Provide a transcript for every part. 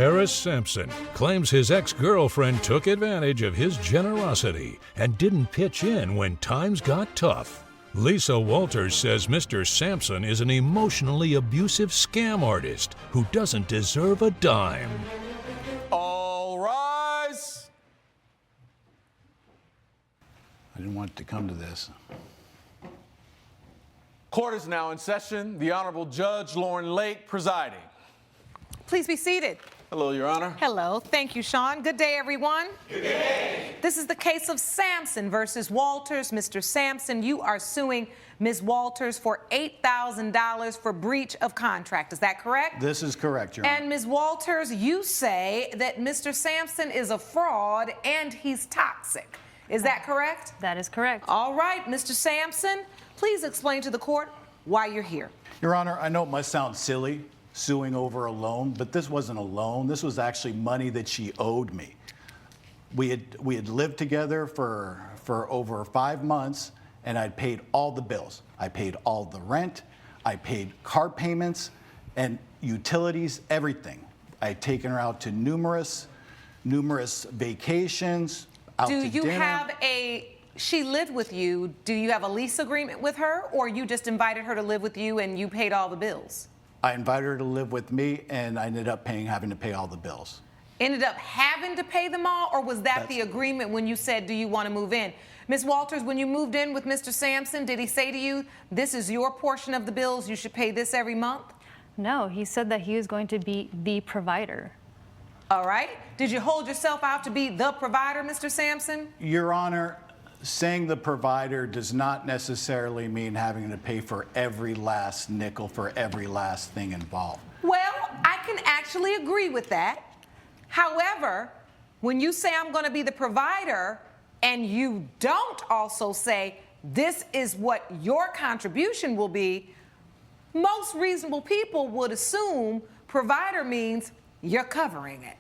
Harris Sampson claims his ex-girlfriend took advantage of his generosity and didn't pitch in when times got tough. Lisa Walters says Mr. Sampson is an emotionally abusive scam artist who doesn't deserve a dime. All rise. I didn't want it to come to this. Court is now in session. The Honorable Judge Lauren Lake presiding. Please be seated. Hello, Your Honor. Hello. Thank you, Sean. Good day, everyone. Good day. This is the case of Sampson versus Walters. Mr. Sampson, you are suing Ms. Walters for $8,000 for breach of contract. Is that correct? This is correct, Your Honor. And Ms. Walters, you say that Mr. Sampson is a fraud and he's toxic. Is that correct? That is correct. All right, Mr. Sampson, please explain to the court why you're here. Your Honor, I know it must sound silly suing over a loan, but this wasn't a loan. This was actually money that she owed me. We had lived together for over 5 months, and I'd paid all the bills. I paid all the rent, I paid car payments and utilities, everything. I had taken her out to numerous vacations, out to dinner. Do you have she lived with you, do you have a lease agreement with her, or you just invited her to live with you and you paid all the bills? I invited her to live with me, and I ended up having to pay all the bills. Ended up having to pay them all, or was that the agreement when you said, do you want to move in? Ms. Walters, when you moved in with Mr. Sampson, did he say to you, this is your portion of the bills, you should pay this every month? No, he said that he was going to be the provider. All right. Did you hold yourself out to be the provider, Mr. Sampson? Your Honor, saying the provider does not necessarily mean having to pay for every last nickel for every last thing involved. Well, I can actually agree with that. However, when you say I'm going to be the provider and you don't also say this is what your contribution will be, most reasonable people would assume provider means you're covering it.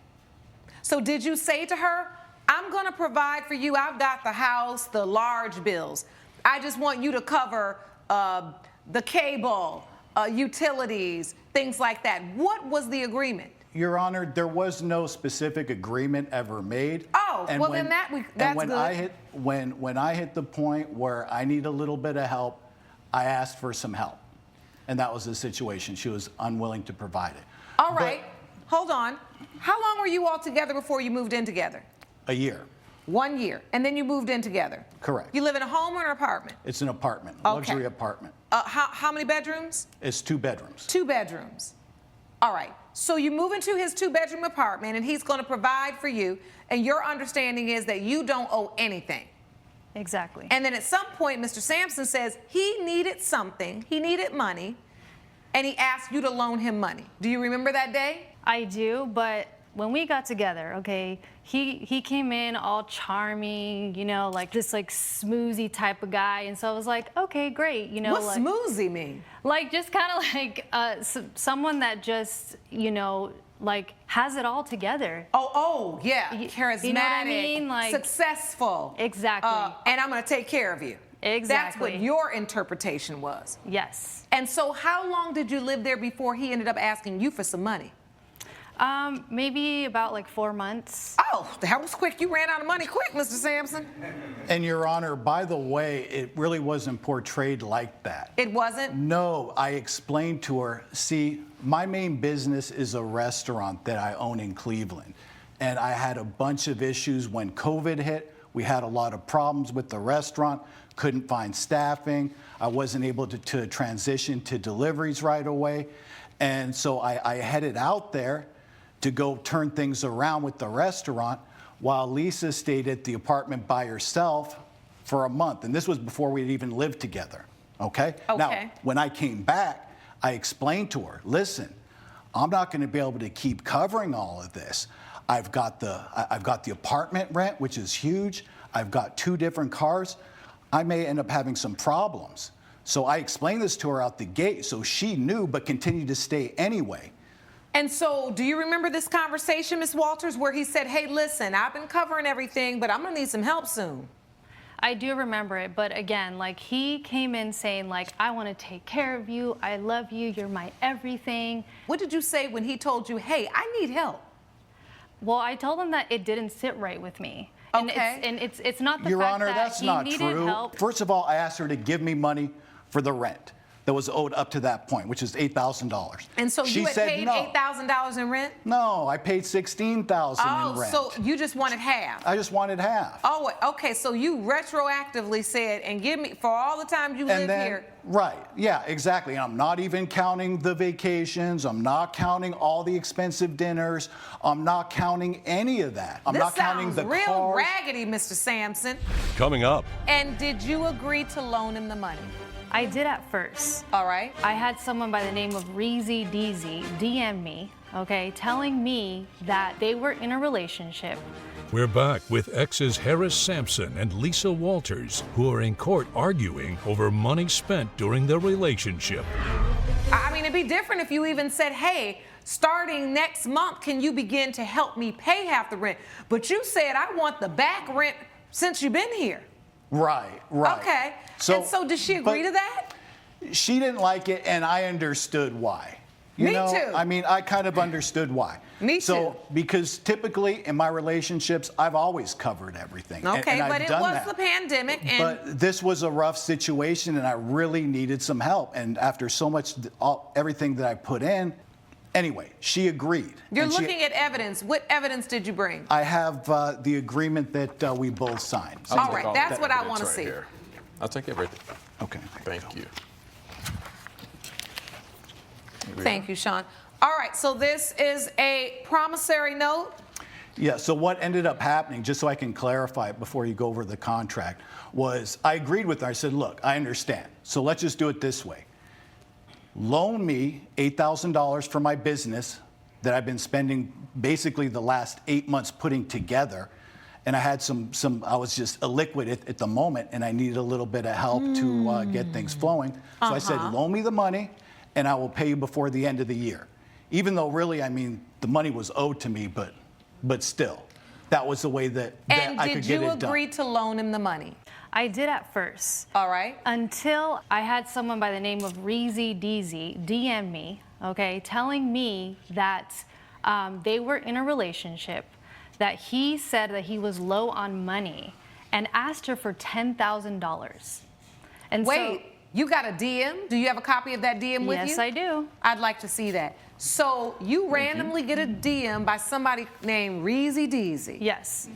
So did you say to her, I'm going to provide for you. I've got the house, the large bills. I just want you to cover the cable, utilities, things like that. What was the agreement? Your Honor, there was no specific agreement ever made. Oh, and well, then that's when good. When I hit the point where I need a little bit of help, I asked for some help. And that was the situation. She was unwilling to provide it. All right. Hold on. How long were you all together before you moved in together? A year. 1 year. And then you moved in together? Correct. You live in a home or an apartment? It's an apartment, Okay. luxury apartment. How many bedrooms? It's 2 bedrooms. 2 bedrooms. All right. So you move into his 2-bedroom apartment and he's going to provide for you. And your understanding is that you don't owe anything. Exactly. And then at some point, Mr. Sampson says he needed something. He needed money. And he asked you to loan him money. Do you remember that day? I do, but when we got together, okay, he came in all charming, you know, like this like smoozy type of guy, and so I was like, okay, great, you know. What's like, smoozy mean? Like just kind of like someone that just, you know, like has it all together. Oh, yeah, charismatic, you know what I mean? Like, successful. Exactly. And I'm going to take care of you. Exactly. That's what your interpretation was. Yes. And so how long did you live there before he ended up asking you for some money? Maybe about like 4 months. Oh, that was quick. You ran out of money quick, Mr. Sampson. And Your Honor, by the way, it really wasn't portrayed like that. It wasn't? No, I explained to her, see, my main business is a restaurant that I own in Cleveland. And I had a bunch of issues when COVID hit. We had a lot of problems with the restaurant, couldn't find staffing. I wasn't able to transition to deliveries right away. And so I headed out there to go turn things around with the restaurant while Lisa stayed at the apartment by herself for a month. And this was before we had even lived together, okay? Now, when I came back, I explained to her, listen, I'm not gonna be able to keep covering all of this. I've got the apartment rent, which is huge. I've got 2 different cars. I may end up having some problems. So I explained this to her out the gate, so she knew but continued to stay anyway. And so do you remember this conversation, Ms. Walters, where he said, hey, listen, I've been covering everything, but I'm going to need some help soon? I do remember it, but again, like he came in saying like, I want to take care of you, I love you, you're my everything. What did you say when he told you, hey, I need help? Well, I told him that it didn't sit right with me. And Okay. it's not the Your fact Honor, that that's he not needed true. help. First of all, I asked her to give me money for the rent that was owed up to that point, which is $8,000. And so she you had said paid no. $8,000 in rent? No, I paid $16,000 in rent. So you just wanted half. I just wanted half. Oh, okay. So you retroactively said, and give me, for all the time you lived here. Right, yeah, exactly. And I'm not even counting the vacations. I'm not counting all the expensive dinners. I'm not counting any of that. I'm This not counting sounds the real cars. raggedy, Mr. Sampson. Coming up. And did you agree to loan him the money? I did at first. All right. I had someone by the name of Reezy Deezy DM me, okay, telling me that they were in a relationship. We're back with exes Harris Sampson and Lisa Walters, who are in court arguing over money spent during their relationship. I mean, it'd be different if you even said, hey, starting next month, can you begin to help me pay half the rent? But you said, I want the back rent since you've been here. Right, right. Okay. And so did she agree to that? She didn't like it, and I understood why. You Me know, too. I mean, I kind of understood why. Me So, too. because typically in my relationships, I've always covered everything. Okay, and but I've it done was that. the pandemic, and But this was a rough situation, and I really needed some help. And after so much, everything that I put in, anyway, she agreed. you're And looking at evidence. What evidence did you bring? I have the agreement that we both signed. All I'll take right, all that's the what I evidence wanna right see. here. I'll take everything. Okay. Thank you. Thank you, Sean. All right, so this is a promissory note. Yeah, so what ended up happening, just so I can clarify it before you go over the contract, was I agreed with her. I said, look, I understand. So let's just do it this way. Loan me $8,000 for my business that I've been spending basically the last 8 months putting together. And I had I was just illiquid at the moment, and I needed a little bit of help to get things flowing. So I said, loan me the money, and I will pay you before the end of the year. Even though really, I mean, the money was owed to me, but still, that was the way that And I could did get you it done. agree to loan him the money? I did at first. All right. Until I had someone by the name of Reezy Deezy DM me, okay, telling me that they were in a relationship, that he said that he was low on money, and asked her for $10,000. And Wait, you got a DM? Do you have a copy of that DM with you? Yes, I do. I'd like to see that. So you randomly get a DM by somebody named Reezy Deezy. Yes.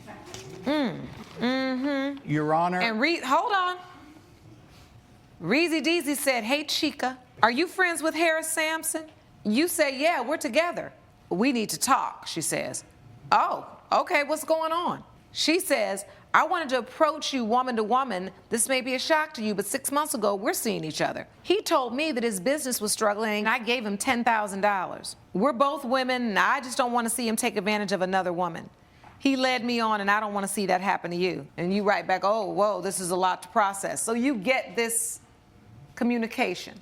Your Honor, And hold on. Reezy Deezy said, hey, Chica, are you friends with Harris Sampson? You say, yeah, we're together. We need to talk, she says. Oh, okay, what's going on? She says, I wanted to approach you woman to woman. This may be a shock to you, but 6 months ago, we're seeing each other. He told me that his business was struggling, and I gave him $10,000. We're both women, and I just don't want to see him take advantage of another woman. He led me on, and I don't want to see that happen to you. And you write back, oh, whoa, this is a lot to process. So you get this communication.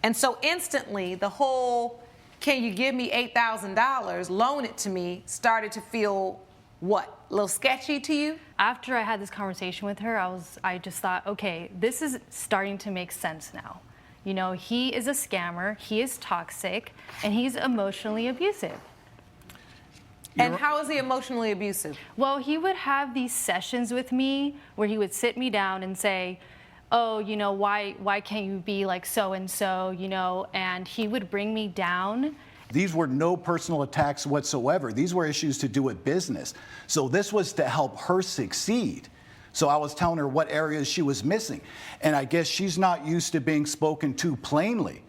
And so instantly, the whole, can you give me $8,000, loan it to me, started to feel what? A little sketchy to you? After I had this conversation with her, I just thought, okay, this is starting to make sense now. You know, he is a scammer, he is toxic, and he's emotionally abusive. And how is he emotionally abusive? Well, he would have these sessions with me where he would sit me down and say, oh, you know, why can't you be like so-and-so, you know, and he would bring me down. these were no personal attacks whatsoever. These were issues to do with business. So this was to help her succeed. So I was telling her what areas she was missing. And I guess she's not used to being spoken to plainly.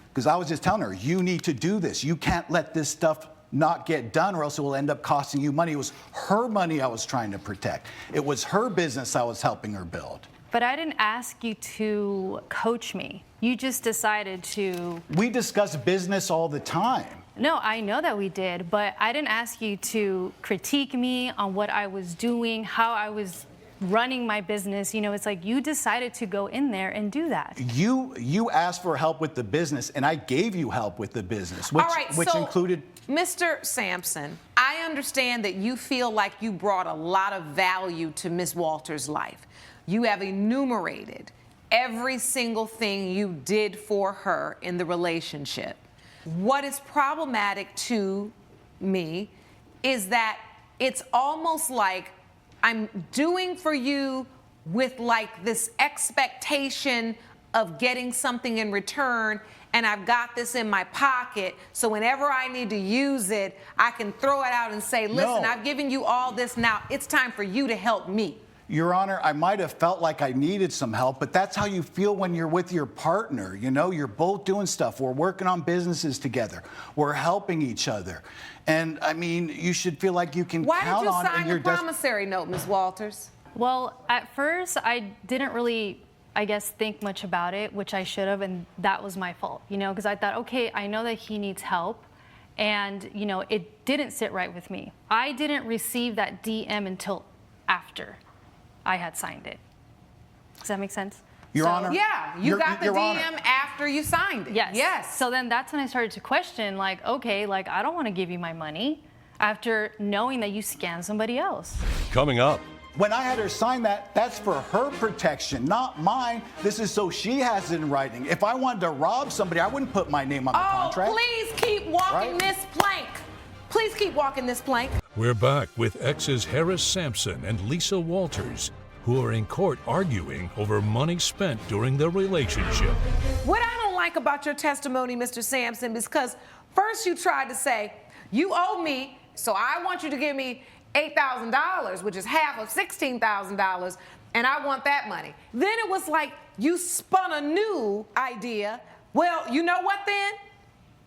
Because I was just telling her, you need to do this. You can't let this stuff not get done or else it will end up costing you money. It was her money I was trying to protect. It was her business I was helping her build. But I didn't ask you to coach me. You just decided to... We discuss business all the time. No, I know that we did, but I didn't ask you to critique me on what I was doing, how I was running my business. You know, it's like you decided to go in there and do that. You asked for help with the business, and I gave you help with the business, which, All right, which so, included... Mr. Sampson, I understand that you feel like you brought a lot of value to Ms. Walters' life. You have enumerated every single thing you did for her in the relationship. What is problematic to me is that it's almost like I'm doing for you with like this expectation of getting something in return, and I've got this in my pocket, so whenever I need to use it, I can throw it out and say, listen, No. I've given you all this, now it's time for you to help me. Your Honor, I might have felt like I needed some help, but that's how you feel when you're with your partner. You know, you're both doing stuff. We're working on businesses together. We're helping each other. And I mean, you should feel like you can Why count did you on sign the your promissory note, Ms. Walters? Well, at first, I didn't really, I guess, think much about it, which I should have, and that was my fault, you know, because I thought, okay, I know that he needs help, and, you know, it didn't sit right with me. I didn't receive that DM until after I had signed it. Does that make sense? Your Honor? Yeah, you got the Your DM Honor. after you signed it. Yes. Yes. So then that's when I started to question, like, okay, like, I don't want to give you my money after knowing that you scammed somebody else. Coming up. When I had her sign that, that's for her protection, not mine. This is so she has it in writing. If I wanted to rob somebody, I wouldn't put my name on the contract. Please keep walking Right? this plank. Please keep walking this plank. We're back with exes Harris Sampson and Lisa Walters, who are in court arguing over money spent during their relationship. What I don't like about your testimony, Mr. Sampson, is because first you tried to say, you owe me, so I want you to give me $8,000, which is half of $16,000, and I want that money. Then it was like you spun a new idea. Well, you know what then?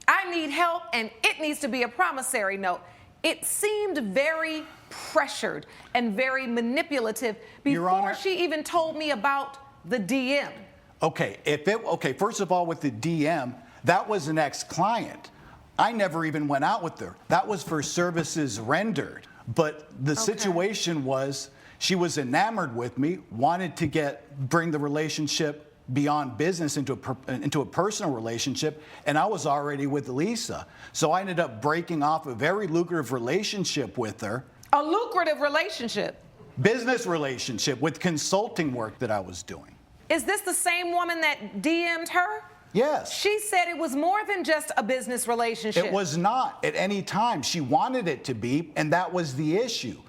I need help, and it needs to be a promissory note. It seemed very pressured and very manipulative Your before Honor. she even told me about the DM. Okay, first of all, with the DM, that was an ex-client. I never even went out with her. That was for services rendered. But the situation was she was enamored with me, wanted to bring the relationship beyond business into a personal relationship, and I was already with Lisa. So I ended up breaking off a very lucrative relationship with her. A lucrative relationship. Business relationship with consulting work that I was doing. Is this the same woman that DM'd her? Yes. She said it was more than just a business relationship. It was not at any time. She wanted it to be, and that was the issue.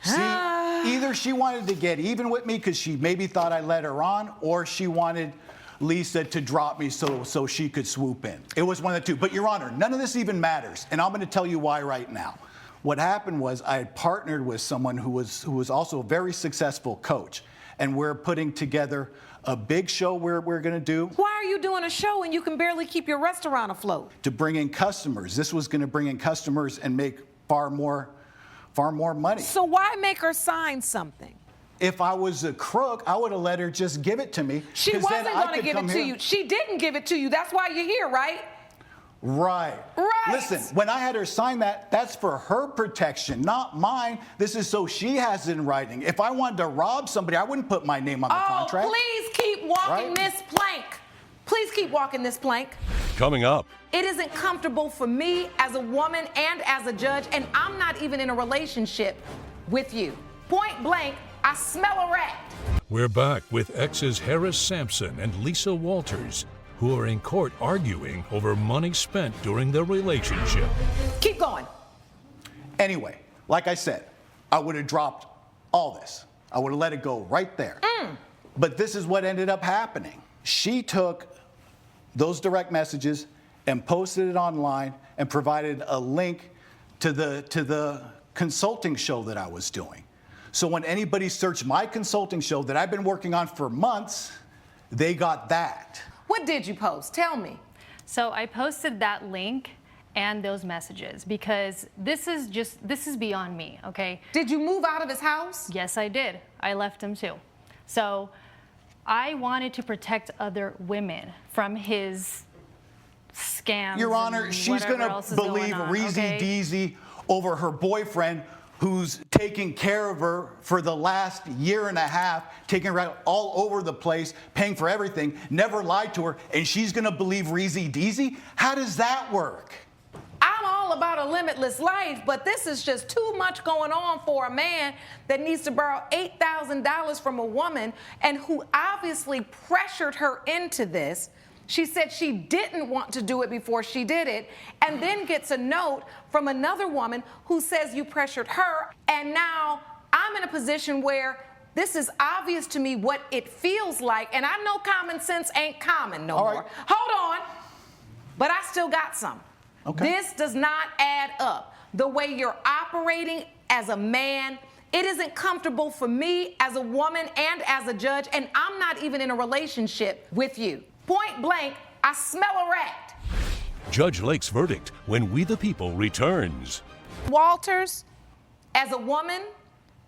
See, either she wanted to get even with me because she maybe thought I led her on, or she wanted Lisa to drop me so she could swoop in. It was one of the two. But, Your Honor, none of this even matters, and I'm going to tell you why right now. What happened was I had partnered with someone who was also a very successful coach, and we're putting together a big show we're going to do. Why are you doing a show and you can barely keep your restaurant afloat? To bring in customers. This was going to bring in customers and make far more money. So why make her sign something? If I was a crook, I would have let her just give it to me. She 'cause wasn't then I going to could give it come to here. you. She didn't give it to you. That's why you're here, right? Right. Right. Listen, when I had her sign that, that's for her protection, not mine. This is so she has it in writing. If I wanted to rob somebody, I wouldn't put my name on the contract. Please keep walking Right? this plank. Please keep walking this plank. Coming up. It isn't comfortable for me as a woman and as a judge, and I'm not even in a relationship with you. Point blank, I smell a rat. We're back with exes Harris Sampson and Lisa Walters, who are in court arguing over money spent during their relationship. Keep going. Anyway, like I said, I would have dropped all this. I would have let it go right there. But this is what ended up happening. She took those direct messages and posted it online and provided a link to the consulting show that I was doing. So when anybody searched my consulting show that I've been working on for months, they got that. What did you post? Tell me. So I posted that link and those messages because this is beyond me, okay? Did you move out of his house? Yes, I did. I left him too. So I wanted to protect other women from his scams. Your Honor, and she's whatever going else to is going believe on, Reezy okay? Deezy over her boyfriend who's taking care of her for the last year and a half, taking her out all over the place, paying for everything, never lied to her, and she's going to believe Reezy Deezy? How does that work? I'm all about a limitless life, but this is just too much going on for a man that needs to borrow $8,000 from a woman and who obviously pressured her into this. She said she didn't want to do it before she did it, and then gets a note from another woman who says you pressured her, and now I'm in a position where this is obvious to me what it feels like, and I know common sense ain't common no more. Hold on, but I still got some. Okay. This does not add up. The way you're operating as a man, it isn't comfortable for me as a woman and as a judge, and I'm not even in a relationship with you. Point blank, I smell a rat. Judge Lake's verdict when We the People returns. Walters, as a woman,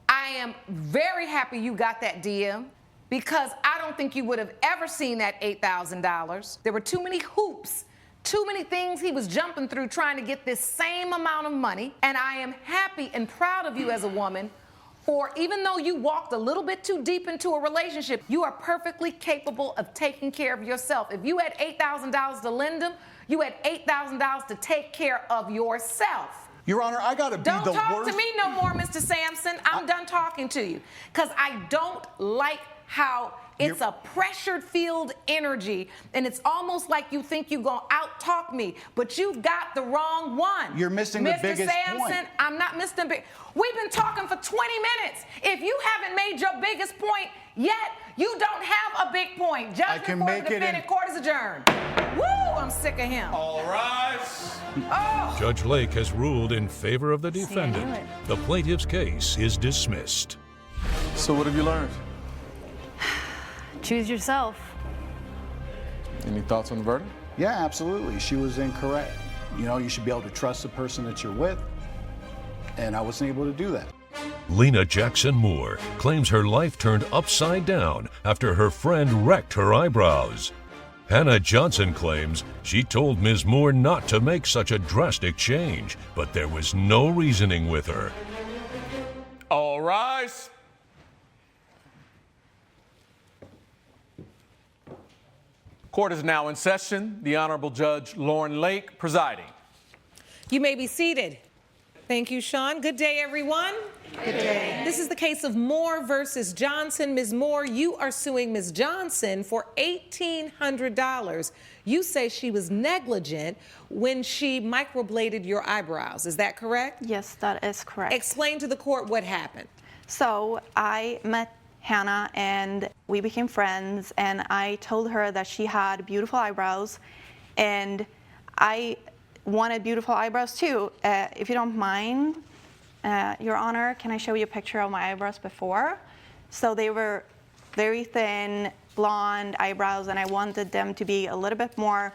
I am very happy you got that DM because I don't think you would have ever seen that $8,000. There were too many hoops, too many things he was jumping through trying to get this same amount of money, and I am happy and proud of you as a woman. For even though you walked a little bit too deep into a relationship, you are perfectly capable of taking care of yourself. If you had $8,000 to lend him, you had $8,000 to take care of yourself. Your Honor, I gotta be the worst. Don't talk to me no more, Mr. Sampson. I'm done talking to you. Because I don't like how it's a pressured-filled energy, and it's almost like you think you're going to out-talk me, but you got the wrong one. You're missing the biggest Mr. Sampson, point. I'm not missing the big. We've been talking for 20 minutes. If you haven't made your biggest point yet, you don't have a big point. Judgment for the defendant, court is adjourned. Woo, I'm sick of him. All rise. Oh. Judge Lake has ruled in favor of the defendant. it. The plaintiff's case is dismissed. So what have you learned? Choose yourself. Any thoughts on the verdict? Yeah, absolutely. She was incorrect. You know, you should be able to trust the person that you're with, and I wasn't able to do that. Lena Jackson Moore claims her life turned upside down after her friend wrecked her eyebrows. Hannah Johnson claims she told Ms. Moore not to make such a drastic change, but there was no reasoning with her. All rise. Court is now in session. The Honorable Judge Lauren Lake presiding. You may be seated. Thank you, Sean. Good day, everyone. Good day. This is the case of Moore versus Johnson. Ms. Moore, you are suing Ms. Johnson for $1,800. You say she was negligent when she microbladed your eyebrows. Is that correct? Yes, that is correct. Explain to the court what happened. So I met Hannah and we became friends, and I told her that she had beautiful eyebrows and I wanted beautiful eyebrows too. If you don't mind, Your Honor, can I show you a picture of my eyebrows before? So they were very thin, blonde eyebrows, and I wanted them to be a little bit more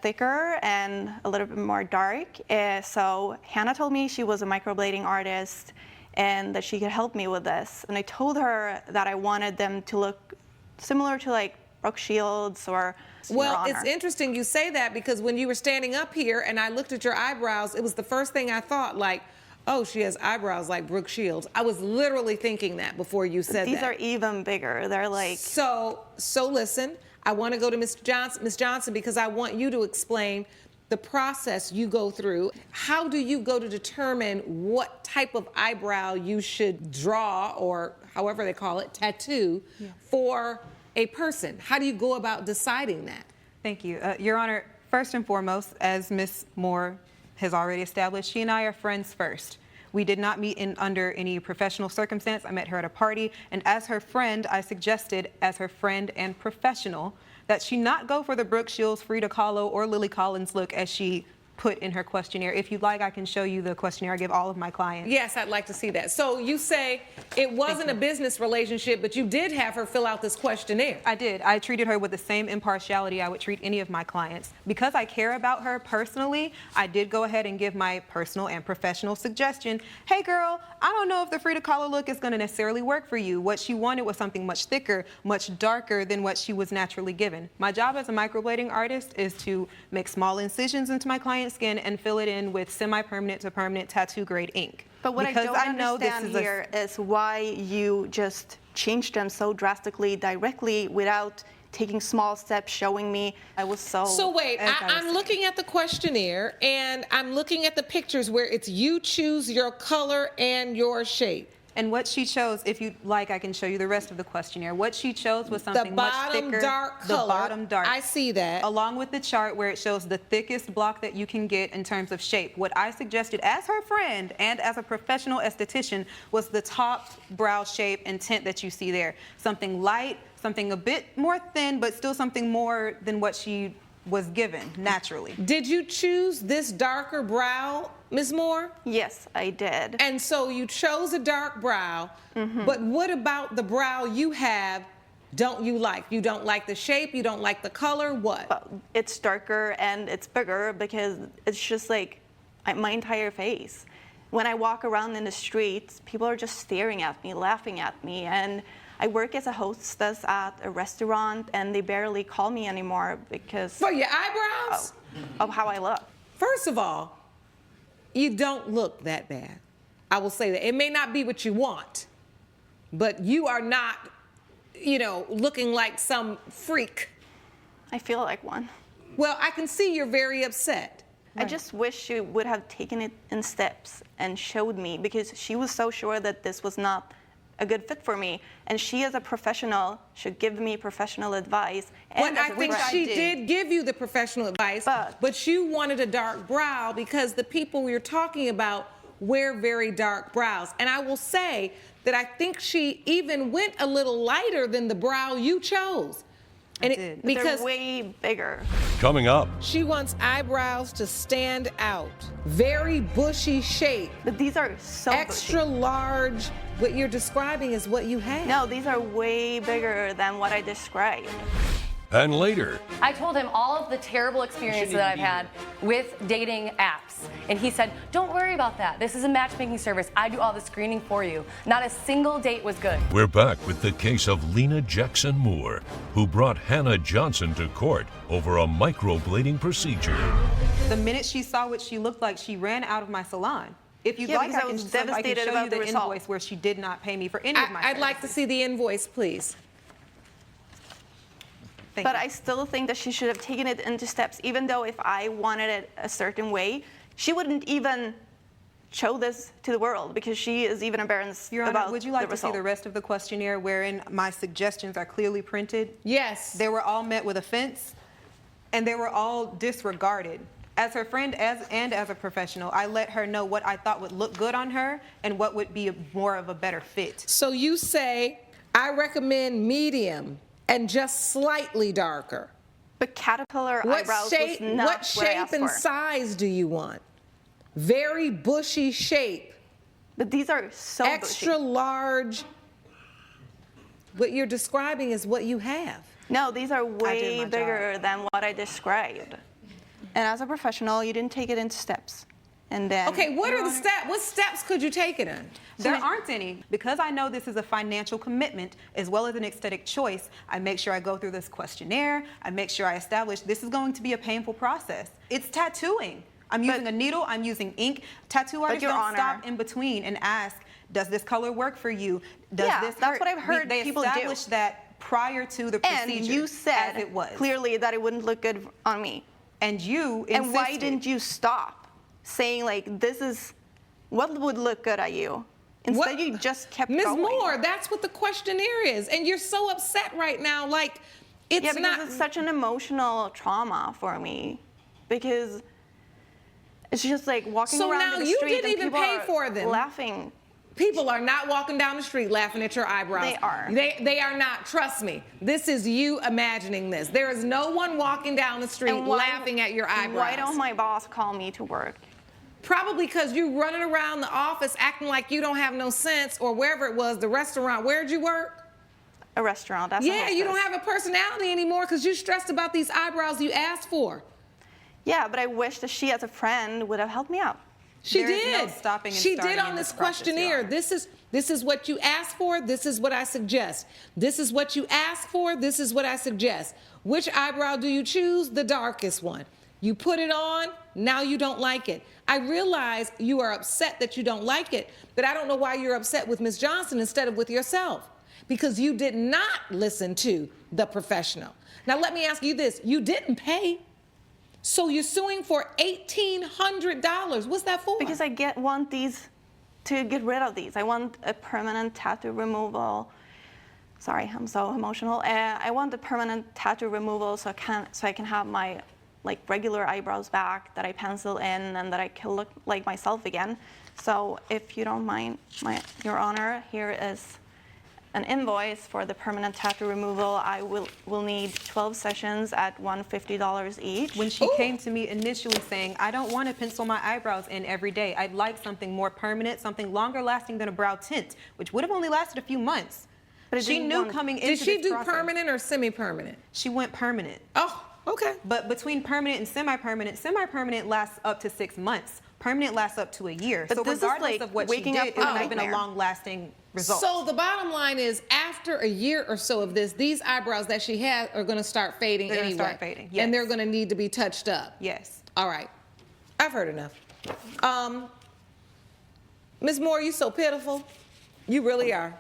thicker and a little bit more dark. So Hannah told me she was a microblading artist and that she could help me with this. And I told her that I wanted them to look similar to like Brooke Shields or Well, it's interesting you say that because when you were standing up here and I looked at your eyebrows, it was the first thing I thought, like, oh, she has eyebrows like Brooke Shields. I was literally thinking that before you said These that. are even bigger. They're like... So listen, I want to go to Ms. Johnson because I want you to explain the process you go through. How do you go to determine what type of eyebrow you should draw, or however they call it, tattoo, for a person? How do you go about deciding that? Thank you. Your Honor, first and foremost, as Ms. Moore has already established, she and I are friends first. We did not meet under any professional circumstance. I met her at a party, and as her friend, I suggested, as her friend and professional, that she not go for the Brooke Shields, Frida Kahlo, or Lily Collins look as she put in her questionnaire. If you'd like, I can show you the questionnaire I give all of my clients. Yes, I'd like to see that. So you say it wasn't a business relationship, but you did have her fill out this questionnaire. I did. I treated her with the same impartiality I would treat any of my clients. Because I care about her personally, I did go ahead and give my personal and professional suggestion. Hey girl, I don't know if the Frida Kahlo look is going to necessarily work for you. What she wanted was something much thicker, much darker than what she was naturally given. My job as a microblading artist is to make small incisions into my client's skin and fill it in with semi-permanent to permanent tattoo grade ink. But what because I don't know understand this is here is why you just changed them so drastically, directly, without taking small steps, showing me. I was so... So wait, As I was I'm saying. looking at the questionnaire and I'm looking at the pictures where it's you choose your color and your shape. And what she chose, if you like, I can show you the rest of the questionnaire. What she chose was something much thicker. Dark the color. bottom dark. I see that. Along with the chart where it shows the thickest block that you can get in terms of shape. What I suggested as her friend and as a professional esthetician was the top brow shape and tint that you see there. Something light, something a bit more thin, but still something more than what she was given naturally. Did you choose this darker brow, Ms. Moore? Yes, I did. And so you chose a dark brow, but what about the brow you have don't you like? You don't like the shape, you don't like the color, what? Well, it's darker and it's bigger because it's just like my entire face. When I walk around in the streets, people are just staring at me, laughing at me, and I work as a hostess at a restaurant, and they barely call me anymore because For your eyebrows? of how I look. First of all, you don't look that bad. I will say that. It may not be what you want, but you are not, looking like some freak. I feel like one. Well, I can see you're very upset. I just wish she would have taken it in steps and showed me, because she was so sure that this was not a good fit for me, and she as a professional should give me professional advice. Well, I think she did give you the professional advice, but you wanted a dark brow because the people we were talking about wear very dark brows. And I will say that I think she even went a little lighter than the brow you chose. And because they're way bigger. Coming up. She wants eyebrows to stand out. Very bushy shape. But these are so extra bushy. Large. What you're describing is what you have. No, these are way bigger than what I described. And later. I told him all of the terrible experiences that I've had with dating apps. And he said, don't worry about that. This is a matchmaking service. I do all the screening for you. Not a single date was good. We're back with the case of Lena Jackson Moore, who brought Hannah Johnson to court over a microblading procedure. The minute she saw what she looked like, she ran out of my salon. If you'd like, I can show you the invoice where she did not pay me for any of my I'd like to see the invoice, please. But I still think that she should have taken it into steps, even though if I wanted it a certain way, she wouldn't even show this to the world because she is even embarrassed Your Honor, about would you like the to see result. the rest of the questionnaire wherein my suggestions are clearly printed? Yes. They were all met with offense, and they were all disregarded. As her friend and as a professional, I let her know what I thought would look good on her and what would be more of a better fit. So you say, I recommend medium and just slightly darker. But caterpillar eyebrows was not what shape and size do you want? Very bushy shape. But these are so extra bushy. Large. What you're describing is what you have. No, these are way bigger than what I described. And as a professional, you didn't take it into steps. And then, okay, what are the steps? What steps could you take it in? There aren't any. Because I know this is a financial commitment as well as an aesthetic choice, I make sure I go through this questionnaire. I make sure I establish this is going to be a painful process. It's tattooing. I'm using a needle, I'm using ink. Tattoo artists don't stop in between and ask, does this color work for you? Does this hurt? That's what I've heard people do. They established that prior to the procedure. And you said as it was. Clearly that it wouldn't look good on me. And you insisted. And why didn't you stop saying, like, this is what would look good at you? Instead, you just kept going. Ms. Moore, that's what the questionnaire is. And you're so upset right now. Like, it's because not. It's such an emotional trauma for me. Because it's just like walking around the street. So now you didn't even pay for them. Laughing. People are not walking down the street laughing at your eyebrows. They are. They are not. Trust me. This is you imagining this. There is no one walking down the street laughing at your eyebrows. Why don't my boss call me to work? Probably because you running around the office acting like you don't have no sense, or wherever it was, the restaurant. Where'd you work? A restaurant. That's yeah, you don't have a personality anymore because you're stressed about these eyebrows you asked for. Yeah, but I wish that she, as a friend, would have helped me out. She did. She did on this questionnaire. This is what you asked for. This is what I suggest. This is what you asked for. This is what I suggest. Which eyebrow do you choose? The darkest one. You put it on. Now you don't like it. I realize you are upset that you don't like it, but I don't know why you're upset with Ms. Johnson instead of with yourself, because you did not listen to the professional. Now let me ask you this. You didn't pay. So you're suing for $1,800. What's that for? Because I want these to get rid of these. I want a permanent tattoo removal. Sorry, I'm so emotional. I want a permanent tattoo removal so I can have my regular eyebrows back, that I pencil in, and that I can look like myself again. So if you don't mind, Your Honor, here is an invoice for the permanent tattoo removal. I will need 12 sessions at $150 each. When she came to me initially saying, I don't want to pencil my eyebrows in every day. I'd like something more permanent, something longer lasting than a brow tint, which would have only lasted a few months. But she knew coming into this Did she do process, permanent or semi-permanent? She went permanent. Oh, okay. But between permanent and semi-permanent lasts up to 6 months. Permanent lasts up to a year. But so this is regardless like of what she waking did, up it from would a have been a nightmare. long-lasting result. So the bottom line is, after a year or so of this, these eyebrows that she had are going to start fading They're anyway. gonna start fading, yes. And they're going to need to be touched up. Yes. All right. I've heard enough. Ms. Moore, you so pitiful. You really are.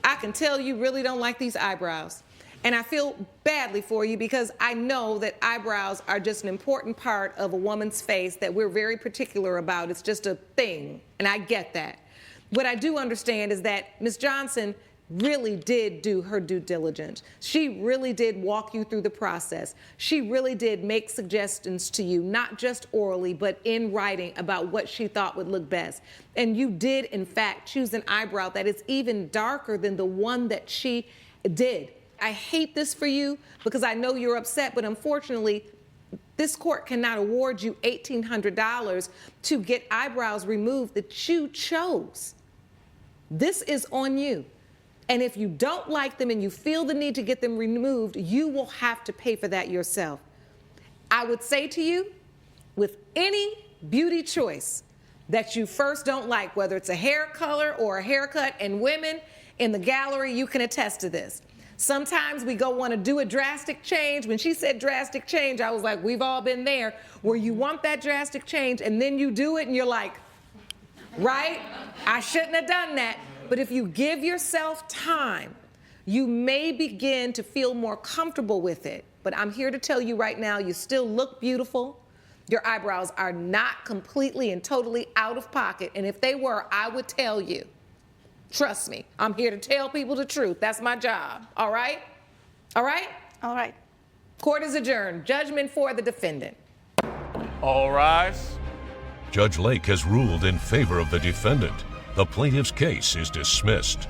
I can tell you really don't like these eyebrows. And I feel badly for you because I know that eyebrows are just an important part of a woman's face that we're very particular about. It's just a thing, and I get that. What I do understand is that Ms. Johnson really did do her due diligence. She really did walk you through the process. She really did make suggestions to you, not just orally, but in writing about what she thought would look best. And you did, in fact, choose an eyebrow that is even darker than the one that she did. I hate this for you because I know you're upset, but unfortunately, this court cannot award you $1,800 to get eyebrows removed that you chose. This is on you. And if you don't like them and you feel the need to get them removed, you will have to pay for that yourself. I would say to you, with any beauty choice that you first don't like, whether it's a hair color or a haircut, and women in the gallery, you can attest to this. Sometimes we want to do a drastic change. When she said drastic change, I was like, we've all been there, where you want that drastic change and then you do it and you're like, right? I shouldn't have done that. But if you give yourself time, you may begin to feel more comfortable with it. But I'm here to tell you right now, you still look beautiful. Your eyebrows are not completely and totally out of pocket. And if they were, I would tell you. Trust me, I'm here to tell people the truth. That's my job. All right? All right? All right. Court is adjourned. Judgment for the defendant. All rise. Judge Lake has ruled in favor of the defendant. The plaintiff's case is dismissed.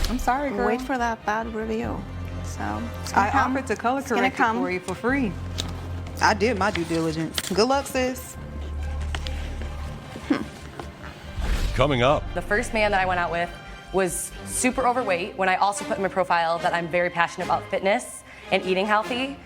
I'm sorry, girl. Wait for that bad review. So I offered to color It's gonna correct it come. for you for free. I did my due diligence. Good luck, sis. Coming up, The first man that I went out with was super overweight, when I also put in my profile that I'm very passionate about fitness and eating healthy.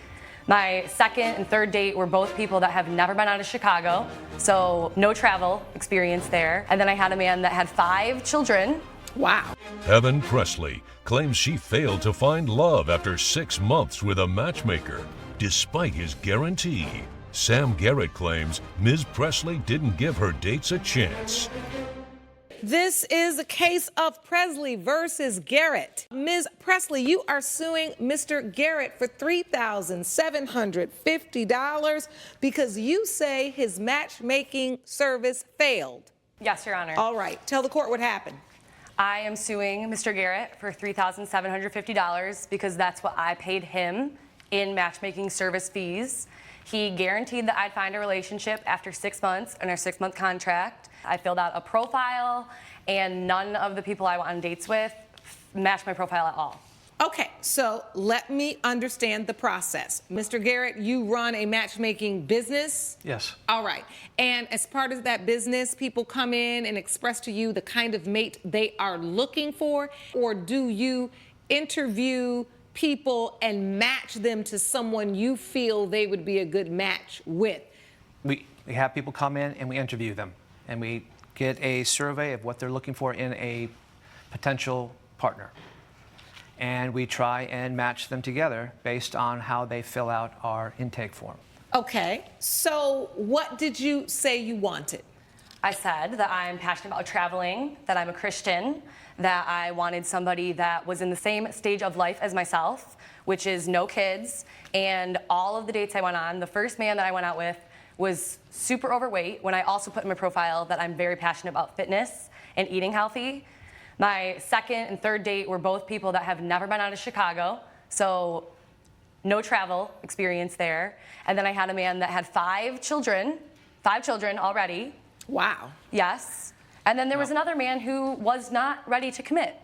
My second and third date were both people that have never been out of Chicago, so no travel experience there. And then I had a man that had 5 children. Wow. Evan Presley claims she failed to find love after 6 months with a matchmaker, despite his guarantee. Sam Garrett claims Ms. Presley didn't give her dates a chance. This is a case of Presley versus Garrett. Ms. Presley, you are suing Mr. Garrett for $3,750 because you say his matchmaking service failed. Yes, Your Honor. All right, tell the court what happened. I am suing Mr. Garrett for $3,750 because that's what I paid him in matchmaking service fees. He guaranteed that I'd find a relationship after 6 months in our 6-month contract. I filled out a profile, and none of the people I went on dates with matched my profile at all. Okay, so let me understand the process. Mr. Garrett, you run a matchmaking business? Yes. All right. And as part of that business, people come in and express to you the kind of mate they are looking for? Or do you interview people and match them to someone you feel they would be a good match with? We have people come in and we interview them. And we get a survey of what they're looking for in a potential partner. And we try and match them together based on how they fill out our intake form. Okay, so what did you say you wanted? I said that I'm passionate about traveling, that I'm a Christian, that I wanted somebody that was in the same stage of life as myself, which is no kids. And all of the dates I went on, the first man that I went out with was super overweight, when I also put in my profile that I'm very passionate about fitness and eating healthy. My second and third date were both people that have never been out of Chicago, so no travel experience there. And then I had a man that had 5 children already. Wow. Yes. And then there was another man who was not ready to commit.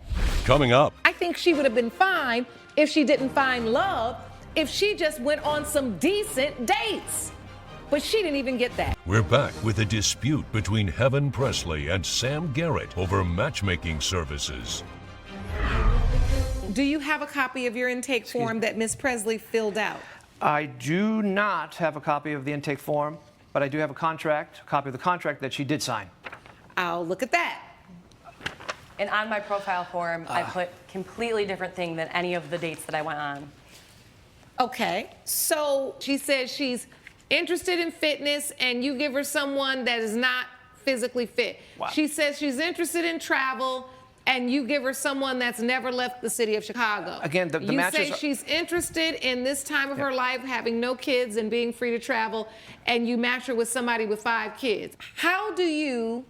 Coming up, I think she would have been fine if she didn't find love, if she just went on some decent dates. But she didn't even get that. we're back with a dispute between Heaven Presley and Sam Garrett over matchmaking services. Do you have a copy of your intake form that Ms. Presley filled out? I do not have a copy of the intake form, but I do have a copy of the contract that she did sign. I'll look at that. And on my profile form, I put completely different thing than any of the dates that I went on. Okay, so she says she's interested in fitness and you give her someone that is not physically fit. Wow. She says she's interested in travel and you give her someone that's never left the city of Chicago. Again, the you matches say are- she's interested in this time of her life having no kids and being free to travel, and you match her with somebody with 5 kids. How do you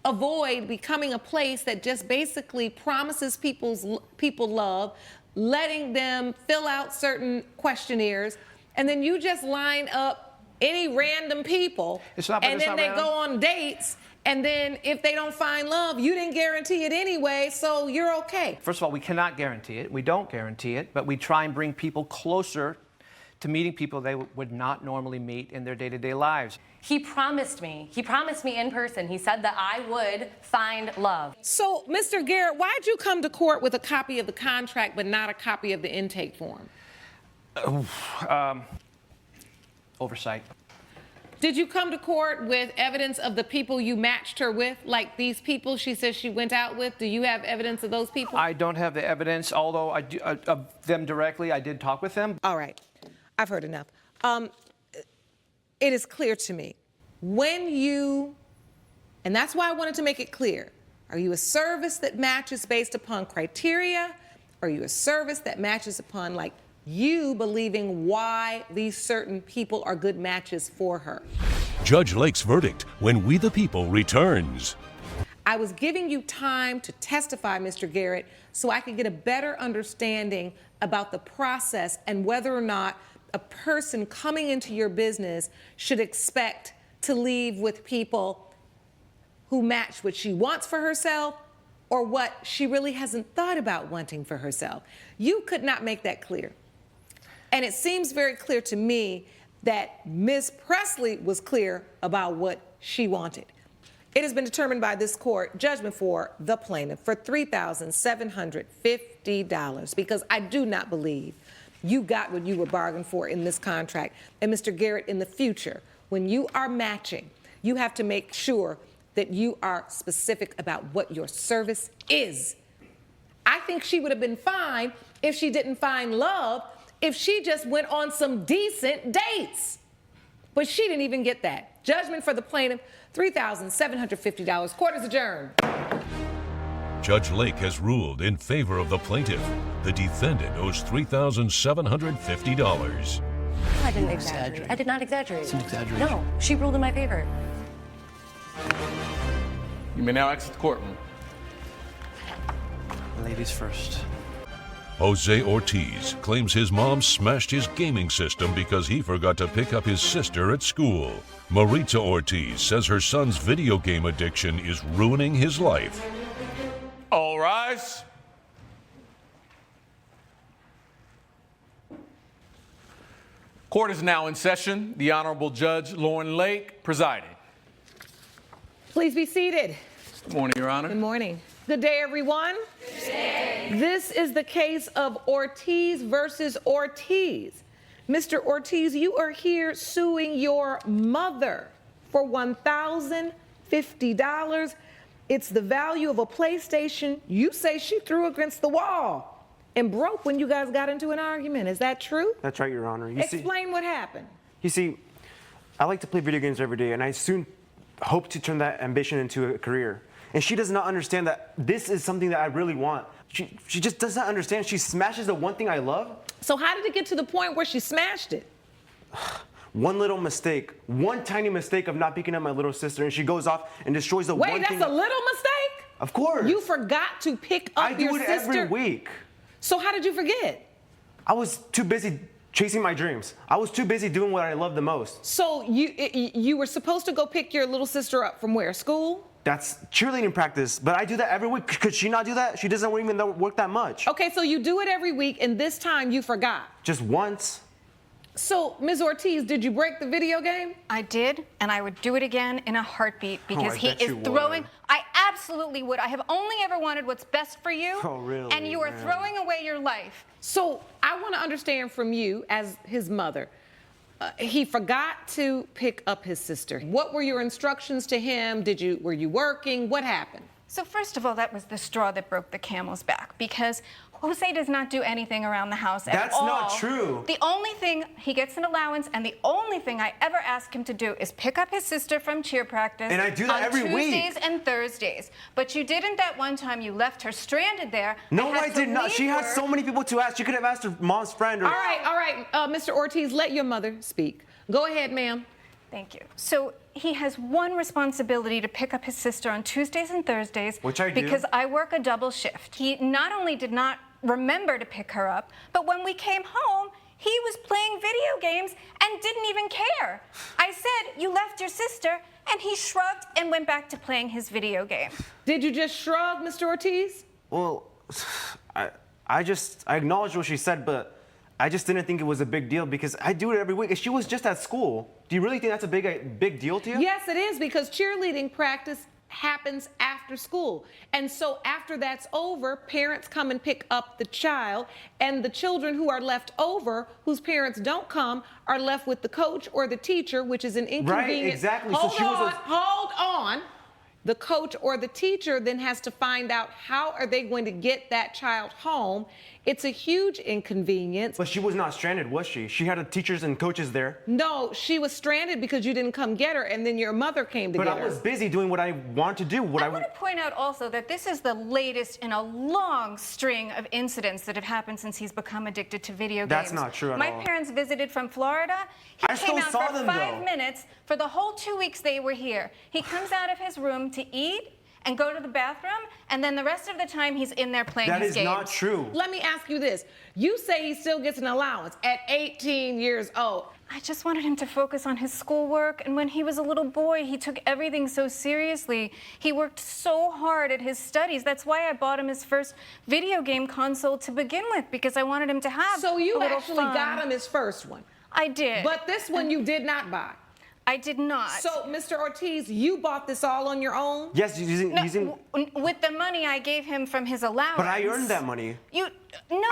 avoid becoming a place that just basically promises people love, letting them fill out certain questionnaires, and then you just line up any random people, and then they go on dates, and then if they don't find love, you didn't guarantee it anyway, so you're okay. First of all, we cannot guarantee it. We don't guarantee it, but we try and bring people closer to meeting people they would not normally meet in their day-to-day lives. He promised me in person. He said that I would find love. So, Mr. Garrett, why'd you come to court with a copy of the contract but not a copy of the intake form? Oversight. Did you come to court with evidence of the people you matched her with, like these people she says she went out with? Do you have evidence of those people? I don't have the evidence, although I do, of them directly. I did talk with them. All right. I've heard enough. It is clear to me, when you, and that's why I wanted to make it clear, are you a service that matches based upon criteria? Are you a service that matches upon, like, you believing why these certain people are good matches for her? Judge Lake's verdict when We the People returns. I was giving you time to testify, Mr. Garrett, so I could get a better understanding about the process and whether or not a person coming into your business should expect to leave with people who match what she wants for herself or what she really hasn't thought about wanting for herself. You could not make that clear. And it seems very clear to me that Ms. Presley was clear about what she wanted. It has been determined by this court, judgment for the plaintiff for $3,750, because I do not believe you got what you were bargained for in this contract. And Mr. Garrett, in the future, when you are matching, you have to make sure that you are specific about what your service is. I think she would have been fine if she didn't find love, if she just went on some decent dates. But she didn't even get that. Judgment for the plaintiff, $3,750. Court is adjourned. Judge Lake has ruled in favor of the plaintiff. The defendant owes $3,750. I didn't exaggerate. I did not exaggerate. It's an exaggeration. No, she ruled in my favor. You may now exit the courtroom. Ladies first. Jose Ortiz claims his mom smashed his gaming system because he forgot to pick up his sister at school. Maritza Ortiz says her son's video game addiction is ruining his life. All rise. Court is now in session. The Honorable Judge Lauren Lake presiding. Please be seated. Good morning, Your Honor. Good morning. Good day, everyone. Good day. This is the case of Ortiz versus Ortiz. Mr. Ortiz, you are here suing your mother for $1,050. It's the value of a PlayStation you say she threw against the wall and broke when you guys got into an argument. Is that true? That's right, Your Honor. Explain what happened. You see, I like to play video games every day, and I soon hope to turn that ambition into a career. And she does not understand that this is something that I really want. She just does not understand. She smashes the one thing I love. So how did it get to the point where she smashed it? One little mistake, one tiny mistake of not picking up my little sister, and she goes off and destroys the one thing. Wait, that's a little mistake? Of course. You forgot to pick up your sister? I do it every week. So how did you forget? I was too busy chasing my dreams. I was too busy doing what I love the most. So you were supposed to go pick your little sister up from where? School? That's cheerleading practice, but I do that every week. Could she not do that? She doesn't even work that much. Okay, so you do it every week, and this time you forgot. Just once. So, Ms. Ortiz, did you break the video game? I did, and I would do it again in a heartbeat because I he bet is you would. throwing. I absolutely would. I have only ever wanted what's best for you. Oh, really, And you are man. throwing away your life. So, I want to understand from you, as his mother, he forgot to pick up his sister. What were your instructions to him? Were you working? What happened? So first of all, that was the straw that broke the camel's back because Jose does not do anything around the house at all. That's not true. The only thing, he gets an allowance, and the only thing I ever ask him to do is pick up his sister from cheer practice. And I do that every week. On Tuesdays and Thursdays. But you didn't that one time. You left her stranded there. No, I did not. She had so many people to ask. She could have asked her mom's friend. Or... All right, Mr. Ortiz, let your mother speak. Go ahead, ma'am. Thank you. So he has one responsibility to pick up his sister on Tuesdays and Thursdays. Which I do. Because I work a double shift. He not only did not remember to pick her up, but when we came home, he was playing video games and didn't even care. I said, you left your sister, and he shrugged and went back to playing his video game. Did you just shrug, Mr. Ortiz? Well, I acknowledged what she said, but I just didn't think it was a big deal because I do it every week. If she was just at school, do you really think that's a big deal to you? Yes, it is, because cheerleading practice happens after school. And so after that's over, parents come and pick up the child, and the children who are left over, whose parents don't come, are left with the coach or the teacher, which is an inconvenience. Right, exactly. Hold on. The coach or the teacher then has to find out how are they going to get that child home. It's a huge inconvenience. But she was not stranded, was she? She had teachers and coaches there. No, she was stranded because you didn't come get her, and then your mother came to get her. But I was busy doing what I wanted to do. I want to point out also that this is the latest in a long string of incidents that have happened since he's become addicted to video games. That's not true at all. My parents visited from Florida. He came out for 5 minutes for the whole 2 weeks they were here. He comes out of his room to eat and go to the bathroom, and then the rest of the time he's in there playing his games. That is not true. Let me ask you this. You say he still gets an allowance at 18 years old. I just wanted him to focus on his schoolwork, and when he was a little boy, he took everything so seriously. He worked so hard at his studies. That's why I bought him his first video game console to begin with, because I wanted him to have So you a little actually fun. got him his first one. I did. But this one you did not buy. I did not. So, Mr. Ortiz, you bought this all on your own? Yes, using... With the money I gave him from his allowance. But I earned that money. No.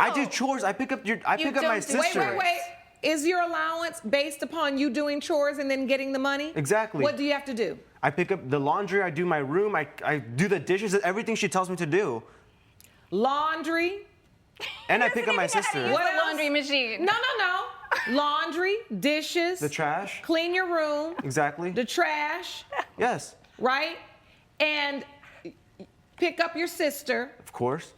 I do chores. I pick up my sister. Wait. Is your allowance based upon you doing chores and then getting the money? Exactly. What do you have to do? I pick up the laundry. I do my room. I do the dishes. Everything she tells me to do. Laundry. And I pick up my sister. What a laundry machine. No. Laundry, dishes. The trash. Clean your room. Exactly. The trash. Yes. Right? And pick up your sister. Of course.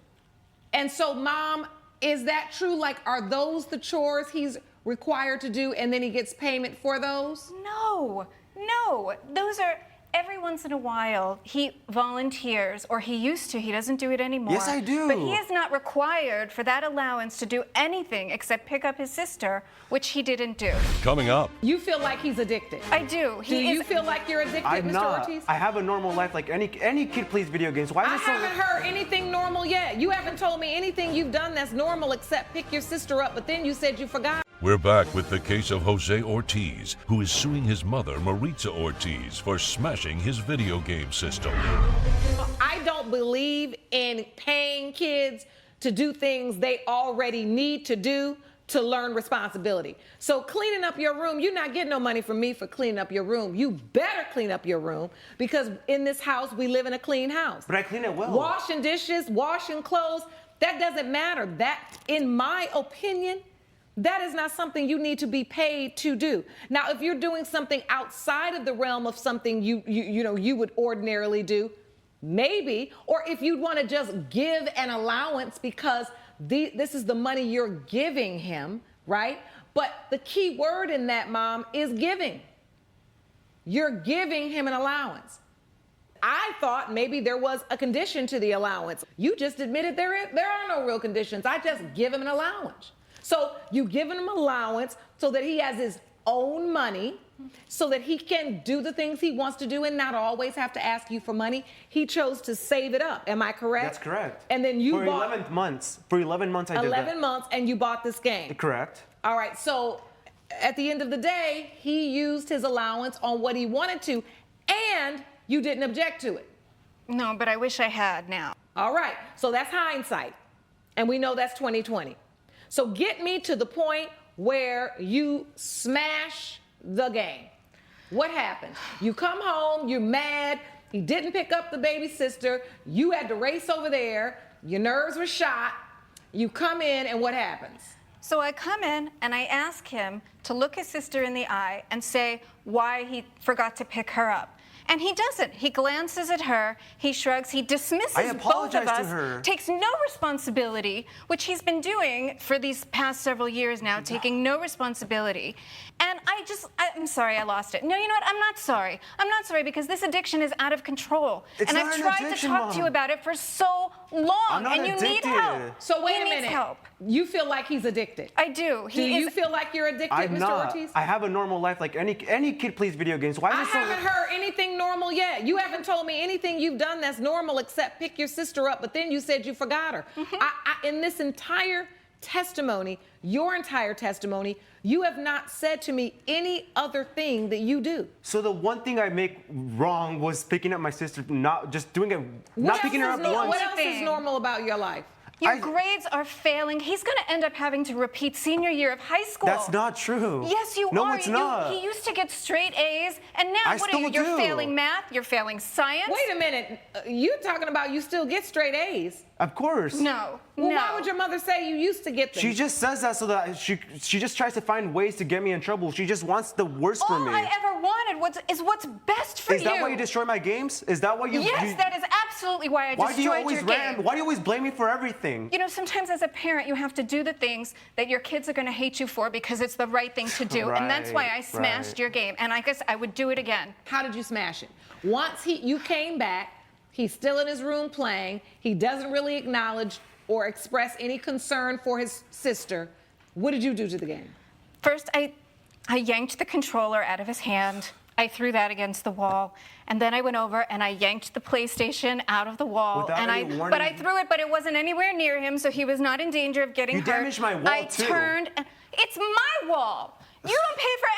And so, Mom, is that true? Like, are those the chores he's required to do and then he gets payment for those? No. Those are every once in a while he volunteers, or he used to. He doesn't do it anymore. Yes, I do. But he is not required for that allowance to do anything except pick up his sister, which he didn't do. Coming up. You feel like he's addicted? I do. Do you feel like you're addicted, I'm Mr. not. Ortiz? I have a normal life like any kid plays video games. Why is I it so... haven't heard anything normal yet. You haven't told me anything you've done that's normal except pick your sister up, but then you said you forgot. We're back with the case of Jose Ortiz, who is suing his mother, Maritza Ortiz, for smashing his video game system. I don't believe in paying kids to do things they already need to do to learn responsibility. So cleaning up your room, you're not getting no money from me for cleaning up your room. You better clean up your room, because in this house, we live in a clean house. But I clean it well. Washing dishes, washing clothes, that doesn't matter. That, in my opinion, that is not something you need to be paid to do. Now, if you're doing something outside of the realm of something you would ordinarily do, maybe, or if you'd want to just give an allowance because this is the money you're giving him, right? But the key word in that, Mom, is giving. You're giving him an allowance. I thought maybe there was a condition to the allowance. You just admitted there are no real conditions. I just give him an allowance. So you give him an allowance so that he has his own money, so that he can do the things he wants to do and not always have to ask you for money. He chose to save it up. Am I correct? That's correct. And then you bought... 11 months. For 11 months I did that. 11 months, and you bought this game. Correct. All right, so at the end of the day, he used his allowance on what he wanted to, and you didn't object to it. No, but I wish I had now. All right, so that's hindsight, and we know that's 2020. So get me to the point where you smash the game. What happened? You come home, you're mad, he didn't pick up the baby sister, you had to race over there, your nerves were shot, you come in, and what happens? So I come in and I ask him to look his sister in the eye and say why he forgot to pick her up. And he doesn't. He glances at her, he shrugs, he dismisses both of us, to her. Takes no responsibility, which he's been doing for these past several years now, taking no responsibility. And I'm sorry I lost it. No, you know what? I'm not sorry. I'm not sorry because this addiction is out of control. It's and not I've an tried addiction, to talk to you Mom. about it for so long. I'm not and you need addicted. help. So wait He a needs minute. help. You feel like he's addicted? I do. Do you feel like you're addicted, I'm Mr. not. Ortiz? I have a normal life like any kid plays video games. Why I is it so... haven't heard anything normal yet. You haven't told me anything you've done that's normal except pick your sister up, but then you said you forgot her. In this entire testimony, your entire testimony, you have not said to me any other thing that you do. So the one thing I make wrong was picking up my sister, not just doing it, not picking her up once. What else is normal about your life? Your grades are failing. He's going to end up having to repeat senior year of high school. That's not true. Yes, you are. No, it's not. He used to get straight A's, and now I what are you? still You're do. failing math. You're failing science. Wait a minute. You talking about you still get straight A's? Of course. No. Well, no. why would your mother say you used to get them? She just says that so that she just tries to find ways to get me in trouble. She just wants the worst for me. All I ever wanted is what's best for you. Is that why you destroy my games? Is that why you... Yes, that is absolutely why I destroyed your game. Why do you always blame me for everything? You know, sometimes as a parent, you have to do the things that your kids are going to hate you for because it's the right thing to do. And that's why I smashed your game. And I guess I would do it again. How did you smash it? Once you came back, he's still in his room playing. He doesn't really acknowledge or express any concern for his sister. What did you do to the game? First, I yanked the controller out of his hand. I threw that against the wall. And then I went over and I yanked the PlayStation out of the wall. Without and any warning? But I threw it, but it wasn't anywhere near him, so he was not in danger of getting hurt. You damaged my wall, I too. turned. It's my wall. You don't pay for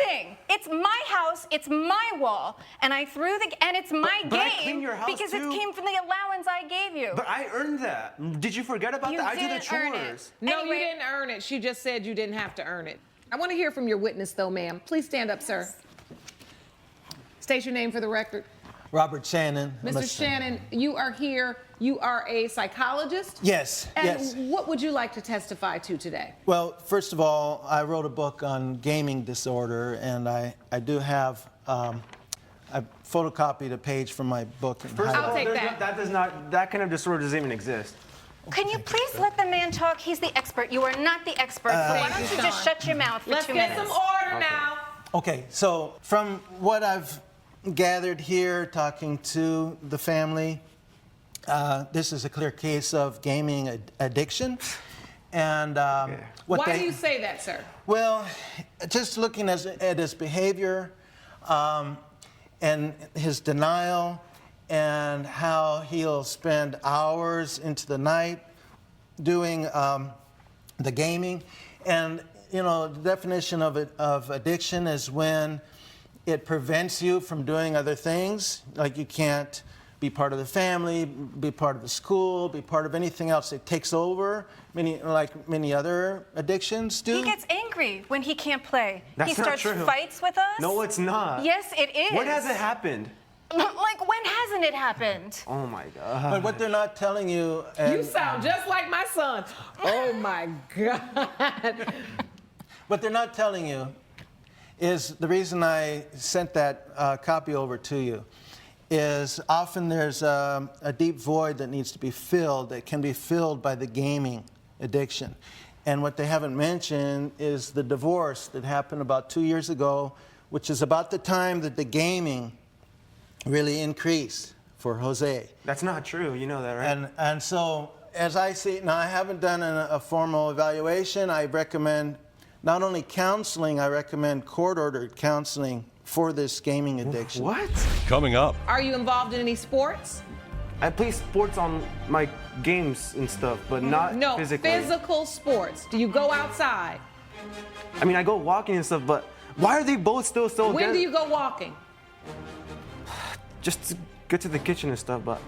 anything. It's my house. It's my wall. And I threw and it's my but I game cleaned your house, because too. it came from the allowance I gave you. But I earned that. Did you forget about You that? I do the didn't earn it. chores. No, Anyway. you didn't earn it. She just said you didn't have to earn it. I want to hear from your witness, though, ma'am. Please stand up, sir. State your name for the record. Robert Shannon. Mr. Shannon, you are here. You are a psychologist? Yes, and yes. What would you like to testify to today? Well, first of all, I wrote a book on gaming disorder, and I do have, I photocopied a page from my book. First of all, that kind of disorder doesn't even exist. Can you please let the man talk? He's the expert. You are not the expert. So why don't you just shut your mouth for 2 minutes? Let's get some order now. Okay, so from what I've gathered here, talking to the family, this is a clear case of gaming addiction. And why do you say that, sir? Well, just looking at his behavior and his denial and how he'll spend hours into the night doing the gaming. And, you know, the definition of addiction is when it prevents you from doing other things, like you can't be part of the family, be part of the school, be part of anything else. It takes over, like many other addictions do. He gets angry when he can't play. That's he starts not true. fights with us. No, it's not. Yes, it is. When has it happened? Like, when hasn't it happened? Oh, my God. But what they're not telling you... You sound just like my son. Oh, my God. What they're not telling you is the reason I sent that copy over to you is often there's a deep void that needs to be filled that can be filled by the gaming addiction. And what they haven't mentioned is the divorce that happened about 2 years ago, which is about the time that the gaming really increased for Jose. That's not true. You know that, right? And so, as I see, now I haven't done a formal evaluation. I recommend not only counseling, I recommend court-ordered counseling for this gaming addiction. What? Coming up, Are you involved in any sports? I play sports on my games and stuff, but not No, physically. physical sports. Do you go outside? I mean, I go walking and stuff, but why are they both still so When good? do you go walking? Just to get to the kitchen and stuff, but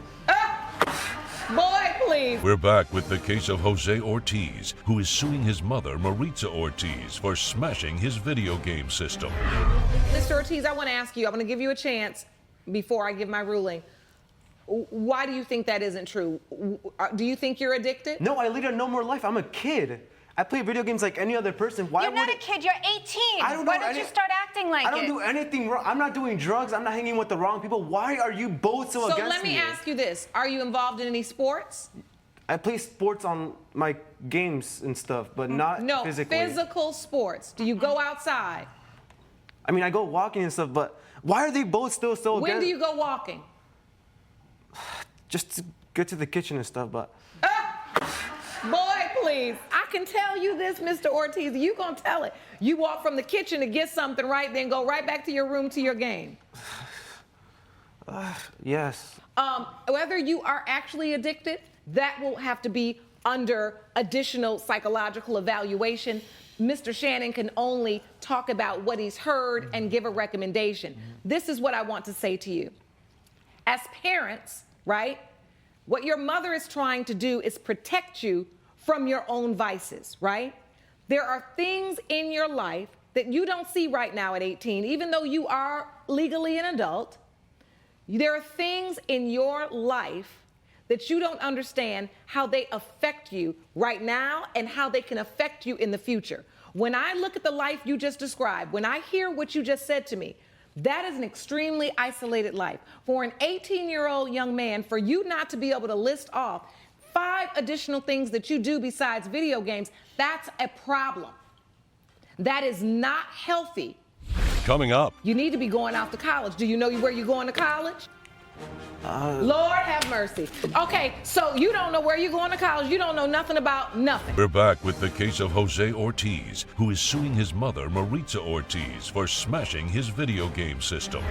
Boy, please. we're back with the case of Jose Ortiz, who is suing his mother, Maritza Ortiz, for smashing his video game system. Mr. Ortiz, I want to ask you, I'm going to give you a chance before I give my ruling. Why do you think that isn't true? Do you think you're addicted? no, I lead a no more life. I'm a kid. I play video games like any other person. Why You're not would a kid, you're 18. I don't Why know don't you any- start acting like I don't it? do anything wrong. I'm not doing drugs. I'm not hanging with the wrong people. Why are you both so So against let me ask you this. Are you involved in any sports? I play sports on my games and stuff, but not No, physically. physical sports. Do you go outside? I mean, I go walking and stuff, but why are they both still so When against? do you go walking? Just to get to the kitchen and stuff, but Boy, please. I can tell you this, Mr. Ortiz. You gonna tell it. You walk from the kitchen to get something right, then go right back to your room to your game. yes. Whether you are actually addicted, that will have to be under additional psychological evaluation. Mr. Shannon can only talk about what he's heard and give a recommendation. This is what I want to say to you. As parents, right, what your mother is trying to do is protect you from your own vices, right? There are things in your life that you don't see right now at 18, even though you are legally an adult. There are things in your life that you don't understand how they affect you right now and how they can affect you in the future. When I look at the life you just described, when I hear what you just said to me, that is an extremely isolated life. For an 18-year-old young man, for you not to be able to list off 5 additional things that you do besides video games, that's a problem. That is not healthy. Coming up, You need to be going off to college. Do you know where you're going to college? Lord have mercy. Okay, so you don't know where you're going to college. You don't know nothing about nothing. we're back with the case of Jose Ortiz, who is suing his mother, Maritza Ortiz, for smashing his video game system.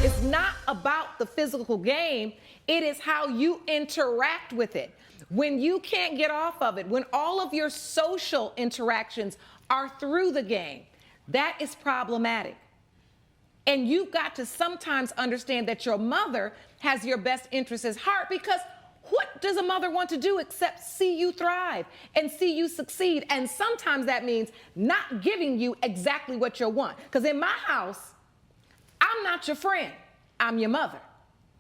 It's not about the physical game. It is how you interact with it. When you can't get off of it, when all of your social interactions are through the game, that is problematic. And you've got to sometimes understand that your mother has your best interests at heart, because what does a mother want to do except see you thrive and see you succeed? And sometimes that means not giving you exactly what you want. Because in my house, I'm not your friend, I'm your mother.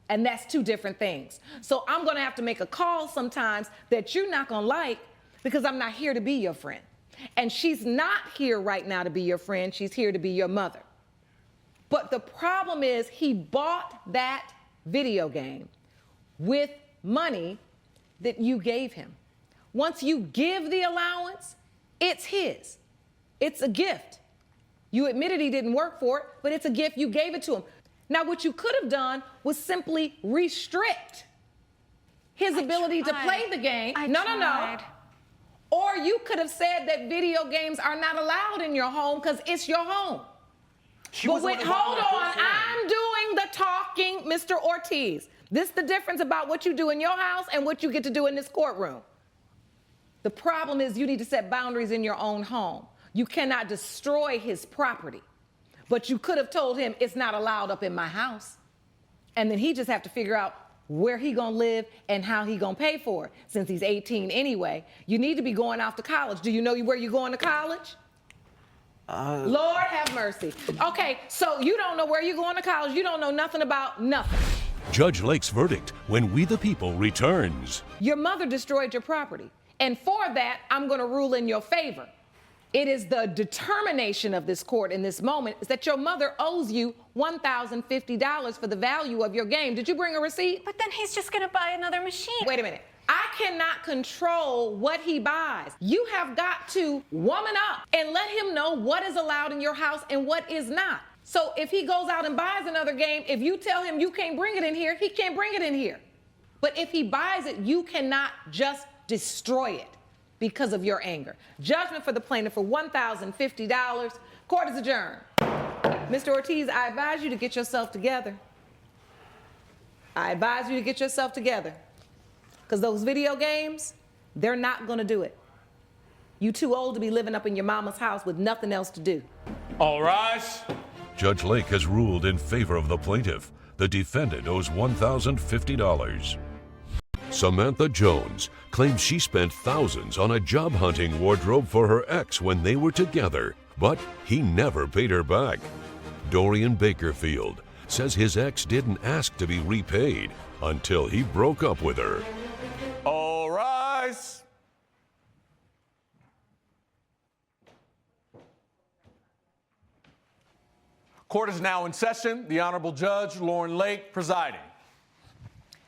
And that's 2 different things. So I'm gonna have to make a call sometimes that you're not gonna like, because I'm not here to be your friend. And she's not here right now to be your friend, she's here to be your mother. But the problem is he bought that video game with money that you gave him. Once you give the allowance, it's his. It's a gift. You admitted he didn't work for it, but it's a gift. You gave it to him. Now, what you could have done was simply restrict his ability to play the game. No. Or you could have said that video games are not allowed in your home because it's your home. But wait, hold on. I'm doing the talking, Mr. Ortiz. This is the difference about what you do in your house and what you get to do in this courtroom. The problem is you need to set boundaries in your own home. You cannot destroy his property. But you could have told him it's not allowed up in my house. And then he just have to figure out where he gonna live and how he gonna pay for it. Since he's 18 anyway, you need to be going off to college. Do you know where you're going to college? Lord have mercy. Okay, so you don't know where you're going to college. You don't know nothing about nothing. Judge Lake's verdict when We the People returns. Your mother destroyed your property. And for that, I'm going to rule in your favor. It is the determination of this court in this moment is that your mother owes you $1,050 for the value of your game. Did you bring a receipt? But then he's just gonna buy another machine. Wait a minute. I cannot control what he buys. You have got to woman up and let him know what is allowed in your house and what is not. So if he goes out and buys another game, if you tell him you can't bring it in here, he can't bring it in here. But if he buys it, you cannot just destroy it because of your anger. Judgment for the plaintiff for $1,050. Court is adjourned. Mr. Ortiz, I advise you to get yourself together. I advise you to get yourself together. Because those video games, they're not going to do it. You too old to be living up in your mama's house with nothing else to do. All rise. Judge Lake has ruled in favor of the plaintiff. The defendant owes $1,050. Samantha Jones claims she spent thousands on a job hunting wardrobe for her ex when they were together, but he never paid her back. Dorian Bakerfield says his ex didn't ask to be repaid until he broke up with her. All rise. Court is now in session. The Honorable Judge Lauren Lake presiding.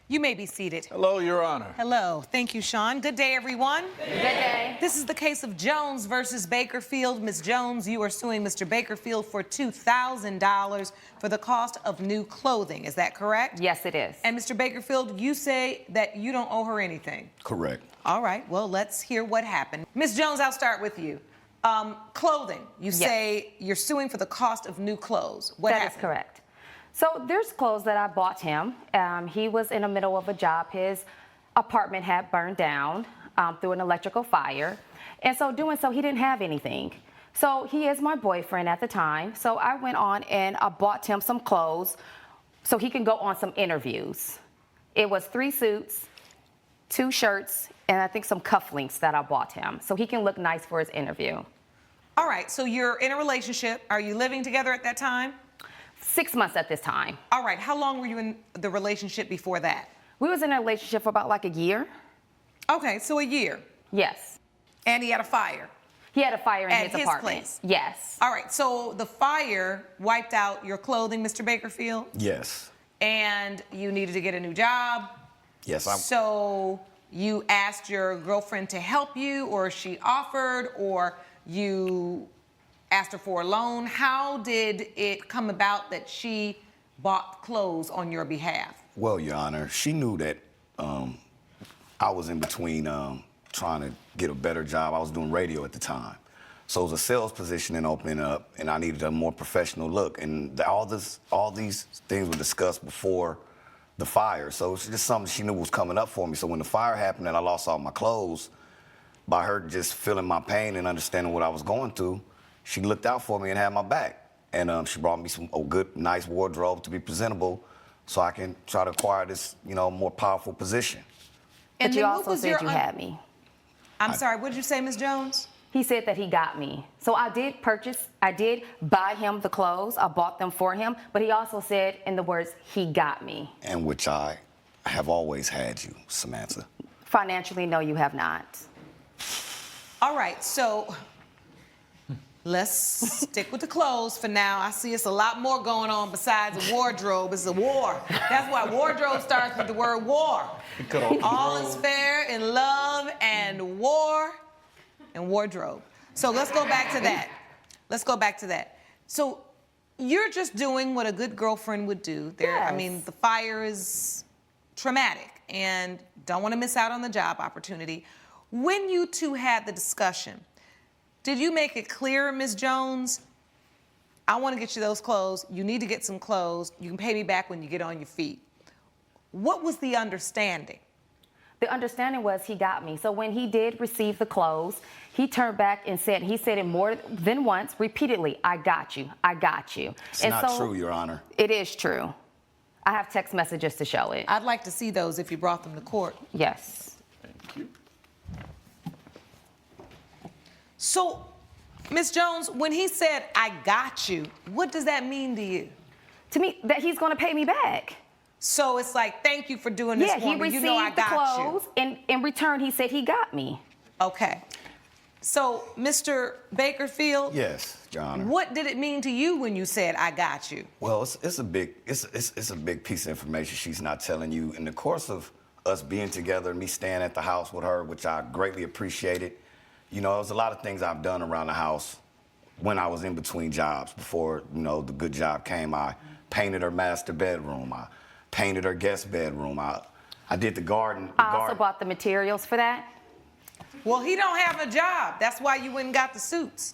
You may be seated. Hello, Your Honor. Hello. Thank you, Sean. Good day, everyone. Good day. This is the case of Jones versus Bakerfield. Ms. Jones, you are suing Mr. Bakerfield for $2,000 for the cost of new clothing. Is that correct? Yes, it is. And Mr. Bakerfield, you say that you don't owe her anything. Correct. All right. Well, let's hear what happened. Ms. Jones, I'll start with you. Clothing. You say you're suing for the cost of new clothes. What happened? That is correct. So there's clothes that I bought him. He was in the middle of a job. His apartment had burned down through an electrical fire. And so doing so, he didn't have anything. So he is my boyfriend at the time. So I went on and I bought him some clothes so he can go on some interviews. It was 3 suits, 2 shirts, and I think some cufflinks that I bought him so he can look nice for his interview. All right. So you're in a relationship. Are you living together at that time? 6 months at this time. All right. How long were you in the relationship before that? We was in a relationship for about like a year. Okay, so a year. Yes. And he had a fire. He had a fire in his apartment. Place. Yes. All right. So the fire wiped out your clothing, Mr. Bakerfield. Yes. And you needed to get a new job. Yes. So you asked your girlfriend to help you, or she offered, or you asked her for a loan. How did it come about that she bought clothes on your behalf? Well, Your Honor, she knew that I was in between trying to get a better job. I was doing radio at the time. So it was a sales position and opening up, and I needed a more professional look. And all these things were discussed before the fire. So it's just something she knew was coming up for me. So when the fire happened and I lost all my clothes, by her just feeling my pain and understanding what I was going through, she looked out for me and had my back. And she brought me a good, nice wardrobe to be presentable so I can try to acquire this, more powerful position. But you also said you had me. I'm sorry, what did you say, Ms. Jones? He said that he got me. So I did buy him the clothes. I bought them for him. But he also said in the words, he got me. And which I have always had you, Samantha. Financially, no, you have not. All right, so let's stick with the clothes for now. I see it's a lot more going on besides a wardrobe. It's a war. That's why wardrobe starts with the word war. All is fair in love and war and wardrobe. So let's go back to that. So you're just doing what a good girlfriend would do. Yes. I mean, the fire is traumatic and don't want to miss out on the job opportunity. When you two had the discussion, did you make it clear, Ms. Jones, I want to get you those clothes. You need to get some clothes. You can pay me back when you get on your feet. What was the understanding? The understanding was he got me. So when he did receive the clothes, he turned back and said it more than once, repeatedly, I got you, I got you. It's not true, Your Honor. It is true. I have text messages to show it. I'd like to see those if you brought them to court. Yes. Thank you. So, Ms. Jones, when he said, I got you, what does that mean to you? To me, that he's going to pay me back. So it's like, thank you for doing this for me. Yeah, he received the clothes, and in return, he said he got me. Okay. So, Mr. Bakerfield? Yes, Your Honor. What did it mean to you when you said, I got you? Well, it's a big piece of information she's not telling you. In the course of us being together, me staying at the house with her, which I greatly appreciated, there was a lot of things I've done around the house when I was in between jobs, before, you know, the good job came, I painted her master bedroom. I painted her guest bedroom. I did the garden. I also bought the materials for that. Well, he don't have a job. That's why you went and got the suits.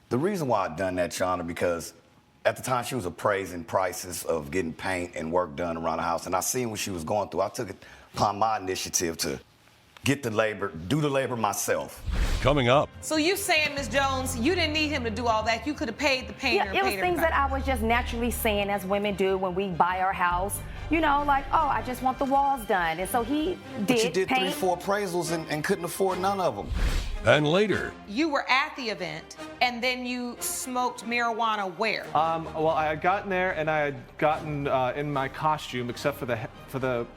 The reason why I done that, Shauna, because at the time she was appraising prices of getting paint and work done around the house, and I seen what she was going through. I took it upon my initiative to get the labor, do the labor myself. Coming up. So you saying, Ms. Jones, you didn't need him to do all that. You could have paid the painter. Yeah, it was things that I was just naturally saying as women do when we buy our house. You know, like, oh, I just want the walls done. And so he did But you did paint. 3-4 appraisals and couldn't afford none of them. And later. You were at the event, and then you smoked marijuana where? Well, I had gotten there, and I had gotten in my costume, except for the.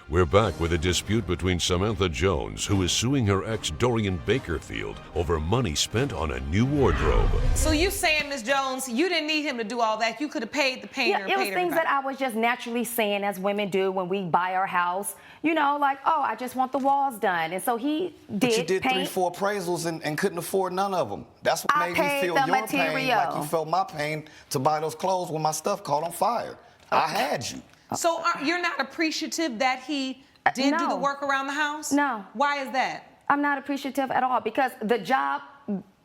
We're back with a dispute between Samantha Jones, who is suing her ex Dorian Bakerfield over money spent on a new wardrobe. So you saying, Ms. Jones, you didn't need him to do all that. You could have paid the painter. Yeah, it was things that I was just naturally saying as women do when we buy our house. You know, like, oh, I just want the walls done. And so he did But you did paint. 3-4 appraisals and couldn't afford none of them. That's what made me feel your pain like you felt my pain to buy those clothes when my stuff caught on fire. I had you. So you're not appreciative that he did do the work around the house? No. Why is that? I'm not appreciative at all because the job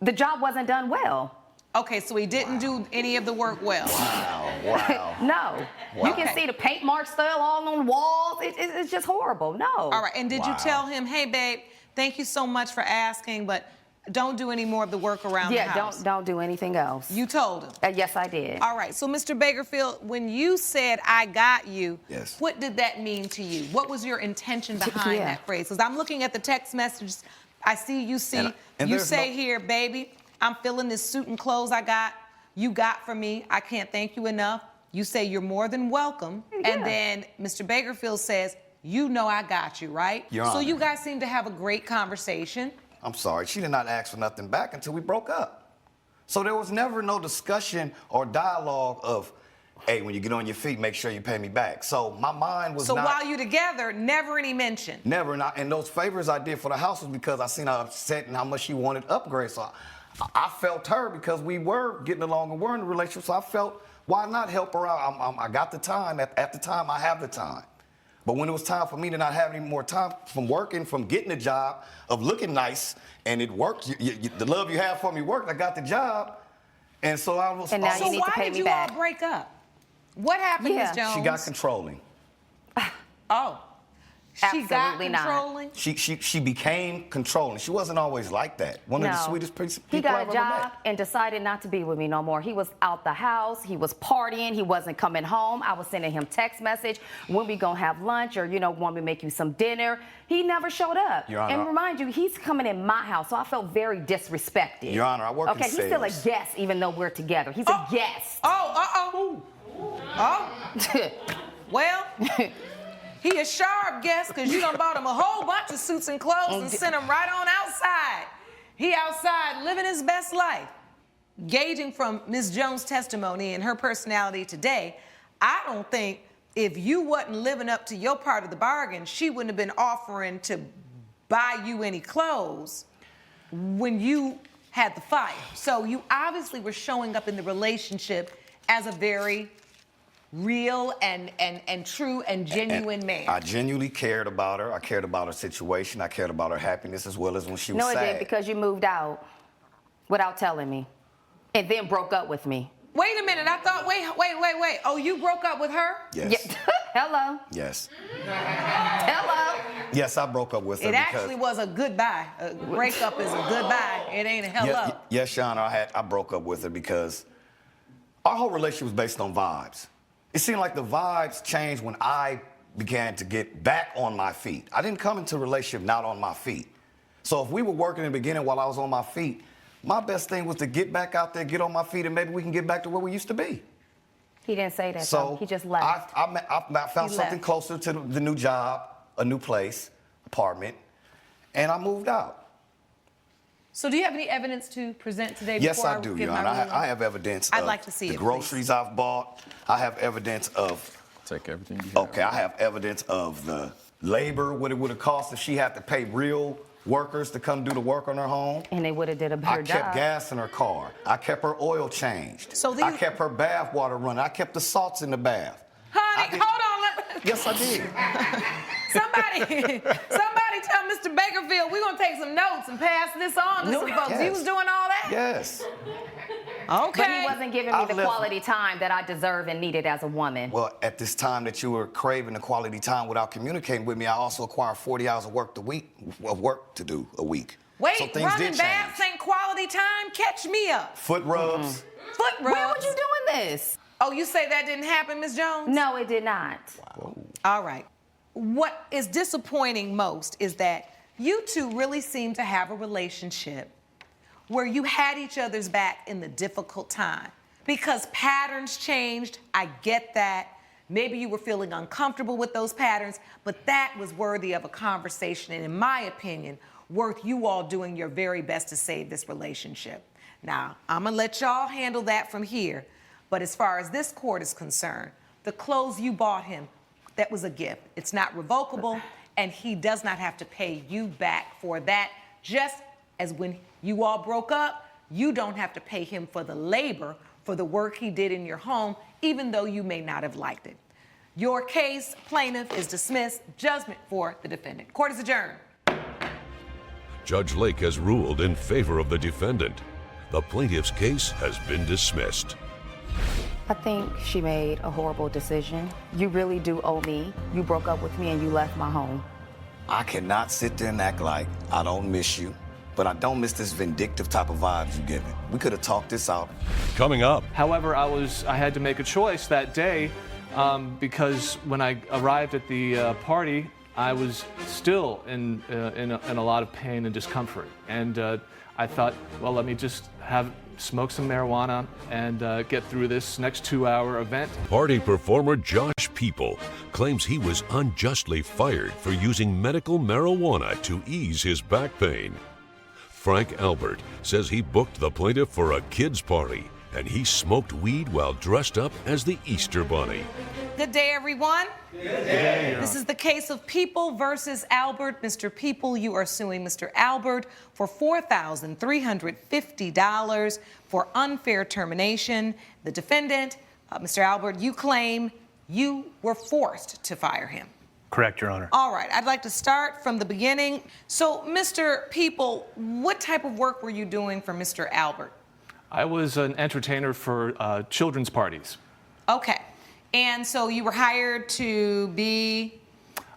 wasn't done well. Okay, so he didn't do any of the work well. Wow. No. Wow. You can see the paint marks still all on the walls. It's just horrible. No. All right, and did you tell him, hey, babe, thank you so much for asking, but don't do any more of the work around the house? Yeah, don't do anything else. You told him? Yes, I did. All right, so Mr. Bakerfield, when you said, I got you, yes, what did that mean to you? What was your intention behind that phrase? Because I'm looking at the text messages. I see you you say here, baby, I'm feeling this suit and clothes you got for me. I can't thank you enough. You say you're more than welcome. Yeah. And then Mr. Bakerfield says, you know I got you, right? Your So Honor. you guys seem to have a great conversation. I'm sorry, she did not ask for nothing back until we broke up. So there was never no discussion or dialogue of, hey, when you get on your feet, make sure you pay me back. So my mind was So not... while you're together, never any mention? Never, and those favors I did for the house was because I seen her upset and how much she wanted upgrades. So I felt her because we were getting along and were in a relationship, so I felt, why not help her out? I got the time. At the time, I have the time. But when it was time for me to not have any more time from working, from getting a job, of looking nice, and it worked, the love you have for me worked, I got the job, and so I was... And now you need to pay me back. So why did you all break up? What happened, Ms. Jones? She got controlling. Oh. She got Absolutely not. controlling? She became controlling. She wasn't always like that. One of the sweetest people He got I've a ever job met. and decided not to be with me no more. He was out the house. He was partying. He wasn't coming home. I was sending him text message, when we gonna have lunch, or, you know, want me to make you some dinner. He never showed up. Your Honor, and remind you, he's coming in my house, so I felt very disrespected. Your Honor, I work in Okay, he's still a sales. guest, even though we're together. He's a guest. Oh. Well, he a sharp guest because you done bought him a whole bunch of suits and clothes and sent him right on outside. He outside living his best life. Gauging from Ms. Jones' testimony and her personality today, I don't think if you wasn't living up to your part of the bargain, she wouldn't have been offering to buy you any clothes when you had the fire. So you obviously were showing up in the relationship as a very real and true and genuine man. I genuinely cared about her. I cared about her situation. I cared about her happiness as well as when she was No, it sad. didn't, because you moved out without telling me, and then broke up with me. Wait a minute, I thought, wait. Oh, you broke up with her? Yes. Yeah. Hello. Yes. Hello. Yes, I broke up with her It because... actually was a goodbye. A breakup is a goodbye. It ain't a hello. Yes, Shauna, I broke up with her because our whole relationship was based on vibes. It seemed like the vibes changed when I began to get back on my feet. I didn't come into a relationship not on my feet. So if we were working in the beginning while I was on my feet, my best thing was to get back out there, get on my feet, and maybe we can get back to where we used to be. He didn't say that, So though. He just left. I found He something left. closer to the new job, a new place, apartment, and I moved out. So do you have any evidence to present today? Yes, before I do, give Your my Honor. ruling? I have evidence I'd of like to see the it, groceries I've bought. I have evidence of... Take everything you have. Okay, I have evidence of the labor, what it would have cost if she had to pay real workers to come do the work on her home. And they would have did a better I job. kept gas in her car. I kept her oil changed. So I kept her bath water running. I kept the salts in the bath. Honey, hold on. Yes, I did. Somebody tell Mr. Bakerfield we're gonna take some notes and pass this on to some folks. Yes. He was doing all that? Yes. Okay. But he wasn't giving me the quality time that I deserve and needed as a woman. Well, at this time that you were craving the quality time without communicating with me, I also acquired 40 hours of work to do a week. Wait, so things running did baths ain't quality time? Catch me up. Foot rubs. Foot rubs. Where was you doing this? Oh, you say that didn't happen, Ms. Jones? No, it did not. Wow. All right. What is disappointing most is that you two really seem to have a relationship where you had each other's back in the difficult time. Because patterns changed, I get that. Maybe you were feeling uncomfortable with those patterns, but that was worthy of a conversation, and in my opinion, worth you all doing your very best to save this relationship. Now, I'm gonna let y'all handle that from here, but as far as this court is concerned, the clothes you bought him, that was a gift. It's not revocable, and he does not have to pay you back for that, just as when you all broke up, you don't have to pay him for the labor for the work he did in your home, even though you may not have liked it. Your case, plaintiff, is dismissed. Judgment for the defendant. Court is adjourned. Judge Lake has ruled in favor of the defendant. The plaintiff's case has been dismissed. I think she made a horrible decision. You really do owe me. You broke up with me and you left my home. I cannot sit there and act like I don't miss you, but I don't miss this vindictive type of vibes you give it. We could have talked this out. Coming up. However, I had to make a choice that day because when I arrived at the party, I was still in a lot of pain and discomfort. And I thought, well, let me just smoke some marijuana and get through this next 2-hour event. Party performer Josh People claims he was unjustly fired for using medical marijuana to ease his back pain. Frank Albert says he booked the plaintiff for a kid's party and he smoked weed while dressed up as the Easter Bunny. Good day, everyone. Good day. This is the case of People versus Albert. Mr. People, you are suing Mr. Albert for $4,350 for unfair termination. The defendant, Mr. Albert, you claim you were forced to fire him. Correct, Your Honor. All right, I'd like to start from the beginning. So, Mr. People, what type of work were you doing for Mr. Albert? I was an entertainer for children's parties. Okay. And so you were hired to be?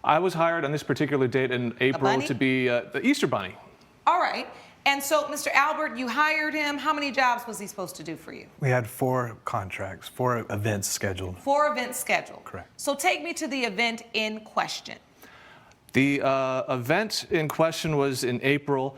I was hired on this particular date in April to be the Easter Bunny. All right. And so, Mr. Albert, you hired him. How many jobs was he supposed to do for you? We had 4 contracts, 4 events scheduled. 4 events scheduled. Correct. So take me to the event in question. The event in question was in April.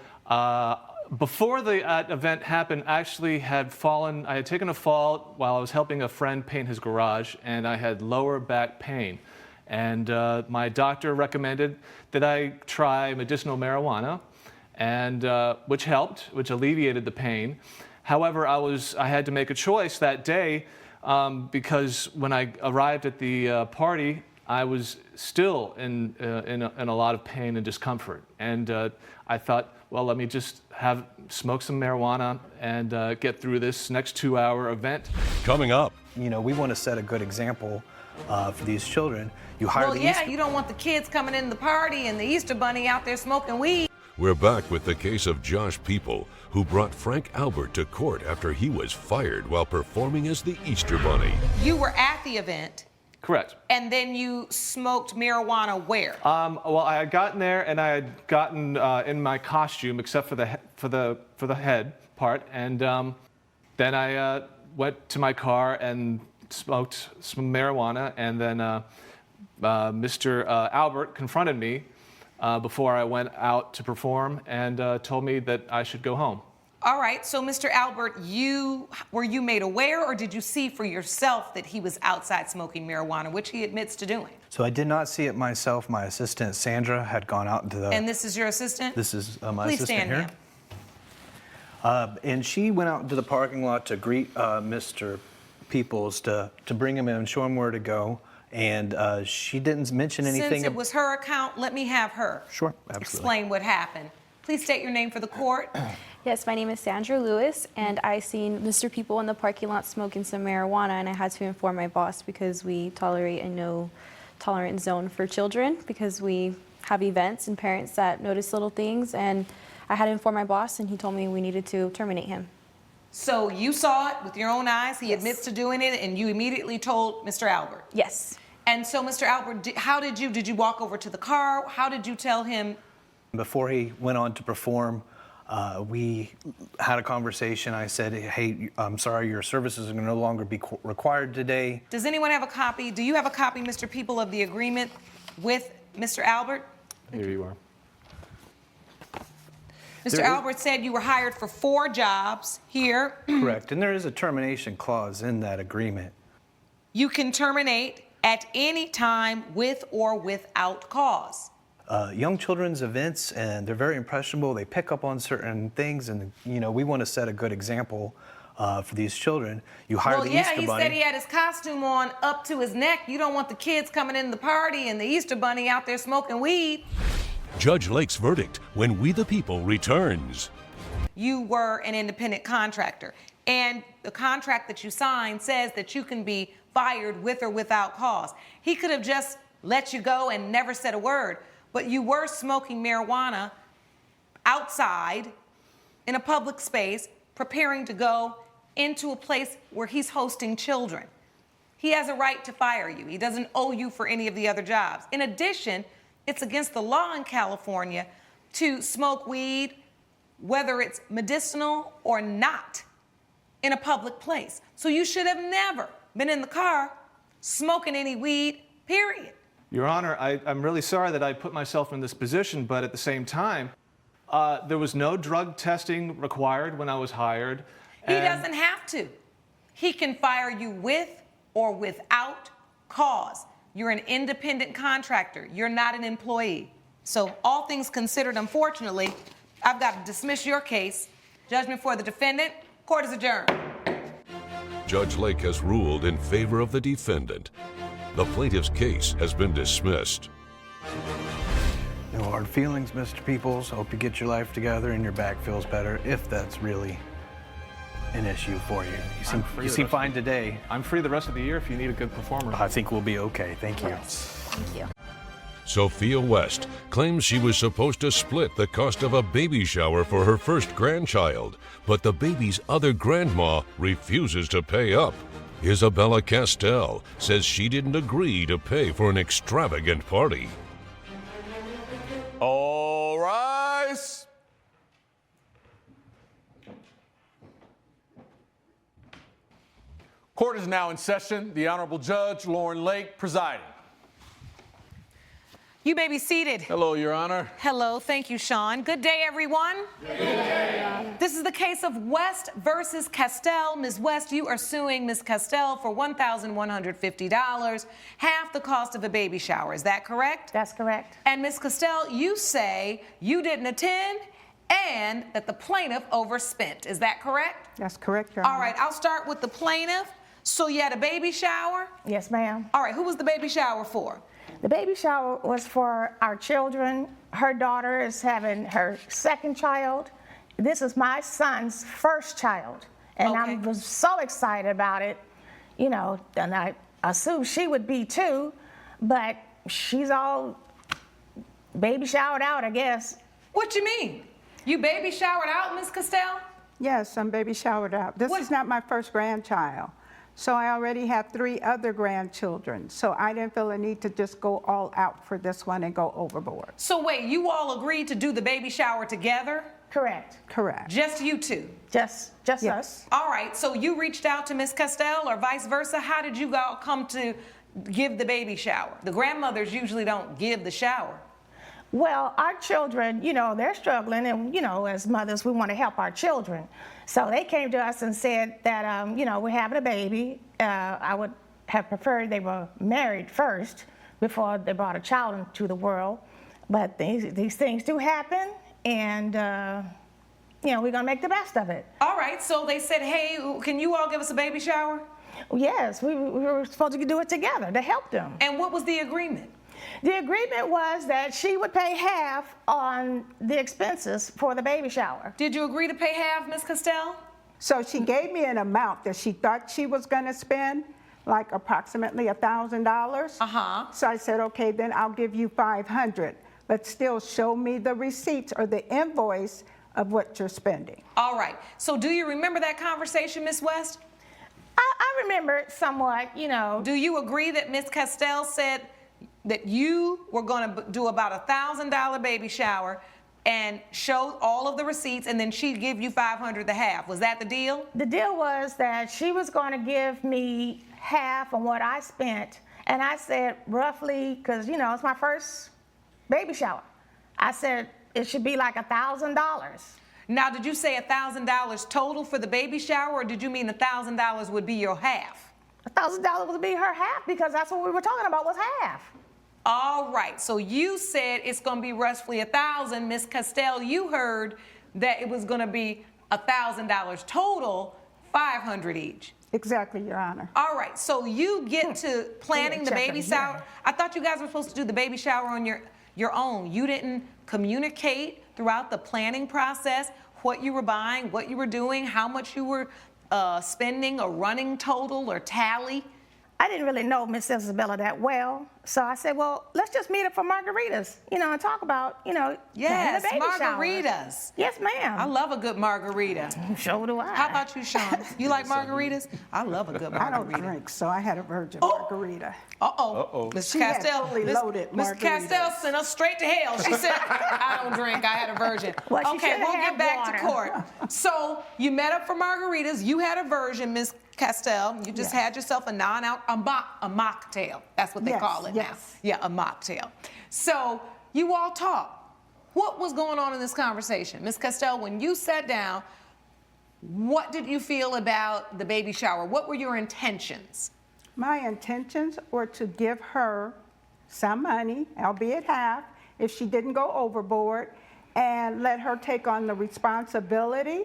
Before the event happened, I actually had fallen. I had taken a fall while I was helping a friend paint his garage, and I had lower back pain. And my doctor recommended that I try medicinal marijuana, and which helped, which alleviated the pain. However, I had to make a choice that day because when I arrived at the party, I was still in a lot of pain and discomfort. And I thought, well, let me just smoke some marijuana and get through this next 2-hour event. Coming up. You know, we want to set a good example for these children. You hire you don't want the kids coming in the party and the Easter Bunny out there smoking weed. We're back with the case of Josh People, who brought Frank Albert to court after he was fired while performing as the Easter Bunny. You were at the event. Correct. And then you smoked marijuana where? Well, I had gotten there and I had gotten in my costume, except for the head part, and then I went to my car and smoked some marijuana, and then Mr. Albert confronted me before I went out to perform and told me that I should go home. All right, so Mr. Albert, were you made aware, or did you see for yourself that he was outside smoking marijuana, which he admits to doing? So I did not see it myself. My assistant, Sandra, had gone out into the... And this is your assistant? This is my Please assistant stand here. And she went out into the parking lot to greet Mr. Peoples to bring him in and show him where to go. And she didn't mention anything. Since it was her account, let me have her. Sure, absolutely. Explain what happened. Please state your name for the court. Yes, my name is Sandra Lewis, and I seen Mr. People in the parking lot smoking some marijuana, and I had to inform my boss because we tolerate a no tolerance zone for children because we have events and parents that notice little things, and I had to inform my boss, and he told me we needed to terminate him. So you saw it with your own eyes, he admits to doing it, and you immediately told Mr. Albert? Yes. And so, Mr. Albert, how did you walk over to the car? How did you tell him? Before he went on to perform, we had a conversation. I said, hey, I'm sorry, your services are going to no longer be required today. Does anyone have a copy? Do you have a copy, Mr. People, of the agreement with Mr. Albert? Here you are. Mr. Albert said you were hired for 4 jobs here. Correct, and there is a termination clause in that agreement. You can terminate at any time with or without cause. Young children's events, and they're very impressionable. They pick up on certain things, and we want to set a good example for these children. You hire the Easter Bunny. Well, yeah, he said he had his costume on up to his neck. You don't want the kids coming in the party and the Easter Bunny out there smoking weed. Judge Lake's verdict when We the People returns. You were an independent contractor, and the contract that you signed says that you can be fired with or without cause. He could have just let you go and never said a word, but you were smoking marijuana outside in a public space, preparing to go into a place where he's hosting children. He has a right to fire you. He doesn't owe you for any of the other jobs. In addition, it's against the law in California to smoke weed, whether it's medicinal or not, in a public place. So you should have never been in the car smoking any weed, period. Your Honor, I'm really sorry that I put myself in this position, but at the same time, there was no drug testing required when I was hired. He doesn't have to. He can fire you with or without cause. You're an independent contractor. You're not an employee. So all things considered, unfortunately, I've got to dismiss your case. Judgment for the defendant. Court is adjourned. Judge Lake has ruled in favor of the defendant. The plaintiff's case has been dismissed. No hard feelings, Mr. Peoples. Hope you get your life together and your back feels better, if that's really an issue for you. You seem fine today. I'm free the rest of the year if you need a good performer. I think we'll be okay. Thank you. Thank you. Sophia West claims she was supposed to split the cost of a baby shower for her first grandchild, but the baby's other grandma refuses to pay up. Isabella Castell says she didn't agree to pay for an extravagant party. All rise. Court is now in session. The Honorable Judge Lauren Lake presiding. You may be seated. Hello, Your Honor. Hello. Thank you, Sean. Good day, everyone. Good day. This is the case of West versus Castell. Ms. West, you are suing Ms. Castell for $1,150, half the cost of a baby shower. Is that correct? That's correct. And Ms. Castell, you say you didn't attend and that the plaintiff overspent. Is that correct? That's correct, Your Honor. All right, I'll start with the plaintiff. So you had a baby shower? Yes, ma'am. All right, who was the baby shower for? The baby shower was for our children. Her daughter is having her second child. This is my son's first child. And I was so excited about it, and I assumed she would be too, but she's all baby showered out, I guess. What you mean? You baby showered out, Ms. Castell? Yes, I'm baby showered out. This is not my first grandchild. So I already have 3 other grandchildren. So I didn't feel a need to just go all out for this one and go overboard. So wait, you all agreed to do the baby shower together? Correct. Correct. Just you two? Just us. All right, so you reached out to Ms. Castell or vice versa? How did you all come to give the baby shower? The grandmothers usually don't give the shower. Well, our children, they're struggling, and, as mothers, we want to help our children. So they came to us and said that, we're having a baby. I would have preferred they were married first before they brought a child into the world. But these things do happen, and, we're going to make the best of it. All right, so they said, hey, can you all give us a baby shower? Yes, we were supposed to do it together to help them. And what was the agreement? The agreement was that she would pay half on the expenses for the baby shower. Did you agree to pay half, Ms. Castell? So she gave me an amount that she thought she was going to spend, like approximately $1,000. Uh-huh. So I said, okay, then I'll give you $500, but still show me the receipts or the invoice of what you're spending. All right. So do you remember that conversation, Ms. West? I remember it somewhat, you know. Do you agree that Ms. Castell said that you were going to do about $1,000 baby shower and show all of the receipts, and then she'd give you $500 the half? Was that the deal? The deal was that she was going to give me half on what I spent, and I said roughly, because, you know, it's my first baby shower. I said it should be like $1,000. Now, did you say $1,000 total for the baby shower, or did you mean $1,000 would be your half? $1,000 would be her half, because that's what we were talking about, was half. All right, so you said it's going to be roughly $1,000. Ms. Castell, you heard that it was going to be $1,000 total, $500 each. Exactly, Your Honor. All right, so you get to planning the baby shower. I thought you guys were supposed to do the baby shower on your own. You didn't communicate throughout the planning process what you were buying, what you were doing, how much you were spending, a running total or tally. I didn't really know Miss Isabella that well, so I said, well, let's just meet up for margaritas, you know, and talk about, you know, yes, the baby margaritas. Shower. Yes, ma'am. I love a good margarita. So do I. How about you, Sean? You like margaritas? I love a good margarita. I don't drink, so I had a virgin margarita. Uh-oh. Mr. Castell, Mr. Castell sent us straight to hell. She said, I don't drink, I had a virgin. Well, okay, we'll get back to court. So you met up for margaritas. You had a virgin, Ms. Castell. You just had yourself a mocktail. That's what they call it now. Yeah, a mocktail. So you all talked. What was going on in this conversation? Ms. Castell, when you sat down, what did you feel about the baby shower? What were your intentions? My intentions were to give her some money, albeit half, if she didn't go overboard, and let her take on the responsibility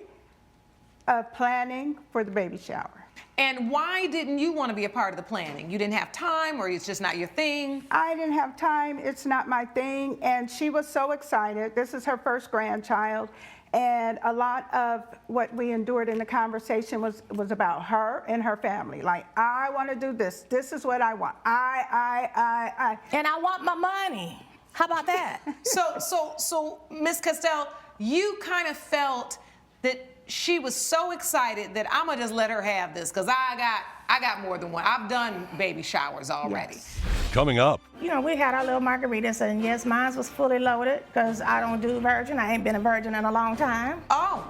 of planning for the baby shower. And why didn't you want to be a part of the planning? You didn't have time, or it's just not your thing? I didn't have time. It's not my thing. And she was so excited. This is her first grandchild. And a lot of what we endured in the conversation was about her and her family. Like, I want to do this. This is what I want. I. And I want my money. How about that? So, Ms. Castell, you kind of felt that she was so excited that I'm gonna just let her have this, because I got more than one. I've done baby showers already. Yes. Coming up. You know, we had our little margaritas, and yes, mine was fully loaded, because I don't do virgin. I ain't been a virgin in a long time. Oh,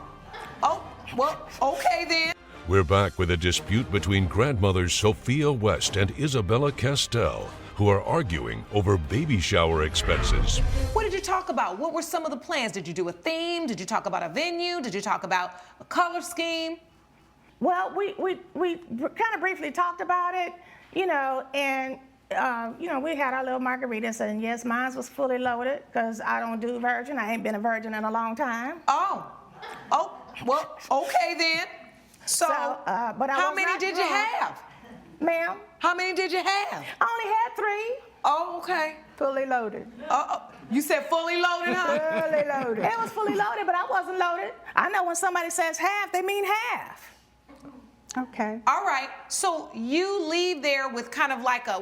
well, okay then. We're back with a dispute between grandmothers Sophia West and Isabella Castell, who are arguing over baby shower expenses. What did you talk about? What were some of the plans? Did you do a theme? Did you talk about a venue? Did you talk about a color scheme? Well, we kind of briefly talked about it, you know, and you know, we had our little margaritas, and yes, mine was fully loaded, because I don't do virgin. I ain't been a virgin in a long time. Oh, well, okay then. So but how many did you have? Ma'am? How many did you have? I only had 3. Oh, okay. Fully loaded. You said fully loaded, huh? Fully loaded. It was fully loaded, but I wasn't loaded. I know when somebody says half, they mean half. Okay. All right. So you leave there with kind of like a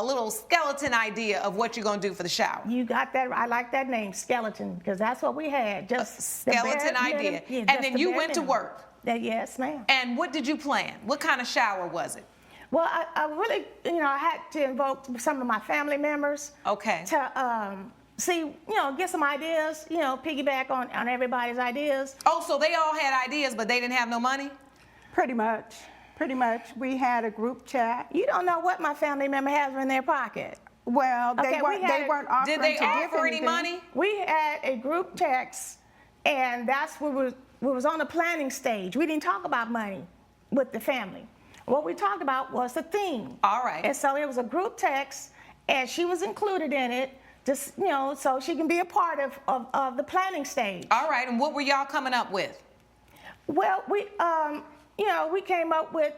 little skeleton idea of what you're going to do for the shower. You got that. I like that name, skeleton, because that's what we had. Just a skeleton idea. And then you went to work. Yes, ma'am. And what did you plan? What kind of shower was it? Well, I really, you know, I had to invoke some of my family members. Okay. To see, you know, get some ideas, you know, piggyback on everybody's ideas. Oh, so they all had ideas, but they didn't have no money? Pretty much. We had a group chat. You don't know what my family member has in their pocket. Well, they weren't offering Did they to offer give any money? We had a group text, and that's what was on the planning stage. We didn't talk about money with the family. What we talked about was the theme. All right. And so it was a group text, and she was included in it, just, you know, so she can be a part of the planning stage. All right, and what were y'all coming up with? Well, we, you know, we came up with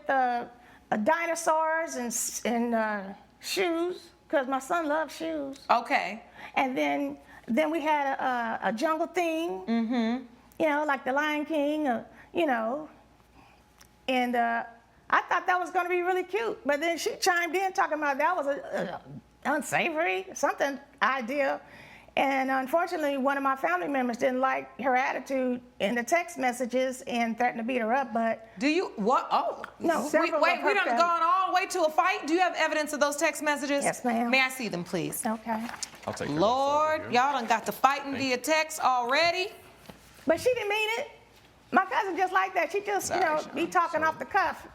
dinosaurs and shoes. because my son loves shoes. Okay. And then we had a jungle theme, you know, like the Lion King, you know. And I thought that was going to be really cute. But then she chimed in talking about that was a unsavory, something idea. And unfortunately, one of my family members didn't like her attitude in the text messages and threatened to beat her up, but... Do you, what, oh, no. Wait, we done gone all the way to a fight? Do you have evidence of those text messages? Yes, ma'am. May I see them, please? Okay. I'll take Lord, y'all done got to fighting via text already? But she didn't mean it. My cousin just like that. She just, you know, be talking off the cuff.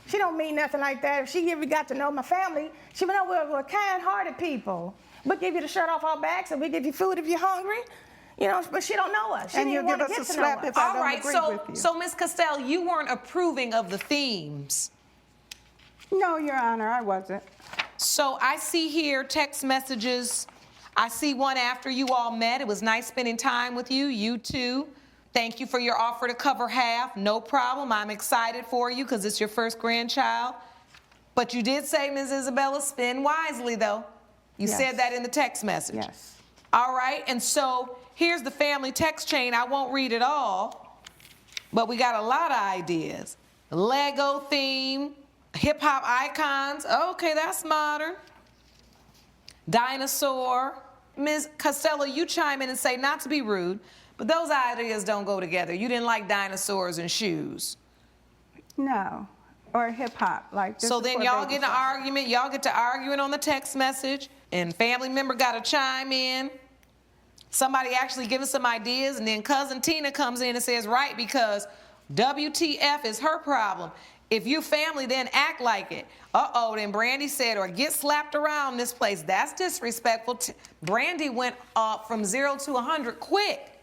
She don't mean nothing like that. If she ever got to know my family, she would know we're kind-hearted people. We'll give you the shirt off our backs, and we give you food if you're hungry. You know, but she don't know us. She and you give us a slap if I don't agree with you. So Ms. Castell, you weren't approving of the themes. No, Your Honor, I wasn't. So I see here text messages. I see one after you all met. It was nice spending time with you. You too. Thank you for your offer to cover half. No problem. I'm excited for you because it's your first grandchild. But you did say, Ms. Isabella, spend wisely, though. You said that in the text message. Yes. All right, and so here's the family text chain. I won't read it all, but we got a lot of ideas. Lego theme, hip-hop icons. Okay, that's modern. Dinosaur. Ms. Costello, you chime in and say, not to be rude, but those ideas don't go together. You didn't like dinosaurs and shoes. No. Or hip-hop. Like this. So then y'all get in an argument. Y'all get to arguing on the text message, and family member got to chime in. Somebody actually giving some ideas, and then cousin Tina comes in and says, right, because WTF is her problem. If you family, then act like it. Uh-oh, then Brandy said, or get slapped around this place. That's disrespectful. Brandy went up from 0 to 100 quick.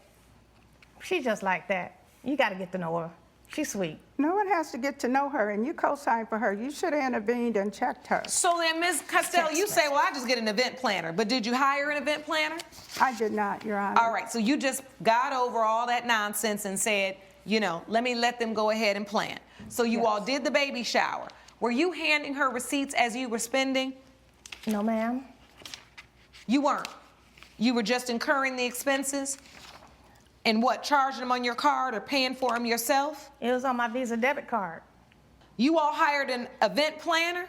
She's just like that. You got to get to know her. She's sweet. No one has to get to know her, and you co-signed for her. You should have intervened and checked her. So then, Ms. Costello, you say, well, I just get an event planner. But did you hire an event planner? I did not, Your Honor. All right, so you just got over all that nonsense and said, you know, let them go ahead and plan. So you all did the baby shower. Were you handing her receipts as you were spending? No, ma'am. You weren't? You were just incurring the expenses? And what, charging them on your card or paying for them yourself? It was on my Visa debit card. You all hired an event planner?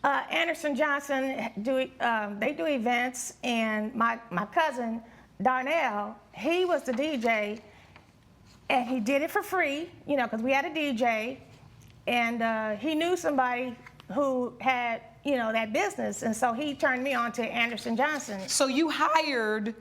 Anderson Johnson, they do events, and my cousin, Darnell, he was the DJ, and he did it for free, you know, because we had a DJ, and he knew somebody who had, you know, that business, and so he turned me on to Anderson Johnson. So you hired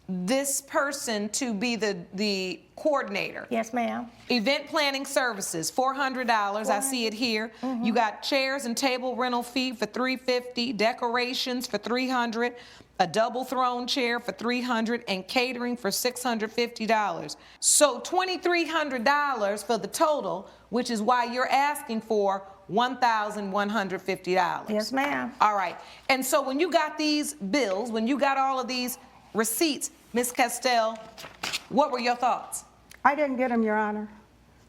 this person to be the coordinator? Yes, ma'am. Event planning services, $400. I see it here. You got chairs and table rental fee for $350, decorations for $300, a double throne chair for $300, and catering for $650. So $2,300 for the total, which is why you're asking for $1,150. Yes, ma'am. All right. And so when you got these bills, when you got all of these receipts, Ms. Castell, what were your thoughts? I didn't get them, Your Honor.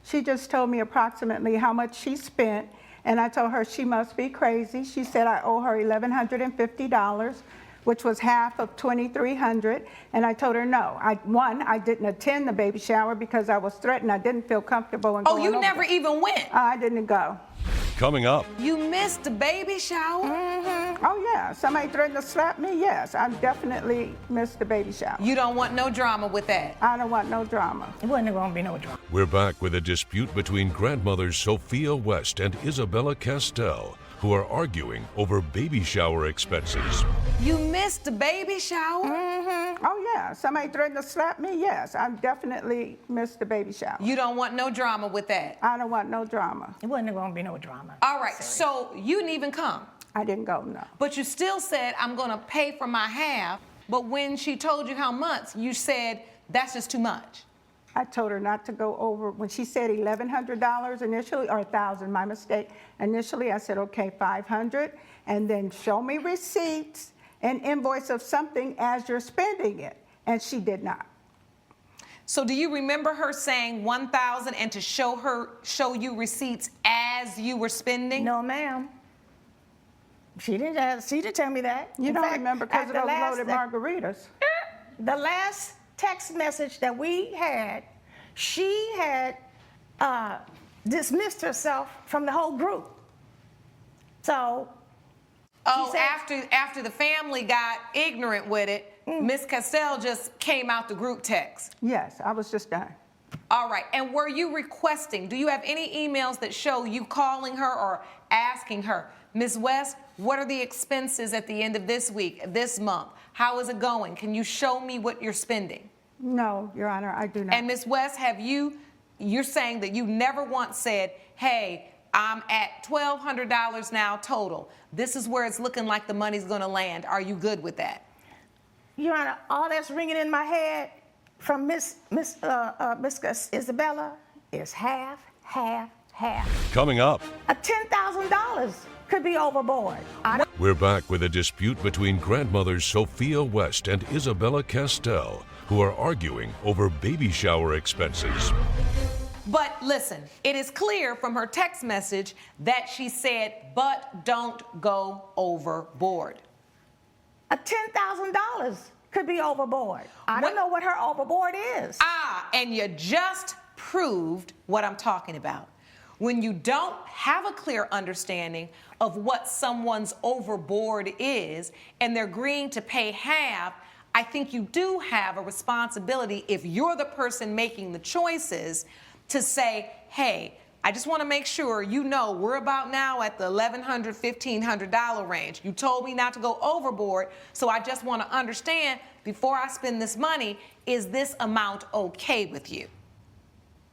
She just told me approximately how much she spent, and I told her she must be crazy. She said I owe her $1,150, which was half of $2,300, and I told her no. I didn't attend the baby shower because I was threatened. I didn't feel comfortable in going Oh, you over never there. even went? I didn't go. Coming up. You missed the baby shower? Oh, yeah. Somebody threatened to slap me? Yes, I definitely missed the baby shower. You don't want no drama with that? I don't want no drama. It wasn't going to be no drama. We're back with a dispute between grandmothers Sophia West and Isabella Castell, who are arguing over baby shower expenses. You missed the baby shower? Oh, yeah. Somebody threatened to slap me? Yes, I definitely missed the baby shower. You don't want no drama with that? I don't want no drama. It wasn't going to be no drama. All right, so you didn't even come? I didn't go, no. But you still said, I'm going to pay for my half, but when she told you how much, you said, that's just too much. I told her not to go over, when she said $1,100 initially, or $1,000, my mistake. Initially, I said, okay, $500, and then show me receipts and invoice of something as you're spending it. And she did not. So do you remember her saying $1,000 and to show you receipts as you were spending? No, ma'am. She didn't tell me that. You In don't fact, remember because at of the those last- loaded margaritas. The last text message that we had, she had dismissed herself from the whole group. So. Oh, after the family got ignorant with it, Miss Castell just came out the group text. Yes, I was just done. All right, and were you requesting, do you have any emails that show you calling her or asking her, Ms. West, what are the expenses at the end of this week, this month? How is it going? Can you show me what you're spending? No, Your Honor, I do not. And Ms. West, you're saying that you never once said, hey, I'm at $1,200 now total. This is where it's looking like the money's gonna land. Are you good with that? Your Honor, all that's ringing in my head from Miss Isabella is half. Coming up, $10,000 could be overboard. we're back with a dispute between grandmothers Sophia West and Isabella Castell, who are arguing over baby shower expenses. But listen, it is clear from her text message that she said, but don't go overboard. $10,000 could be overboard. I don't know what her overboard is. And you just proved what I'm talking about. When you don't have a clear understanding of what someone's overboard is and they're agreeing to pay half, I think you do have a responsibility, if you're the person making the choices, to say, hey, I just want to make sure you know we're about now at the $1,100, $1,500 range. You told me not to go overboard, so I just want to understand before I spend this money, is this amount okay with you?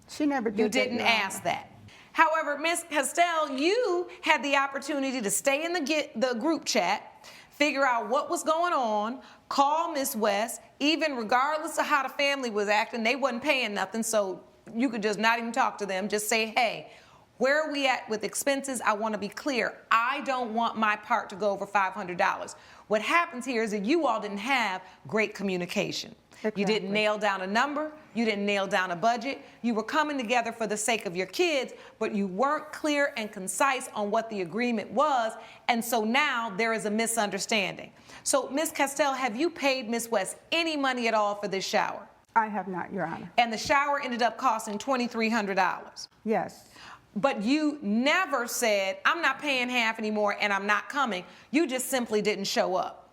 She never did. You didn't ask that. However, Ms. Castell, you had the opportunity to stay in the group chat, figure out what was going on, call Ms. West, even regardless of how the family was acting, they wasn't paying nothing, so you could just not even talk to them. Just say, hey, where are we at with expenses? I want to be clear. I don't want my part to go over $500. What happens here is that you all didn't have great communication. Exactly. You didn't nail down a number. You didn't nail down a budget. You were coming together for the sake of your kids, but you weren't clear and concise on what the agreement was. And so now there is a misunderstanding. So, Ms. Castell, have you paid Ms. West any money at all for this shower? I have not, Your Honor. And the shower ended up costing $2,300. Yes. But you never said, I'm not paying half anymore and I'm not coming. You just simply didn't show up.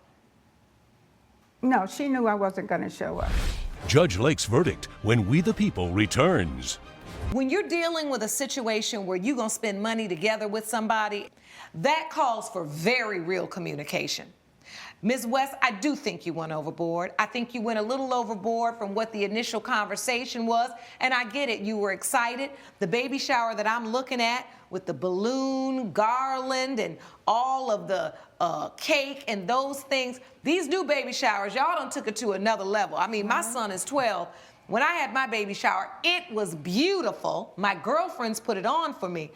No, she knew I wasn't going to show up. Judge Lake's verdict when We the People returns. When you're dealing with a situation where you're going to spend money together with somebody, that calls for very real communication. Ms. West, I do think you went overboard. I think you went a little overboard from what the initial conversation was, and I get it. You were excited. The baby shower that I'm looking at with the balloon, garland, and all of the cake and those things, these new baby showers, y'all done took it to another level. I mean, my son is 12. When I had my baby shower, it was beautiful. My girlfriends put it on for me.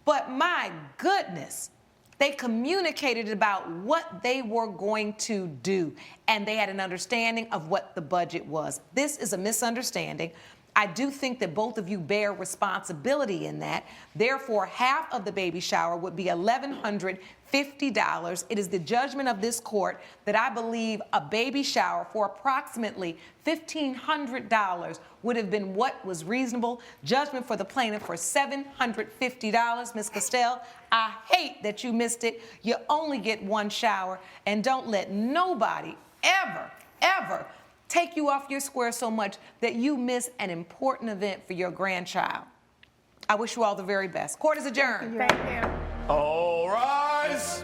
But my goodness, they communicated about what they were going to do, and they had an understanding of what the budget was. This is a misunderstanding. I do think that both of you bear responsibility in that. Therefore, half of the baby shower would be $1,150. It is the judgment of this court that I believe a baby shower for approximately $1,500 would have been what was reasonable. Judgment for the plaintiff for $750. Ms. Castell, I hate that you missed it. You only get one shower, and don't let nobody ever take you off your square so much that you miss an important event for your grandchild. I wish you all the very best. Court is adjourned. Thank you. All rise.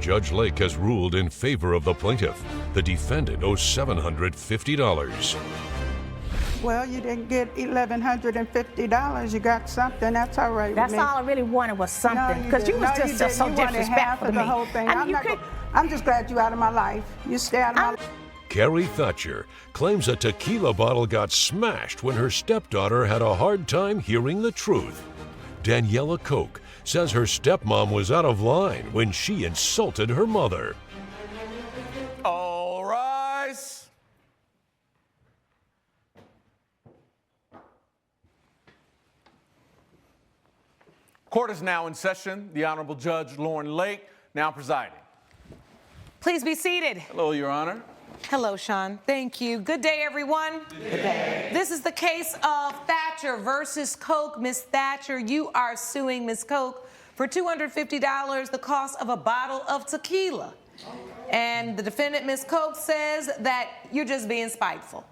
Judge Lake has ruled in favor of the plaintiff. The defendant owes $750. Well, you didn't get $1,150. You got something. That's all right. That's with me. all I really wanted was something. Because you was just so you wanted half disrespectful of to the me. whole thing. And I'm just glad you're out of my life. You stay out of my life. Carrie Thatcher claims a tequila bottle got smashed when her stepdaughter had a hard time hearing the truth. Daniela Koch says her stepmom was out of line when she insulted her mother. All rise. Court is now in session. The Honorable Judge Lauren Lake now presiding. Please be seated. Hello, Your Honor. Hello, Sean. Thank you. Good day, everyone. Good day. This is the case of Thatcher versus Coke. Miss Thatcher, you are suing Miss Coke for $250, the cost of a bottle of tequila. And the defendant, Miss Coke, says that you're just being spiteful.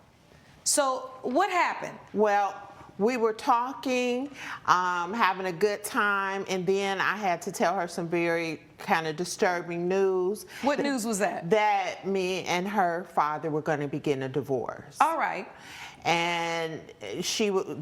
So what happened? Well, we were talking, having a good time, and then I had to tell her some very kind of disturbing news. What news was that? That me and her father were going to be getting a divorce. All right. And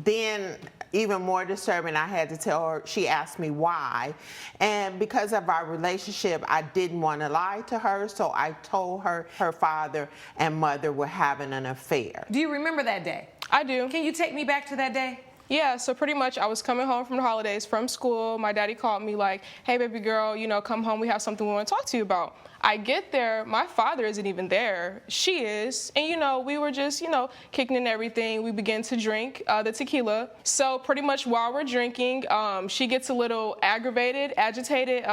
then, even more disturbing, I had to tell her, she asked me why. And because of our relationship, I didn't want to lie to her, so I told her her father and mother were having an affair. Do you remember that day? I do. Can you take me back to that day? Yeah, so pretty much I was coming home from the holidays from school. My daddy called me like, hey, baby girl, come home. We have something we want to talk to you about. I get there. My father isn't even there. She is. And, we were just, kicking and everything. We begin to drink the tequila. So pretty much while we're drinking, she gets a little aggravated, agitated.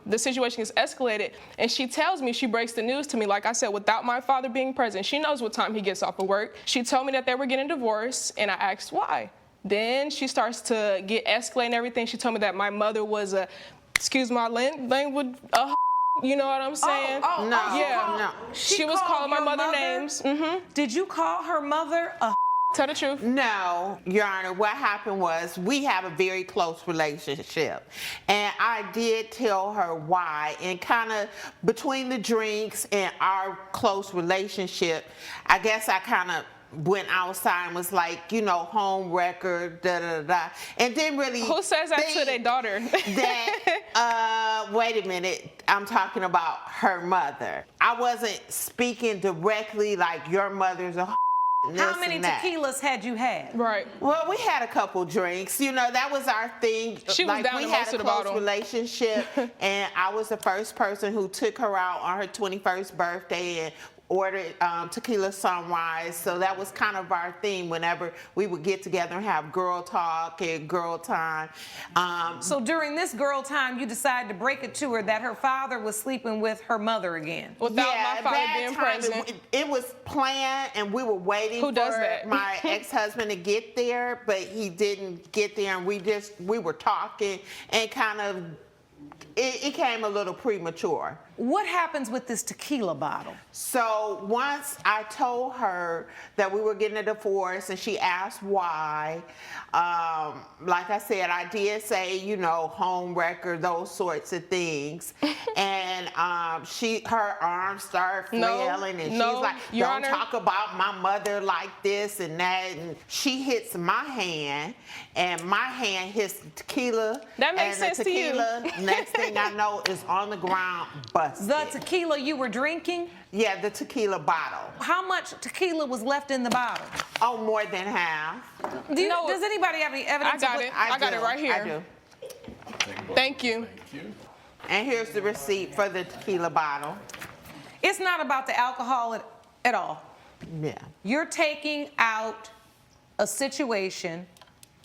The situation gets escalated. And she tells me, she breaks the news to me, like I said, without my father being present. She knows what time he gets off of work. She told me that they were getting divorced, and I asked why. Then she starts to get escalating everything. She told me that my mother was excuse my language, you know what I'm saying? She was calling my mother names. Mm-hmm. Did you call her mother a Tell the truth. No, Your Honor, what happened was we have a very close relationship. And I did tell her why. And kind of between the drinks and our close relationship, I guess I kind of went outside and was like, home record, da-da-da. And didn't really Who says that to their daughter? Wait a minute. I'm talking about her mother. I wasn't speaking directly like your mother's a How many tequilas had you had? Right. Well, we had a couple drinks. That was our thing. She was down we to had most a of the close bottle. relationship, and I was the first person who took her out on her 21st birthday and ordered tequila sunrise. So that was kind of our theme whenever we would get together and have girl talk and girl time. So during this girl time, you decided to break it to her that her father was sleeping with her mother again. Without my father being present. It was planned, and we were waiting for my ex-husband to get there, but he didn't get there, and we were talking, and kind of it came a little premature. What happens with this tequila bottle? So once I told her that we were getting a divorce and she asked why, like I said, I did say, home record, those sorts of things. And her arms started flailing and she's like, don't talk about my mother like this and that. And she hits my hand and my hand hits the tequila. That makes sense to you. Next thing I know is on the ground, busted. The tequila you were drinking? Yeah, the tequila bottle. How much tequila was left in the bottle? Oh, more than half. Does anybody have any evidence? I got it right here. I do. Thank you. And here's the receipt for the tequila bottle. It's not about the alcohol at all. Yeah. You're taking out a situation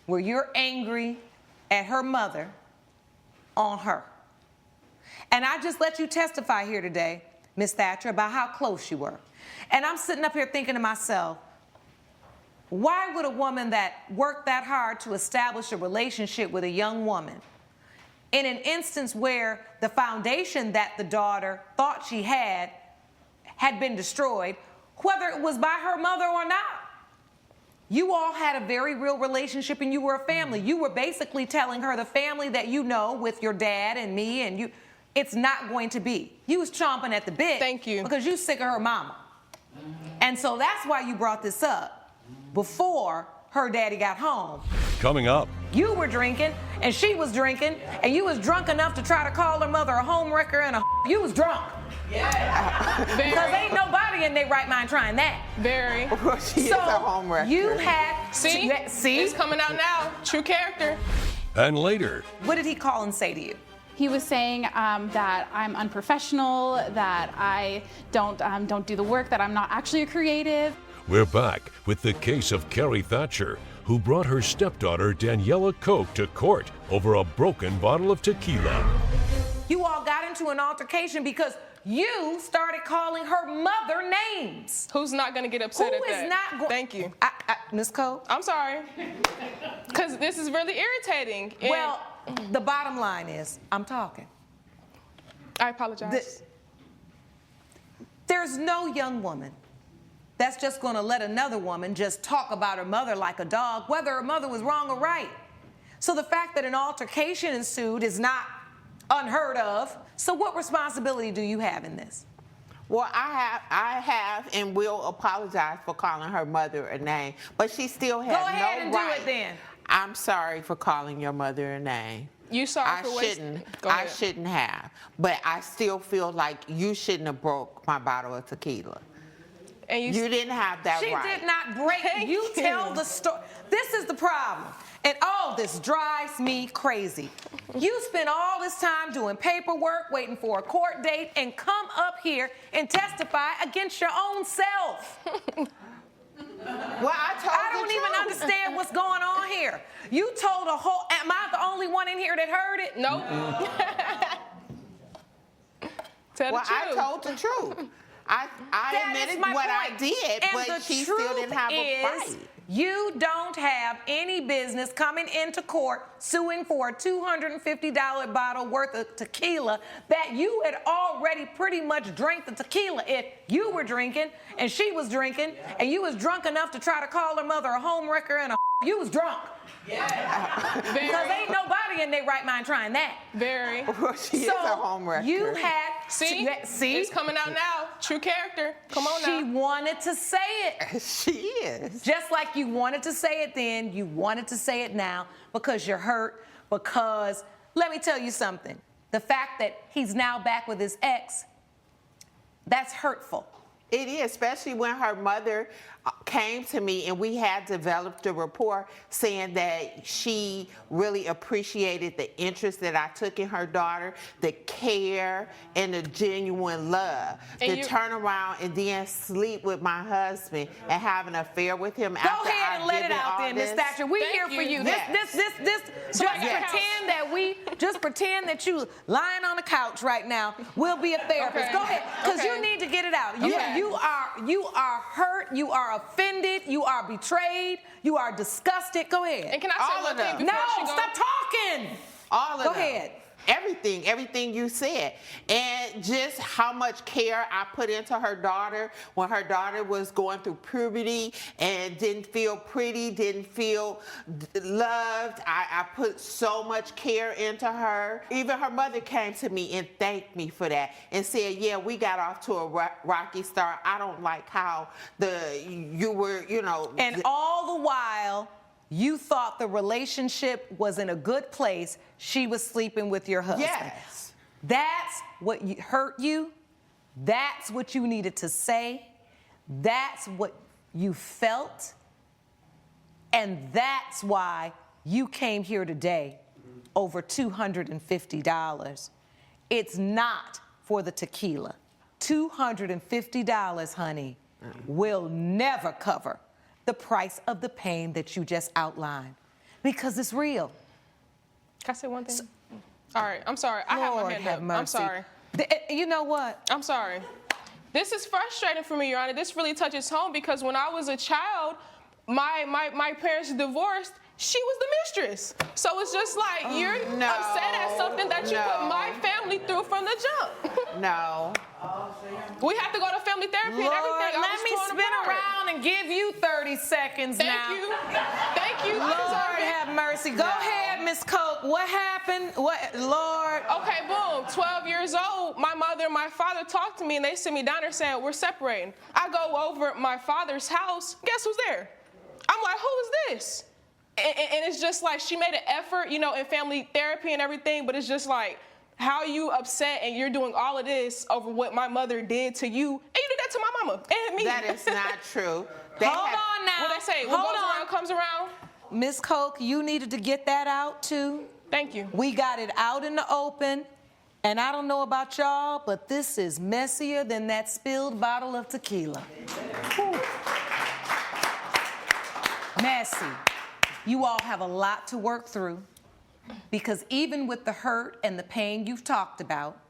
where you're angry at her mother on her. And I just let you testify here today, Miss Thatcher, about how close you were. And I'm sitting up here thinking to myself, why would a woman that worked that hard to establish a relationship with a young woman, in an instance where the foundation that the daughter thought she had been destroyed, whether it was by her mother or not? You all had a very real relationship and you were a family. You were basically telling her the family that you know with your dad and me and you, it's not going to be. You was chomping at the bit. Thank you. Because you sick of her mama. And so that's why you brought this up before her daddy got home. Coming up. You were drinking and she was drinking and you was drunk enough to try to call her mother a homewrecker and you was drunk. Yeah. Because ain't nobody in their right mind trying that. Very. She is a homewrecker. You had See? It's coming out now. True character. And later. What did he call and say to you? He was saying that I'm unprofessional, that I don't do the work, that I'm not actually a creative. We're back with the case of Carrie Thatcher, who brought her stepdaughter Daniela Coke to court over a broken bottle of tequila. You all got into an altercation because you started calling her mother names. Who's not going to get upset at that? Who is not going? Thank you. Ms. Cole? I'm sorry. Because this is really irritating. And well, the bottom line is, I'm talking. I apologize. There's no young woman that's just going to let another woman just talk about her mother like a dog, whether her mother was wrong or right. So the fact that an altercation ensued is not unheard of. So what responsibility do you have in this? Well, I have and will apologize for calling her mother a name, but she still has no right. Go ahead and do it then. I'm sorry for calling your mother a name. You sorry for wasting? I shouldn't have, but I still feel like you shouldn't have broke my bottle of tequila. And you didn't have that right. She did not break. You tell the story. This is the problem. And all this drives me crazy. You spend all this time doing paperwork, waiting for a court date, and come up here and testify against your own self. Well, I don't even understand what's going on here. You told a whole. Am I the only one in here that heard it? Nope. Tell the truth. I told the truth. I admitted what I did, but she still didn't have a fight. You don't have any business coming into court suing for a $250 bottle worth of tequila that you had already pretty much drank the tequila. If you were drinking and she was drinking and you was drunk enough to try to call her mother a homewrecker and you was drunk. Yeah. Because ain't nobody in their right mind trying that. Very. Well, she is a homewrecker. You had... See? It's coming out now. True character. Come on now. She wanted to say it. She is. Just like you wanted to say it then, you wanted to say it now because you're hurt, because, let me tell you something. The fact that he's now back with his ex, that's hurtful. It is, especially when her mother came to me and we had developed a rapport saying that she really appreciated the interest that I took in her daughter, the care and the genuine love. And to turn around and then sleep with my husband and have an affair with him after I've Go ahead and let it out then, Miss Thatcher. We here for you. Just pretend that you lying on the couch right now. We'll be a therapist. Okay. Go ahead, because you need to get it out. You are hurt. You are offended. You are betrayed. You are disgusted. Go ahead. And can I say one thing before she goes? Stop talking. All of them. Go ahead. Everything you said, and just how much care I put into her daughter when her daughter was going through puberty and didn't feel pretty, didn't feel loved. I put so much care into her. Even her mother came to me and thanked me for that and said, yeah, we got off to a rocky start. I don't like how you were. And all the while, you thought the relationship was in a good place. She was sleeping with your husband. Yes. That's what hurt you. That's what you needed to say. That's what you felt. And that's why you came here today over $250. It's not for the tequila. $250, honey, will never cover the price of the pain that you just outlined, because it's real. Can I say one thing? All right, I'm sorry. I have my hand up. Mercy. I'm sorry. You know what? I'm sorry. This is frustrating for me, Your Honor. This really touches home because when I was a child, my parents divorced. She was the mistress. So it's just like you're upset at something that you put my family through from the jump. No. We have to go to family therapy and everything. Let me spin around and give you 30 seconds now. Thank you. Lord have mercy. Go ahead, Miss Coke. What happened? Lord? Okay, boom. 12 years old, my mother and my father talked to me and they sit me down there saying, we're separating. I go over my father's house. Guess who's there? I'm like, who is this? And it's just like she made an effort, in family therapy and everything, but it's just like, how are you upset and you're doing all of this over what my mother did to you? And you did that to my mama and me. That is not true. Hold on now. What they say, what goes around comes around. Miss Coke, you needed to get that out too. Thank you. We got it out in the open. And I don't know about y'all, but this is messier than that spilled bottle of tequila. Whew. Messy. You all have a lot to work through, because even with the hurt and the pain you've talked about,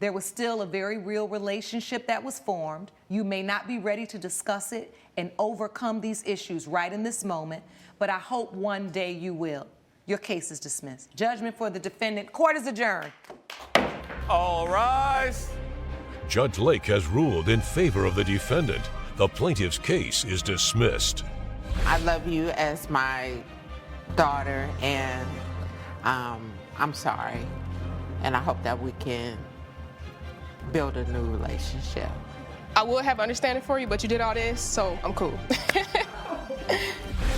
There was still a very real relationship that was formed. You may not be ready to discuss it and overcome these issues right in this moment, but I hope one day you will. Your case is dismissed. Judgment for the defendant. Court is adjourned. All rise. Judge Lake has ruled in favor of the defendant. The plaintiff's case is dismissed. I love you as my daughter, and I'm sorry. And I hope that we can build a new relationship. I would have understanding for you, but you did all this, so I'm cool.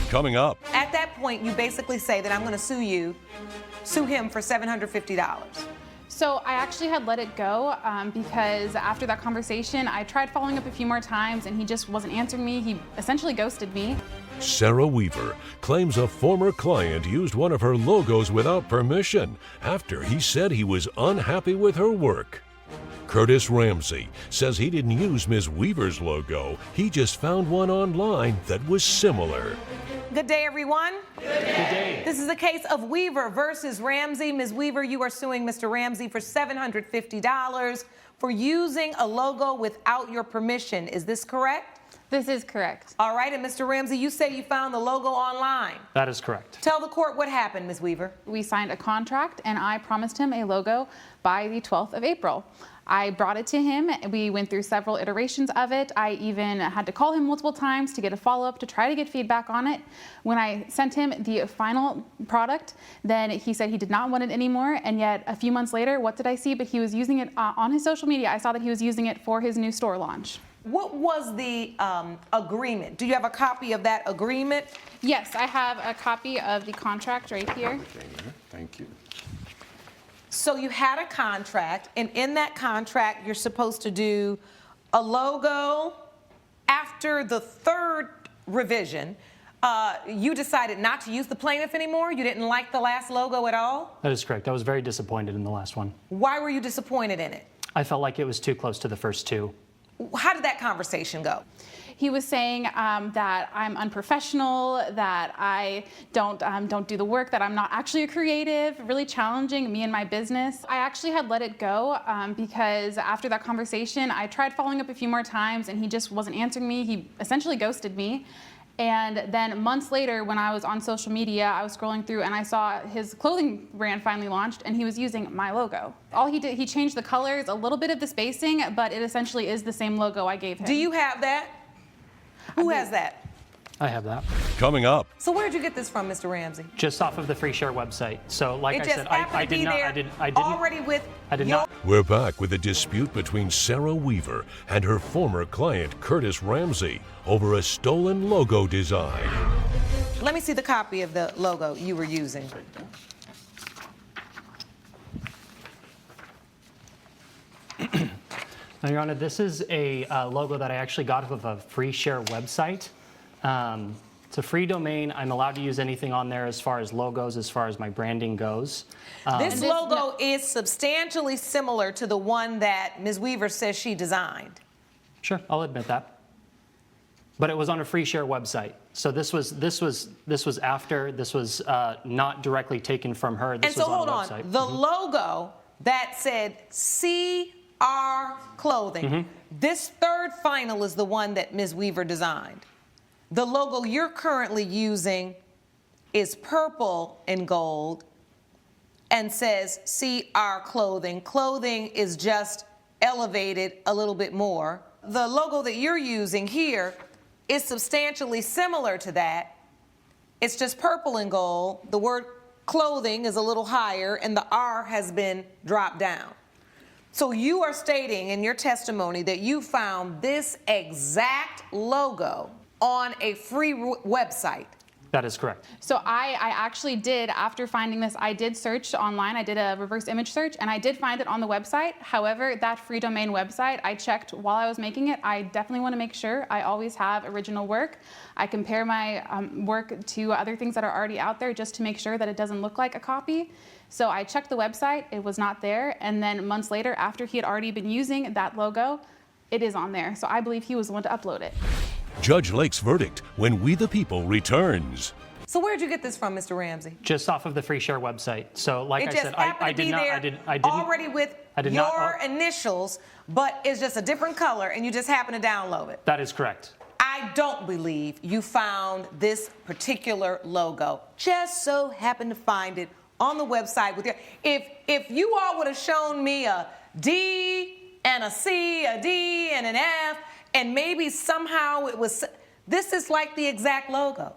Coming up. At that point, you basically say that I'm going to sue him for $750. So I actually had let it go because after that conversation, I tried following up a few more times and he just wasn't answering me. He essentially ghosted me. Sarah Weaver claims a former client used one of her logos without permission after he said he was unhappy with her work. Curtis Ramsey says he didn't use Ms. Weaver's logo. He just found one online that was similar. Good day, everyone. Good day. This is the case of Weaver versus Ramsey. Ms. Weaver, you are suing Mr. Ramsey for $750 for using a logo without your permission. Is this correct? This is correct. All right, and Mr. Ramsey, you say you found the logo online. That is correct. Tell the court what happened, Ms. Weaver. We signed a contract and I promised him a logo by the 12th of April. I brought it to him. We went through several iterations of it. I even had to call him multiple times to get a follow-up to try to get feedback on it. When I sent him the final product, then he said he did not want it anymore. And yet a few months later, what did I see? But he was using it on his social media. I saw that he was using it for his new store launch. What was the agreement? Do you have a copy of that agreement? Yes, I have a copy of the contract right here. Thank you. So you had a contract, and in that contract, you're supposed to do a logo. After the third revision, you decided not to use the plaintiff anymore? You didn't like the last logo at all? That is correct. I was very disappointed in the last one. Why were you disappointed in it? I felt like it was too close to the first two. How did that conversation go? He was saying that I'm unprofessional, that I don't do the work, that I'm not actually a creative, really challenging me and my business. I actually had let it go because after that conversation, I tried following up a few more times and he just wasn't answering me. He essentially ghosted me. And then months later, when I was on social media, I was scrolling through and I saw his clothing brand finally launched and he was using my logo. All he did, he changed the colors, a little bit of the spacing, but it essentially is the same logo I gave him. Do you have that? Who has that? I have that. Coming up. So where'd you get this from, Mr. Ramsey? Just off of the free share website. So like I said, I did not. Already with I did not. We're back with a dispute between Sarah Weaver and her former client, Curtis Ramsey, over a stolen logo design. Let me see the copy of the logo you were using. Now, Your Honor, this is a logo that I actually got off of a free share website. It's a free domain. I'm allowed to use anything on there as far as logos, as far as my branding goes. This logo is substantially similar to the one that Ms. Weaver says she designed. Sure, I'll admit that. But it was on a free share website. So this was after. This was not directly taken from her. This and so was hold on a website. on. The logo that said CR Clothing. This third final is the one that Ms. Weaver designed. The logo you're currently using is purple and gold and says CR Clothing. Clothing is just elevated a little bit more. The logo that you're using here is substantially similar to that. It's just purple and gold. The word clothing is a little higher and the R has been dropped down. So you are stating in your testimony that you found this exact logo on a free website. That is correct. So I actually did, after finding this, I did search online. I did a reverse image search, and I did find it on the website. However, that free domain website, I checked while I was making it. I definitely want to make sure I always have original work. I compare my work to other things that are already out there just to make sure that it doesn't look like a copy. So I checked the website. It was not there. And then months later, after he had already been using that logo, it is on there. So I believe he was the one to upload it. Judge Lake's verdict when We the People returns. So where'd you get this from, Mr. Ramsey? Just off of the free share website. So like I said, I did not. Already with I did your not. initials, but it's just a different color, and you just happen to download it. That is correct. I don't believe you found this particular logo. Just so happened to find it on the website with your. If you all would have shown me a D and a C, a D and an F, and maybe somehow it was. This is like the exact logo,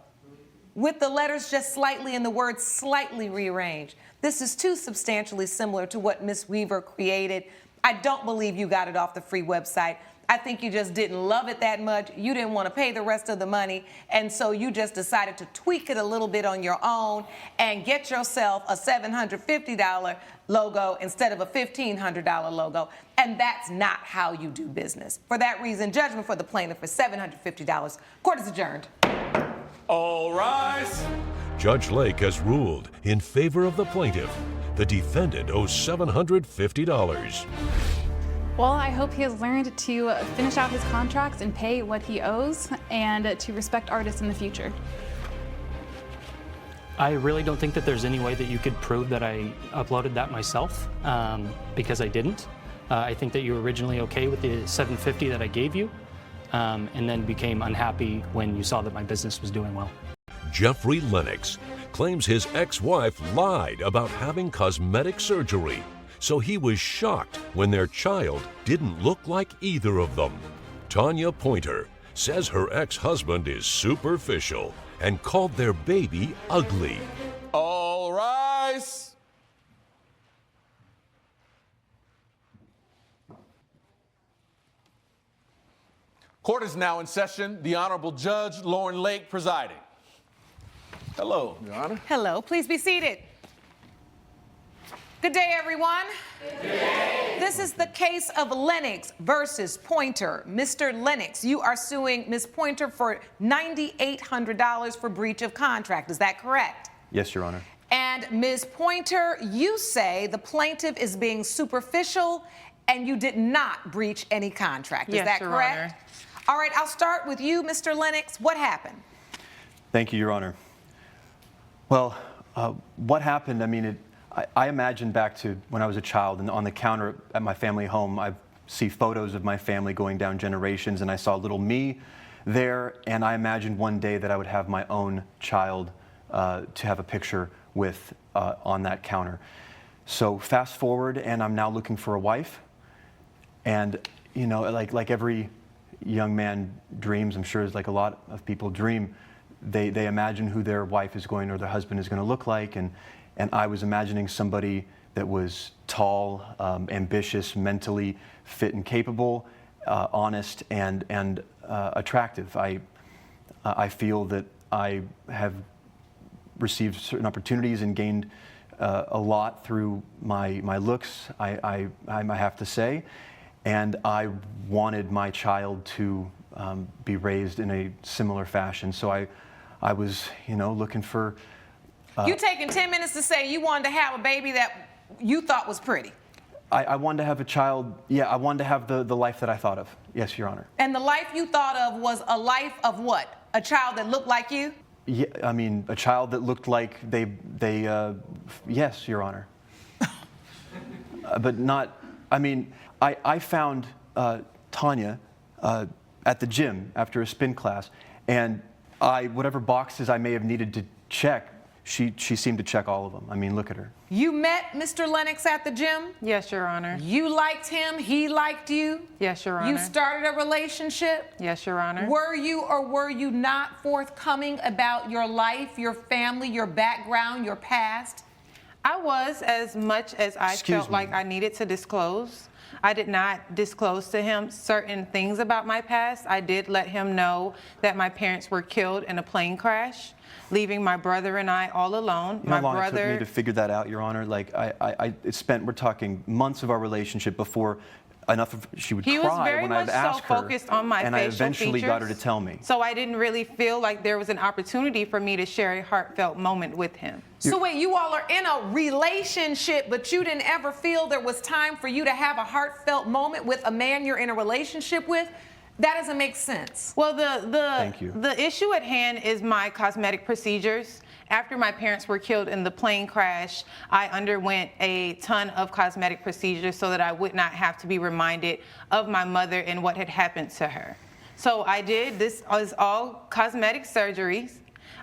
with the letters just slightly and the words slightly rearranged. This is too substantially similar to what Miss Weaver created. I don't believe you got it off the free website. I think you just didn't love it that much. You didn't want to pay the rest of the money, and so you just decided to tweak it a little bit on your own and get yourself a $750 logo instead of a $1,500 logo, and that's not how you do business. For that reason, judgment for the plaintiff is $750. Court is adjourned. All rise. Judge Lake has ruled in favor of the plaintiff. The defendant owes $750. Well, I hope he has learned to finish out his contracts and pay what he owes and to respect artists in the future. I really don't think that there's any way that you could prove that I uploaded that myself, because I didn't. I think that you were originally okay with the $750 that I gave you, and then became unhappy when you saw that my business was doing well. Jeffrey Lennox claims his ex-wife lied about having cosmetic surgery, so he was shocked when their child didn't look like either of them. Tanya Pointer says her ex-husband is superficial and called their baby ugly. All rise. Court is now in session. The Honorable Judge Lauren Lake presiding. Hello, Your Honor. Hello, please be seated. Good day, everyone. Good day. This is the case of Lennox versus Pointer. Mr. Lennox, you are suing Ms. Pointer for $9,800 for breach of contract. Is that correct? Yes, Your Honor. And Ms. Pointer, you say the plaintiff is being superficial and you did not breach any contract. Is that Your correct? Honor. All right, I'll start with you, Mr. Lennox. What happened? Thank you, Your Honor. Well, what happened, I mean, I imagine back to when I was a child, and on the counter at my family home, I see photos of my family going down generations, and I saw little me there, and I imagined one day that I would have my own child to have a picture with on that counter. So fast forward, and I'm now looking for a wife, and you know, like every young man dreams, I'm sure, as like a lot of people dream, they imagine who their wife is going or their husband is going to look like, and I was imagining somebody that was tall, ambitious, mentally fit and capable, honest and attractive. I feel that I have received certain opportunities and gained a lot through my looks, I have to say, and I wanted my child to be raised in a similar fashion. So I was, you know, looking for. You taking 10 minutes to say you wanted to have a baby that you thought was pretty. I wanted to have a child. Yeah, I wanted to have the life that I thought of. Yes, Your Honor. And the life you thought of was a life of what? A child that looked like you? Yeah, I mean, a child that looked like yes, Your Honor. But not, I mean, I found Tanya at the gym after a spin class, and whatever boxes I may have needed to check, she seemed to check all of them. I mean, look at her. You met Mr. Lennox at the gym? Yes, Your Honor. You liked him, he liked you? Yes, Your Honor. You started a relationship? Yes, Your Honor. Were you or were you not forthcoming about your life, your family, your background, your past? I was, as much as I felt like I needed to disclose. I did not disclose to him certain things about my past. I did let him know that my parents were killed in a plane crash, leaving my brother and I all alone. You know how long it took me to figure that out, Your Honor? Like, we're talking months of our relationship before she would cry when I'd ask her. He was very much so focused on my facial features. And I eventually got her to tell me. So I didn't really feel like there was an opportunity for me to share a heartfelt moment with him. So wait, you all are in a relationship, but you didn't ever feel there was time for you to have a heartfelt moment with a man you're in a relationship with? That doesn't make sense. Well, Thank you. the issue at hand is my cosmetic procedures, After my parents were killed in the plane crash, I underwent a ton of cosmetic procedures so that I would not have to be reminded of my mother and what had happened to her. So I did. This was all cosmetic surgeries.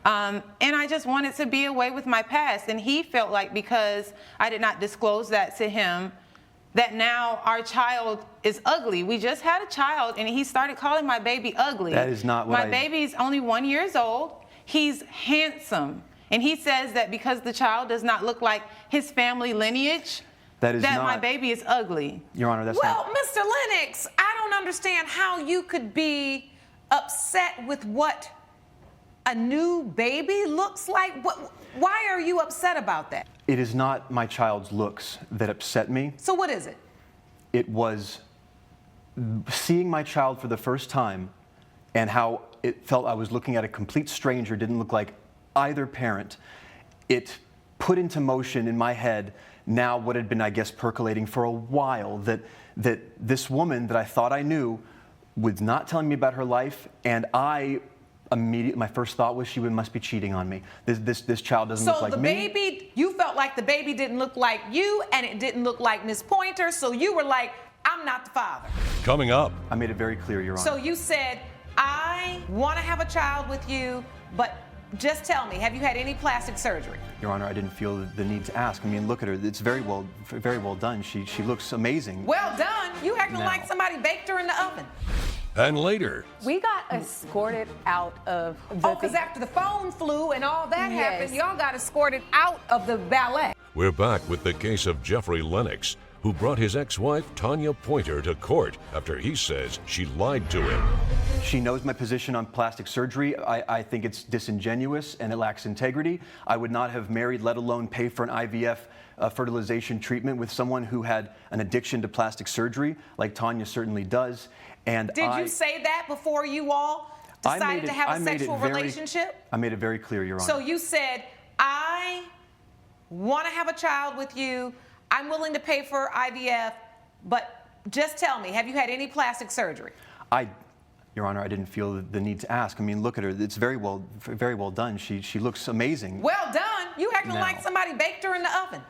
And I just wanted to be away with my past. And he felt like because I did not disclose that to him, that now our child is ugly. We just had a child, and he started calling my baby ugly. That is not what my baby's only 1 year old. He's handsome. And he says that because the child does not look like his family lineage, that my baby is ugly. Your Honor, that's not... Well, Mr. Lennox, I don't understand how you could be upset with what a new baby looks like. Why are you upset about that? It is not my child's looks that upset me. So what is it? It was seeing my child for the first time and how it felt I was looking at a complete stranger, didn't look like either parent. It put into motion in my head now what had been, I guess, percolating for a while, that this woman that I thought I knew was not telling me about her life, and my first thought was she must be cheating on me. This child doesn't look like me. So the baby, you felt like the baby didn't look like you, and it didn't look like Miss Pointer, so you were like, I'm not the father. Coming up. I made it very clear, Your Honor. So you said, I want to have a child with you, but just tell me, have you had any plastic surgery? Your Honor, I didn't feel the need to ask. I mean, look at her. It's very well done. She looks amazing. Well done. You acting like somebody baked her in the oven. And later. We got escorted out of the... Oh, because after the phone flew and all that happened, y'all got escorted out of the ballet. We're back with the case of Jeffrey Lennox, who brought his ex-wife, Tanya Pointer, to court after he says she lied to him. She knows my position on plastic surgery. I think it's disingenuous and it lacks integrity. I would not have married, let alone pay for an IVF fertilization treatment with someone who had an addiction to plastic surgery, like Tanya certainly does. And Did you say that before you all decided to have a sexual relationship? I made it very clear, Your Honor. So you said, I want to have a child with you. I'm willing to pay for IVF, but just tell me, have you had any plastic surgery? Your Honor, I didn't feel the need to ask. I mean, look at her. It's very well done. She looks amazing. Well done. You acting like somebody baked her in the oven.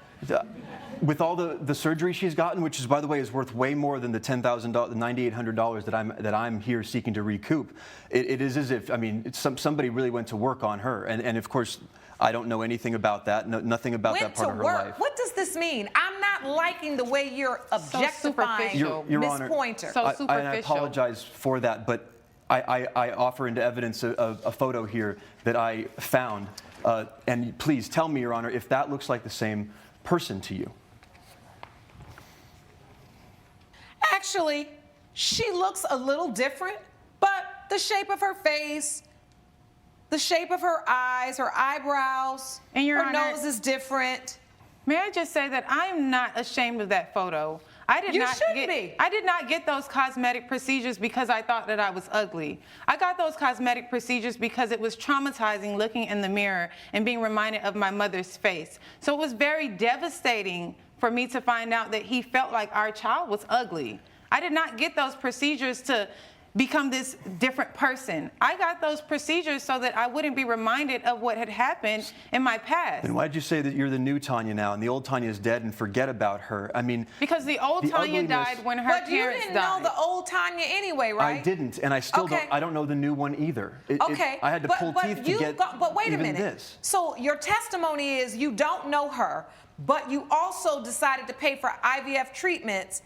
With all the surgery she's gotten, which is, by the way, is worth way more than the $10,000, the $9,800 that I'm here seeking to recoup. It is as if, I mean, somebody really went to work on her, and of course, I don't know anything about that. Nothing about that part of her life. What does this mean? I'm not liking the way you're objectifying Miss Pointer. So superficial. And I apologize for that, but I offer into evidence a photo here that I found. And please tell me, Your Honor, if that looks like the same person to you. Actually, she looks a little different, but the shape of her face, the shape of her eyes, her eyebrows, and her nose is different. May I just say that I am not ashamed of that photo. I did not get those cosmetic procedures because I thought that I was ugly. I got those cosmetic procedures because it was traumatizing looking in the mirror and being reminded of my mother's face. So it was very devastating for me to find out that he felt like our child was ugly. I did not get those procedures to become this different person. I got those procedures so that I wouldn't be reminded of what had happened in my past. And why did you say that you're the new Tanya now and the old Tanya is dead and forget about her? I mean, because the old Tanya died when her parents died. But you didn't know the old Tanya anyway, right? I didn't, and I still don't. I don't know the new one either. I had to pull teeth to get But wait a minute. This. So your testimony is you don't know her, but you also decided to pay for IVF treatments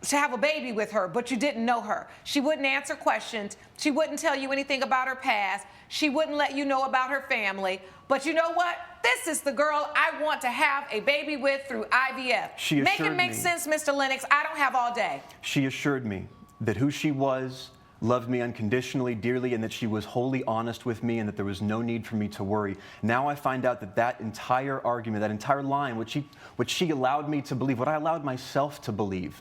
to have a baby with her, but you didn't know her. She wouldn't answer questions. She wouldn't tell you anything about her past. She wouldn't let you know about her family. But you know what? This is the girl I want to have a baby with through IVF. Make it make sense, Mr. Lennox. I don't have all day. She assured me that who she was loved me unconditionally, dearly, and that she was wholly honest with me and that there was no need for me to worry. Now I find out that that entire argument, that entire line, which she allowed me to believe, what I allowed myself to believe,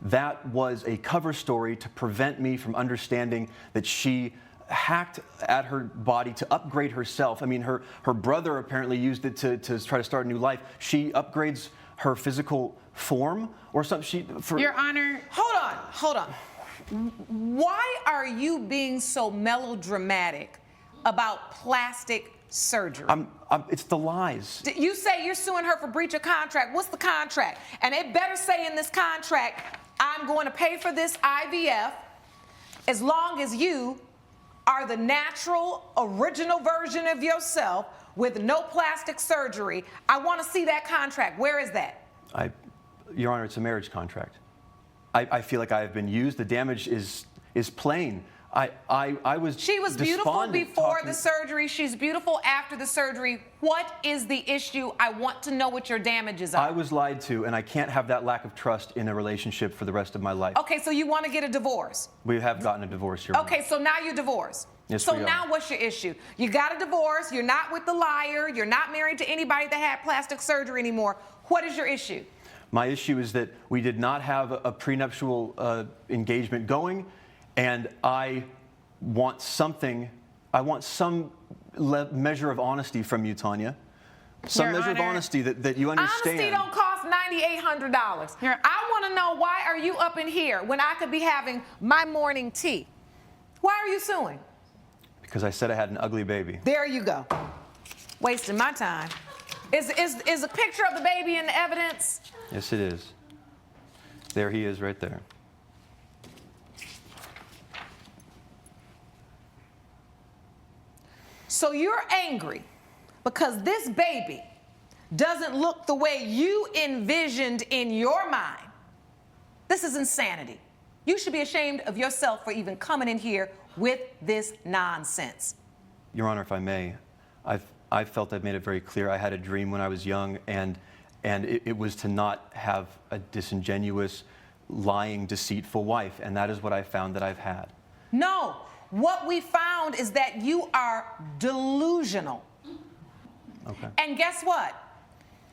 that was a cover story to prevent me from understanding that she hacked at her body to upgrade herself. I mean, her brother apparently used it to try to start a new life. She upgrades her physical form or something. Your Honor. Hold on. Why are you being so melodramatic about plastic surgery. It's the lies. You say you're suing her for breach of contract. What's the contract? And it better say in this contract, I'm going to pay for this IVF as long as you are the natural, original version of yourself with no plastic surgery. I want to see that contract. Where is that? Your Honor, it's a marriage contract. I feel like I have been used. The damage is plain. She was beautiful before the surgery. She's beautiful after the surgery. What is the issue? I want to know what your damages are. I was lied to, and I can't have that lack of trust in a relationship for the rest of my life. Okay, so you want to get a divorce? We have gotten a divorce, Your Honor. Okay, so now you're divorced. Yes, so we are. now what's your issue? You got a divorce. You're not with the liar. You're not married to anybody that had plastic surgery anymore. What is your issue? My issue is that we did not have a prenuptial engagement going, and I want some measure of honesty from you, Tanya. Some Your measure of Honor, honesty that you understand. Honesty don't cost $9,800. I want to know, why are you up in here when I could be having my morning tea? Why are you suing? Because I said I had an ugly baby. There you go. Wasting my time. Is a picture of the baby in the evidence? Yes, it is. There he is right there. So you're angry because this baby doesn't look the way you envisioned in your mind. This is insanity. You should be ashamed of yourself for even coming in here with this nonsense. Your Honor, if I may, I felt I've made it very clear. I had a dream when I was young, and it was to not have a disingenuous, lying, deceitful wife, and that is what I found that I've had. No, what we found is that you are delusional. Okay. And guess what?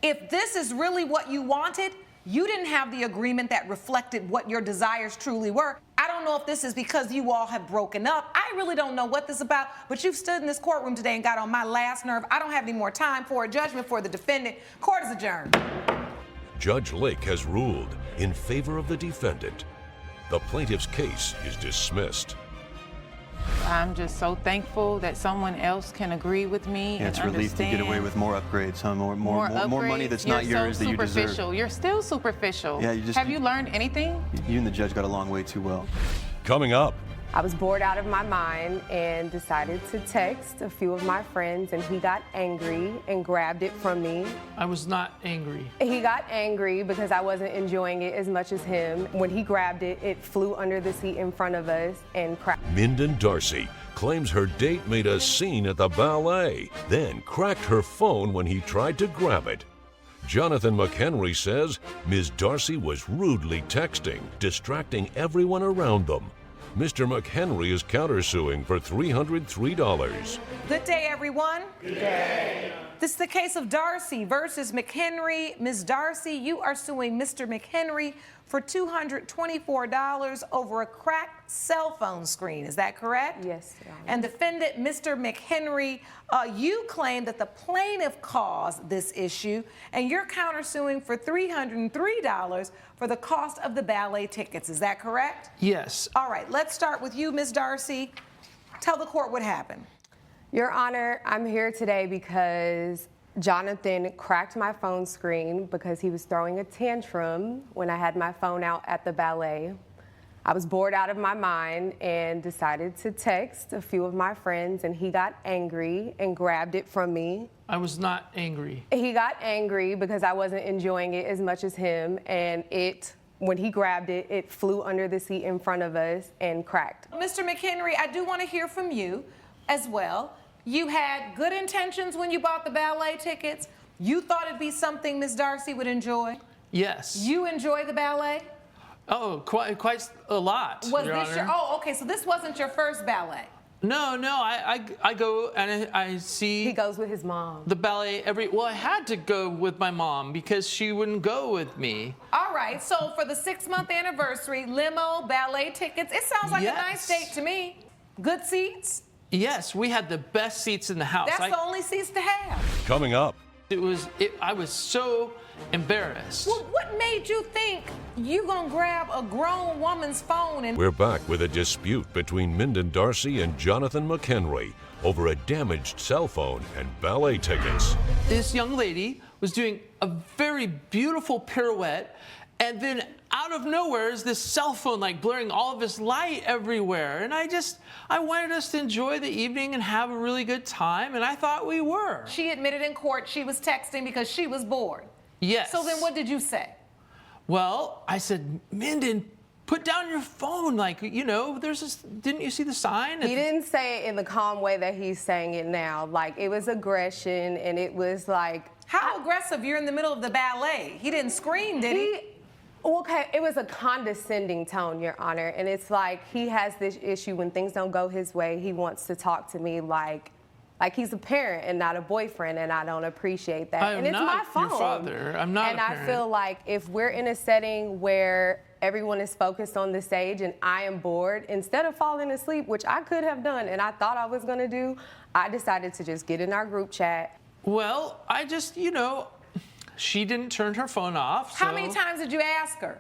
If this is really what you wanted, you didn't have the agreement that reflected what your desires truly were. I don't know if this is because you all have broken up. I really don't know what this is about, but you've stood in this courtroom today and got on my last nerve. I don't have any more time for a judgment for the defendant. Court is adjourned. Judge Lake has ruled in favor of the defendant. The plaintiff's case is dismissed. I'm just so thankful that someone else can agree with me Yeah, and it's a relief to get understand. away with more upgrades, huh? More money that's You're not yours so that you deserve. superficial. You're still superficial. Yeah, you just- Have you learned anything? You and the judge got along way too well. Coming up. I was bored out of my mind and decided to text a few of my friends, and he got angry and grabbed it from me. I was not angry. He got angry because I wasn't enjoying it as much as him. When he grabbed it, it flew under the seat in front of us and cracked. Minden Darcy claims her date made a scene at the ballet, then cracked her phone when he tried to grab it. Jonathan McHenry says Ms. Darcy was rudely texting, distracting everyone around them. Mr. McHenry is countersuing for $303. Good day, everyone. Good day. This is the case of Darcy versus McHenry. Ms. Darcy, you are suing Mr. McHenry for $224 over a cracked cell phone screen. Is that correct? Yes, Your Honor. And defendant Mr. McHenry, you claim that the plaintiff caused this issue, and you're countersuing for $303 for the cost of the ballet tickets. Is that correct? Yes. All right, let's start with you, Ms. Darcy. Tell the court what happened. Your Honor, I'm here today because Jonathan cracked my phone screen because he was throwing a tantrum when I had my phone out at the ballet. I was bored out of my mind and decided to text a few of my friends, and he got angry and grabbed it from me. I was not angry. He got angry because I wasn't enjoying it as much as him, and when he grabbed it, it flew under the seat in front of us and cracked. Mr. McHenry, I do want to hear from you as well. You had good intentions when you bought the ballet tickets. You thought it'd be something Ms. Darcy would enjoy. Yes. You enjoy the ballet? Oh, quite a lot. Was Your this Honor. oh, okay, so this wasn't your first ballet. No, I go and I see. He goes with his mom. The ballet well, I had to go with my mom because she wouldn't go with me. All right, so for the 6-month anniversary, limo, ballet tickets, it sounds like a nice date to me. Good seats? Yes, we had the best seats in the house. That's the only seats to have. Coming up. I was so embarrassed. Well, what made you think you gonna grab a grown woman's phone and... We're back with a dispute between Minden Darcy and Jonathan McHenry. over a damaged cell phone and ballet tickets. This young lady was doing a very beautiful pirouette, and then out of nowhere is this cell phone like blurring all of this light everywhere. And I wanted us to enjoy the evening and have a really good time, and I thought we were. She admitted in court she was texting because she was bored. Yes. So then what did you say? Well, I said, Minden, put down your phone. Like, you know, there's this, didn't you see the sign? He didn't say it in the calm way that he's saying it now. Like, it was aggression, and it was like... How aggressive? You're in the middle of the ballet. He didn't scream, did he? Okay, it was a condescending tone, Your Honor, and it's like he has this issue when things don't go his way. He wants to talk to me like he's a parent and not a boyfriend, and I don't appreciate that. I am and it's not my phone. your father. I'm not and a parent. I feel like if we're in a setting where everyone is focused on the stage and I am bored, instead of falling asleep, which I could have done and I thought I was going to do, I decided to just get in our group chat. Well, I just, you know, she didn't turn her phone off. How many times did you ask her?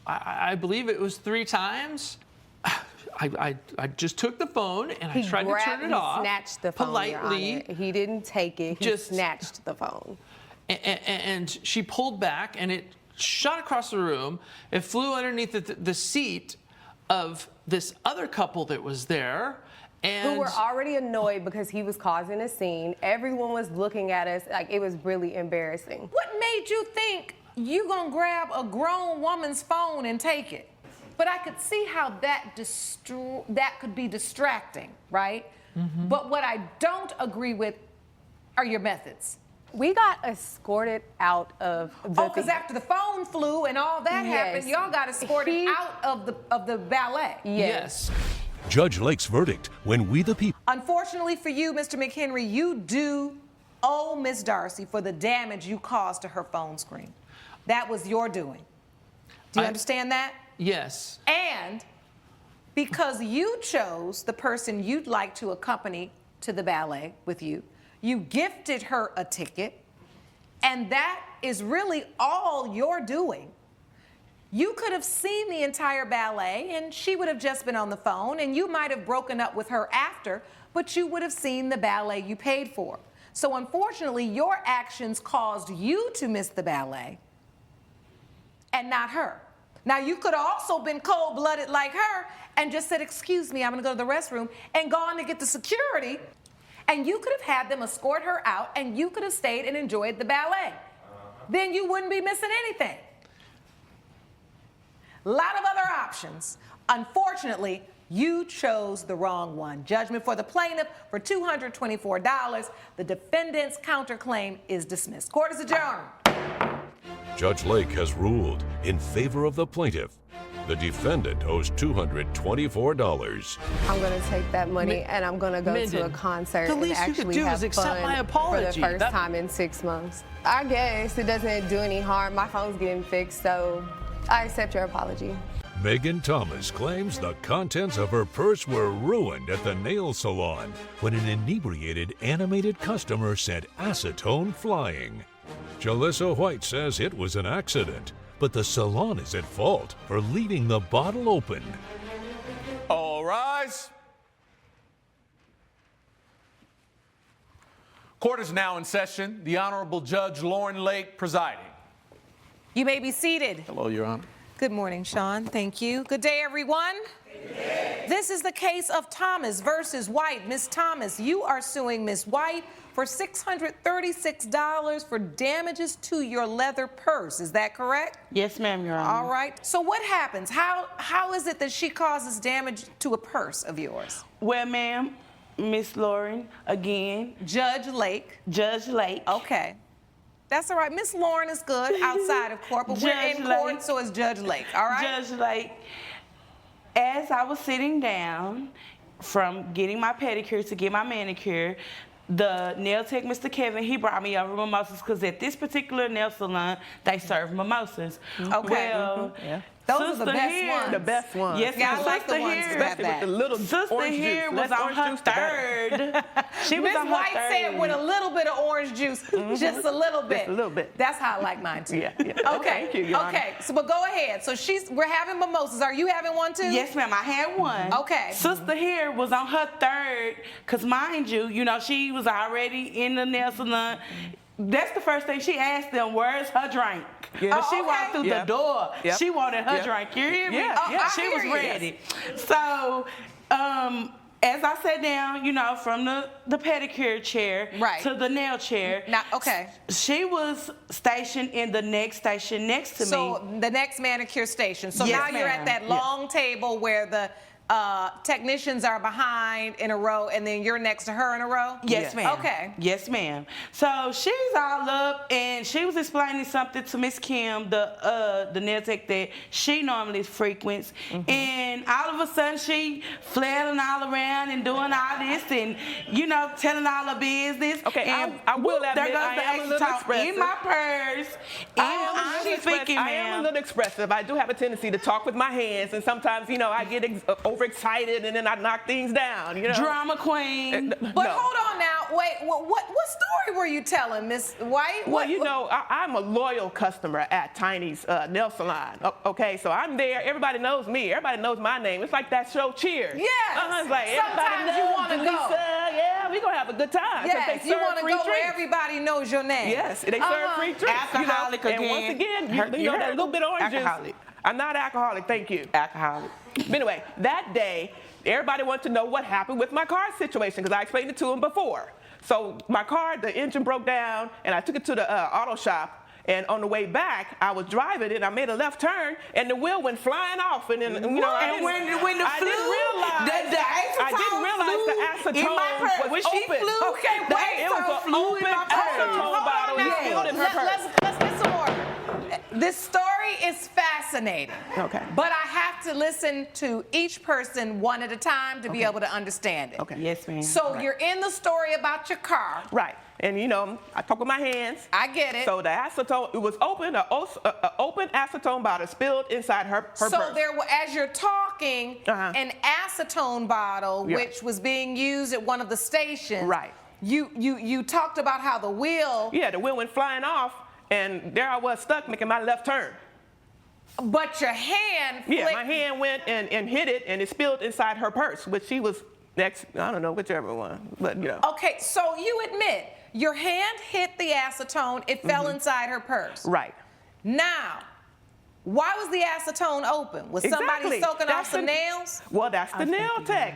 I believe it was 3 times. I just took the phone and I tried to turn it off. He snatched the phone, politely. Your Honor. He didn't take it. He snatched the phone. And she pulled back and it shot across the room. It flew underneath the seat of this other couple that was there. And who were already annoyed because he was causing a scene. Everyone was looking at us like it was really embarrassing. What made you think you gonna grab a grown woman's phone and take it? But I could see how that could be distracting, right? Mm-hmm. But what I don't agree with are your methods. We got escorted out of the... Oh, because after the phone flew and all that happened, y'all got escorted out of the ballet. Yes. Judge Lake's verdict, when we the people... Unfortunately for you, Mr. McHenry, you do owe Miss Darcy for the damage you caused to her phone screen. That was your doing. Do you understand that? Yes. And because you chose the person you'd like to accompany to the ballet with you, you gifted her a ticket, and that is really all you're doing. You could have seen the entire ballet, and she would have just been on the phone, and you might have broken up with her after, but you would have seen the ballet you paid for. So unfortunately, your actions caused you to miss the ballet, and not her. Now, you could have also been cold-blooded like her and just said, excuse me, I'm gonna go to the restroom, and gone to get the security, and you could have had them escort her out, and you could have stayed and enjoyed the ballet. Then you wouldn't be missing anything. A lot of other options. Unfortunately, you chose the wrong one. Judgment for the plaintiff for $224. The defendant's counterclaim is dismissed. Court is adjourned. Judge Lake has ruled in favor of the plaintiff. The defendant owes $224. I'm going to take that money and I'm going to go to a concert and actually have fun for the first time in 6 months. I guess it doesn't do any harm. My phone's getting fixed, so I accept your apology. Megan Thomas claims the contents of her purse were ruined at the nail salon when an inebriated animated customer sent acetone flying. Jalissa White says it was an accident, but the salon is at fault for leaving the bottle open. All rise. Court is now in session. The Honorable Judge Lauren Lake presiding. You may be seated. Hello, Your Honor. Good morning, Sean. Thank you. Good day, everyone. Good day. This is the case of Thomas versus White. Ms. Thomas, you are suing Ms. White for $636 for damages to your leather purse. Is that correct? Yes, ma'am, Your Honor. All right. So what happens? How is it that she causes damage to a purse of yours? Well, ma'am, Miss Lauren, again. Judge Lake. Judge Lake. Okay. That's all right. Miss Lauren is good outside of court, but we're in court, so is Judge Lake, all right? Judge Lake, as I was sitting down from getting my pedicure to get my manicure, the nail tech, Mr. Kevin, he brought me over mimosas because at this particular nail salon, they serve mimosas. Okay. Well, yeah. Those are the best ones. The best ones. Yes, yeah, I like the ones that have that. With the little sister here was on her third. She was on her Ms. White third. said with a little bit of orange orange juice just a little bit. Just a little bit. That's how I like mine too. Yeah. Okay. Thank you, Your Honor. Okay. So, but go ahead. So we're having mimosas. Are you having one too? Yes, ma'am. I had one. Okay. Sister here was on her third, because mind you, she was already in the nail salon. That's the first thing she asked them, where's her drink? Yeah. But she walked through the door. Yep. She wanted her Yep. drink. You hear me? Yeah. She was ready. So, as I sat down, from the pedicure chair to the nail chair. Now, okay. She was stationed in the next station next to me. So the next manicure station. So Yes, now you're at ma'am. that long table where the technicians are behind in a row, and then you're next to her in a row? Yes, ma'am. Okay. Yes, ma'am. So she's all up, and she was explaining something to Miss Kim, the nail tech that she normally frequents, and all of a sudden she flailing all around and doing all this, and telling all her business. Okay, and I will there admit goes I the am a little extra talk in expressive. my purse. I am a little expressive. I do have a tendency to talk with my hands, and sometimes, I get overexcited, and then I knock things down. Drama queen. But hold on now. Wait, what story were you telling, Miss White? Well, I'm a loyal customer at Tiny's nail salon. Okay, so I'm there. Everybody knows me. Everybody knows my name. It's like that show Cheers. Yes. It's like Sometimes everybody you knows want to go. Lisa. Yeah, we're going to have a good time. 'cause Yes, they you serve want to free go where drinks. everybody knows your name. Yes, they serve free drinks. Alcoholic And again. once again, you know that little bit of orange juice. Alcoholic. I'm not alcoholic, thank you. Alcoholic. But anyway, that day, everybody wanted to know what happened with my car situation because I explained it to them before. So my car, the engine broke down, and I took it to the auto shop. And on the way back, I was driving it. I made a left turn, and the wheel went flying off. And then, I didn't realize the acetone was open. Okay, wait. It was an open acetone bottle. He spilled in her purse. Let's get some more. This story is fascinating. Okay. But I have to listen to each person one at a time to be able to understand it. Okay. Yes, ma'am. So you're in the story about your car. Right. And I talk with my hands. I get it. So the acetone, it was open, an open acetone bottle spilled inside her purse. So there, as you're talking, an acetone bottle, which was being used at one of the stations. Right. You talked about how the wheel. Yeah, the wheel went flying off, and there I was stuck making my left turn. But your hand. Yeah, my hand went and hit it, and it spilled inside her purse, which she was next. I don't know, whichever one, but Okay, so you admit your hand hit the acetone, it fell inside her purse. Right. Now, why was the acetone open? Was somebody soaking off some nails? Well, that's the nail tech.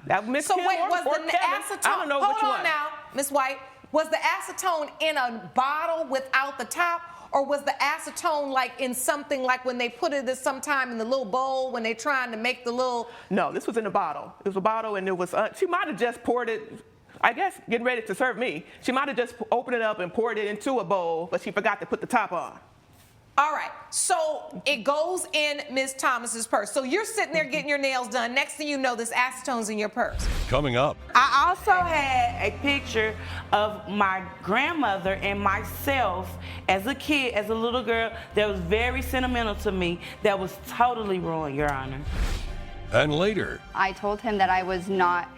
That Miss Kim wait, was or the Kevin, acetone? I don't know hold which on one. now, Miss White. Was the acetone in a bottle without the top? Or was the acetone like in something like when they put it sometime in the little bowl when they're trying to make the little... No, this was in a bottle. It was a bottle, and it was, she might have just poured it, I guess, getting ready to serve me. She might have just opened it up and poured it into a bowl, but she forgot to put the top on. All right, so it goes in Ms. Thomas's purse. So you're sitting there getting your nails done. Next thing you know, this acetone's in your purse. Coming up. I also had a picture of my grandmother and myself as a kid, as a little girl, that was very sentimental to me, that was totally ruined, Your Honor. And later. I told him that I was not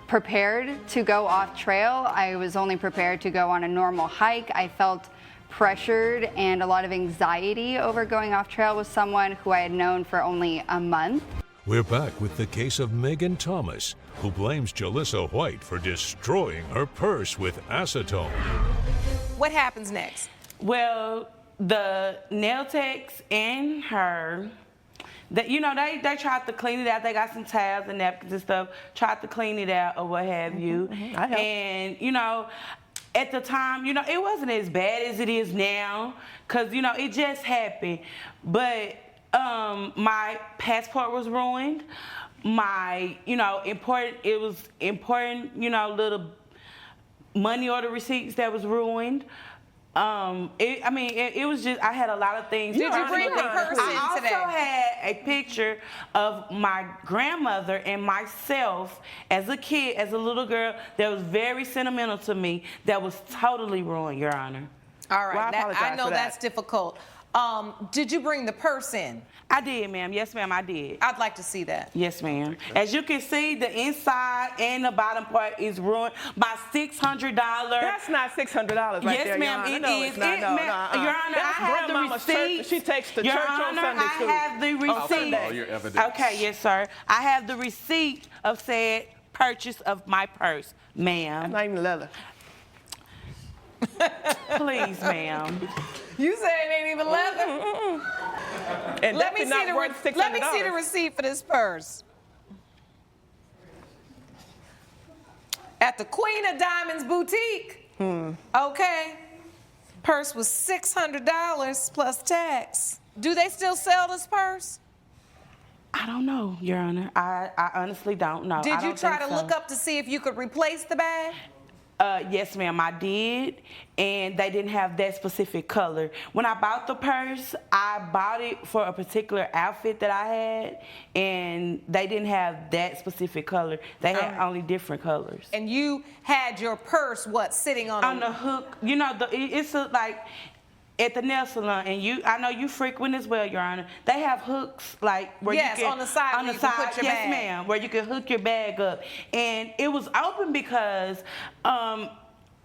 prepared to go off trail. I was only prepared to go on a normal hike. I felt pressured and a lot of anxiety over going off trail with someone who I had known for only a month. We're back with the case of Megan Thomas, who blames Jalissa White for destroying her purse with acetone. What happens next? Well, the nail techs and her, they tried to clean it out. They got some towels and napkins and stuff, tried to clean it out or what have you. I helped. And, at the time, it wasn't as bad as it is now, because, it just happened. But my passport was ruined. My, it was important, little money order receipts that was ruined. It was just, I had a lot of things. Did you bring your purse in today? I also had a picture of my grandmother and myself as a kid, as a little girl, that was very sentimental to me, that was totally ruined, Your Honor. All right, Well, I know that's difficult. Did you bring the purse in? I did, ma'am. Yes, ma'am, I did. I'd like to see that. Yes, ma'am. As you can see, the inside and the bottom part is ruined by $600. That's not $600 right there, yes, ma'am, Your Honor. it No, is. it's not. No, Your Honor, That's I have the grandmama's receipt. church. She takes the Your church Honor, on Sunday school. I have the receipt. All your evidence. Okay, yes, sir. I have the receipt of said purchase of my purse, ma'am. That's not even leather. Please, ma'am. You say it ain't even leather? And Let me definitely see not worth $600. let me see the receipt for this purse. At the Queen of Diamonds boutique. Okay. Purse was $600 plus tax. Do they still sell this purse? I don't know, Your Honor. I honestly don't know. Did you try to look up to see if you could replace the bag? Yes, ma'am, I did, and they didn't have that specific color. When I bought the purse, I bought it for a particular outfit that I had, and they didn't have that specific color. They had only different colors. And you had your purse, what, sitting on the hook? You know, it's like at the nail salon, and I know you frequent as well, Your Honor. They have hooks like where you can on the side on where the you can side, put your yes, bag. ma'am, where you can hook your bag up. And it was open because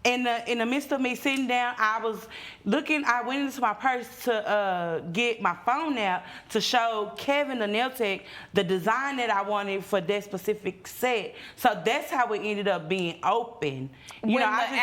in the midst of me sitting down, I was looking. I went into my purse to get my phone out to show Kevin, the nail tech, the design that I wanted for that specific set. So that's how it ended up being open. You When know, the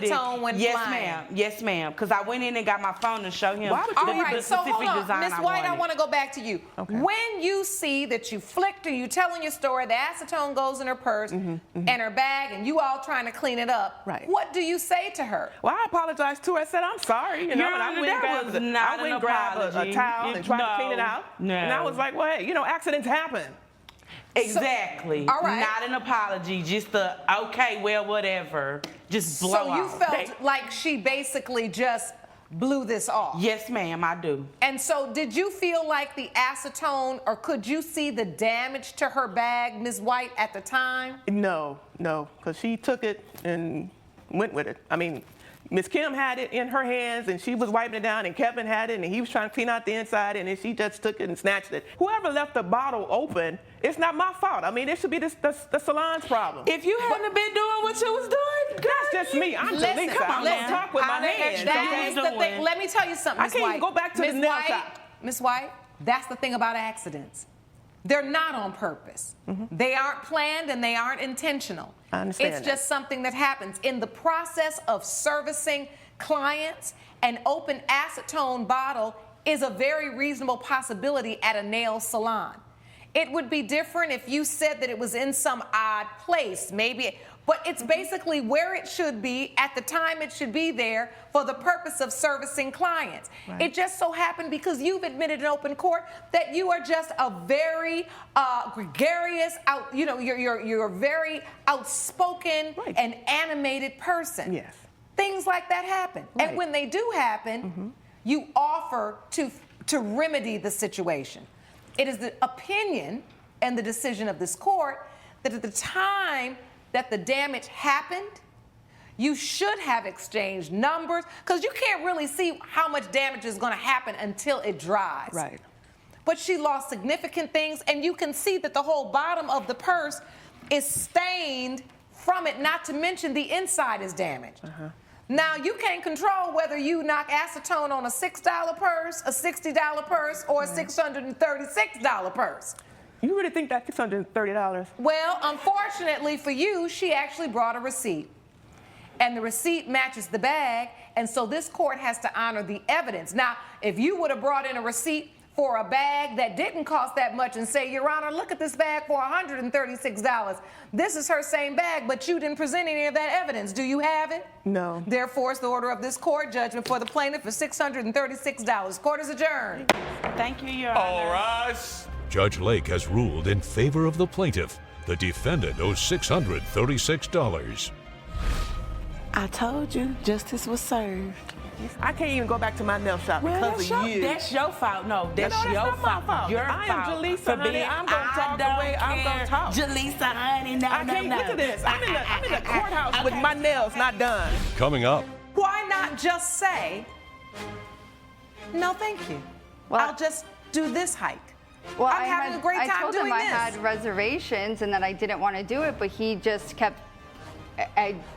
acetone went yes, flying. ma'am. Yes, ma'am. Because I went in and got my phone to show him All right, the so specific hold on. design Ms. I White, I wanted. want to go back to you. When you see that you flicked or you telling your story, the acetone goes in her purse and her bag, and you all trying to clean it up, what do you say to her? Well, I apologized to her. I said, I'm sorry. You know, Your and I Honor, went and that grabbed was a- not I went an and grabbed a apology. towel and tried to clean it No, out. no. And I was like, well, hey, you know, accidents happen. Exactly. all right. Not an apology, just a, okay, well, whatever. Just blow So you off. felt like she basically just blew this off? Yes, ma'am, I do. And so did you feel like the acetone, or could you see the damage to her bag, Ms. White, at the time? No, because she took it and went with it. I mean, Miss Kim had it in her hands, and she was wiping it down, and Kevin had it, and he was trying to clean out the inside, and then she just took it and snatched it. Whoever left the bottle open, it's not my fault. I mean, it should be the salon's problem. If you hadn't been doing what you was doing, that's just me. I'm Listen, Jaleesa. I don't talk with my hands. That is the thing. Let me tell you something, I Ms. can't White. even go back to the Ms. nail White, shop. Ms. White, that's the thing about accidents. They're not on purpose. They aren't planned and they aren't intentional. I understand It's that. just something that happens. In the process of servicing clients, an open acetone bottle is a very reasonable possibility at a nail salon. It would be different if you said that it was in some odd place, maybe, but it's basically where it should be at the time it should be there for the purpose of servicing clients. Right. It just so happened because you've admitted in open court that you are just a very gregarious, you're a very outspoken and animated person. Yes. Things like that happen. And when they do happen, you offer to remedy the situation. It is the opinion and the decision of this court that at the time that the damage happened, you should have exchanged numbers, because you can't really see how much damage is going to happen until it dries. Right. But she lost significant things, and you can see that the whole bottom of the purse is stained from it, not to mention the inside is damaged. Now, you can't control whether you knock acetone on a $6 purse, a $60 purse, or a $636 purse. You really think that's $630? Well, unfortunately for you, she actually brought a receipt. And the receipt matches the bag, and so this court has to honor the evidence. Now, if you would have brought in a receipt for a bag that didn't cost that much and say, Your Honor, look at this bag for $136. This is her same bag, but you didn't present any of that evidence. Do you have it? No. Therefore, it's the order of this court. Judgment for the plaintiff is $636. Court is adjourned. Thank you, Your Honor. All rise. Judge Lake has ruled in favor of the plaintiff. The defendant owes $636. I told you, justice was served. I can't even go back to my nail shop because of you. That's your fault. No, that's your not my fault. Your I am fault. Jaleesa, for honey. being, I'm gonna talk the way I'm gonna talk. Jaleesa, honey, no, I can't look at this. I'm in the courthouse with my nails not done. Coming up, Why not just say, No, thank you. Well, I'll just do this hike. Well, I'm having a great time I told doing him I this. had reservations and that I didn't want to do it, but he just kept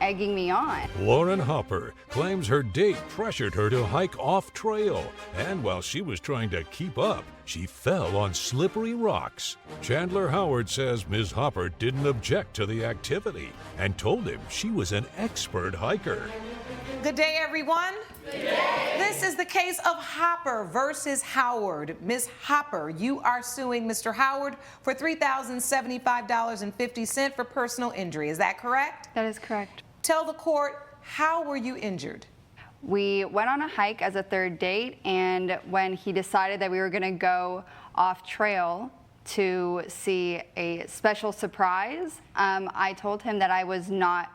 egging me on. Lauren Hopper claims her date pressured her to hike off trail, and while she was trying to keep up, she fell on slippery rocks. Chandler Howard says Ms. Hopper didn't object to the activity and told him she was an expert hiker. Good day, everyone. Good day. This is the case of Hopper versus Howard. Ms. Hopper, you are suing Mr. Howard for $3,075.50 for personal injury. Is that correct? That is correct. Tell the court, how were you injured? We went on a hike as a third date, and when he decided that we were going to go off trail to see a special surprise, I told him that I was not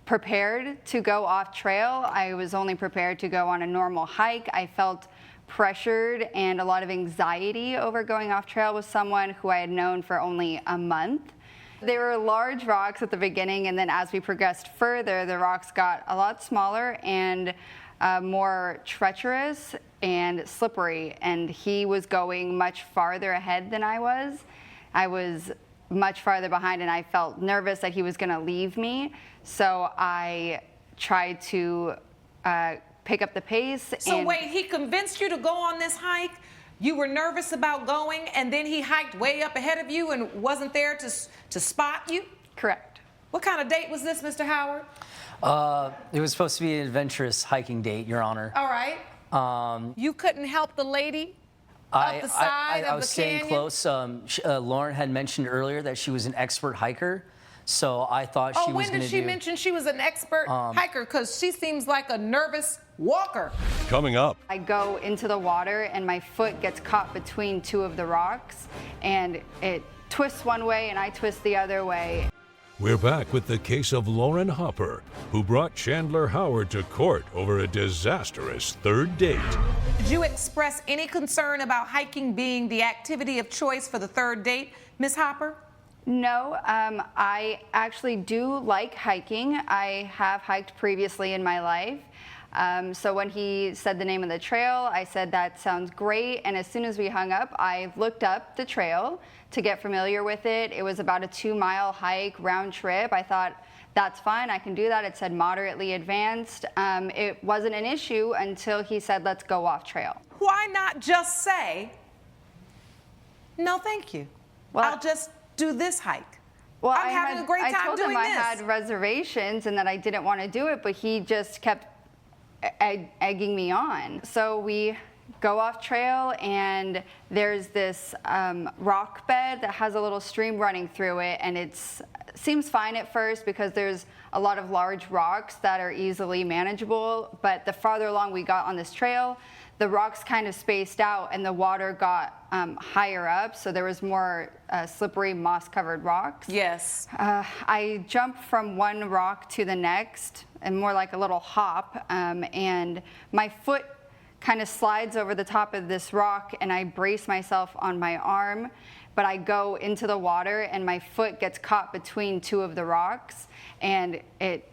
prepared to go off trail. I was only prepared to go on a normal hike. I felt pressured and a lot of anxiety over going off trail with someone who I had known for only a month. They were large rocks at the beginning, and then as we progressed further, the rocks got a lot smaller and more treacherous and slippery, and he was going much farther ahead than I was. I was much farther behind, and I felt nervous that he was going to leave me. So I tried to pick up the pace. So wait, he convinced you to go on this hike? You were nervous about going, and then he hiked way up ahead of you and wasn't there to spot you? Correct. What kind of date was this, Mr. Howard? It was supposed to be an adventurous hiking date, Your Honor. All right. You couldn't help the lady up the side I of was the staying canyon? close. Lauren had mentioned earlier that she was an expert hiker, so I thought she was going to do... when did she mention she was an expert hiker? Because she seems like a nervous walker. Coming up. I go into the water, and my foot gets caught between two of the rocks, and it twists one way, and I twist the other way. We're back with the case of Lauren Hopper, who brought Chandler Howard to court over a disastrous third date. Did you express any concern about hiking being the activity of choice for the third date, Ms. Hopper? No, I actually do like hiking. I have hiked previously in my life. So when he said the name of the trail, I said, that sounds great. And as soon as we hung up, I looked up the trail to get familiar with it. It was about a 2-mile hike round trip. I thought, that's fine, I can do that. It said moderately advanced. It wasn't an issue until he said, let's go off trail. Why not just say, no, thank you. Well, I'll just do this hike. Well, I'm having a great time I told doing him this. I had reservations and that I didn't want to do it, but he just kept egging me on. So we go off trail, and there's this rock bed that has a little stream running through it, and it seems fine at first because there's a lot of large rocks that are easily manageable, but the farther along we got on this trail, the rocks kind of spaced out and the water got higher up, so there was more slippery moss-covered rocks. Yes. I jumped from one rock to the next, and more like a little hop, and my foot kind of slides over the top of this rock, and I brace myself on my arm, but I go into the water, and my foot gets caught between two of the rocks, and it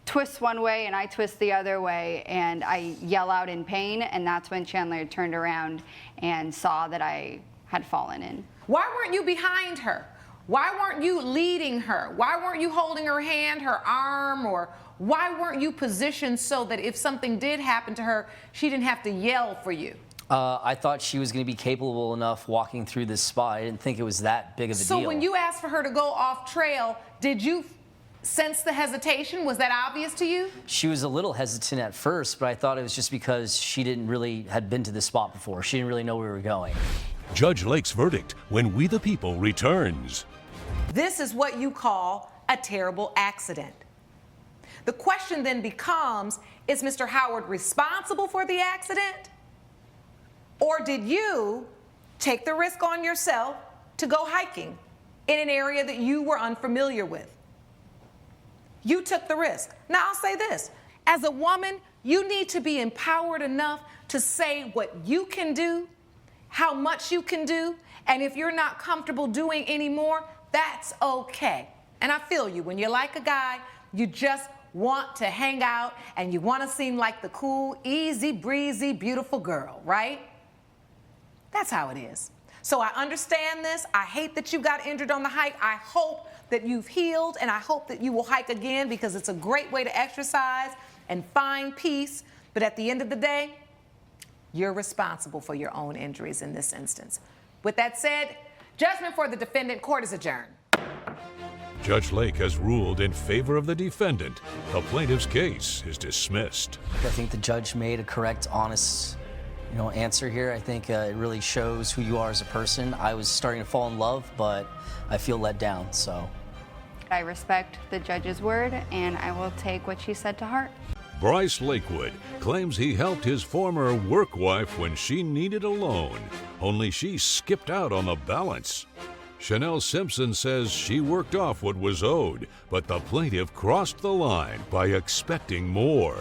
twists one way, and I twist the other way, and I yell out in pain, and that's when Chandler turned around and saw that I had fallen in. Why weren't you behind her? Why weren't you leading her? Why weren't you holding her hand, her arm, or why weren't you positioned so that if something did happen to her, she didn't have to yell for you? I thought she was going to be capable enough walking through this spot. I didn't think it was that big of a deal. So when you asked for her to go off trail, did you sense the hesitation? Was that obvious to you? She was a little hesitant at first, but I thought it was just because she had been to this spot before. She didn't really know where we were going. Judge Lake's verdict when We the People returns. This is what you call a terrible accident. The question then becomes, is Mr. Howard responsible for the accident? Or did you take the risk on yourself to go hiking in an area that you were unfamiliar with? You took the risk. Now, I'll say this. As a woman, you need to be empowered enough to say what you can do, how much you can do, and if you're not comfortable doing any more, that's okay. And I feel you. When you like a guy, you just want to hang out and you want to seem like the cool, easy breezy, beautiful girl, right? That's how it is. So I understand this. I hate that you got injured on the hike. I hope that you've healed, and I hope that you will hike again, because it's a great way to exercise and find peace. But at the end of the day, you're responsible for your own injuries in this instance. With that said, judgment for the defendant, court is adjourned. Judge Lake has ruled in favor of the defendant. The plaintiff's case is dismissed. I think the judge made a correct, honest, answer here. I think it really shows who you are as a person. I was starting to fall in love, but I feel let down, so. I respect the judge's word, and I will take what she said to heart. Bryce Lakewood claims he helped his former work wife when she needed a loan, only she skipped out on the balance. Chanel Simpson says she worked off what was owed, but the plaintiff crossed the line by expecting more.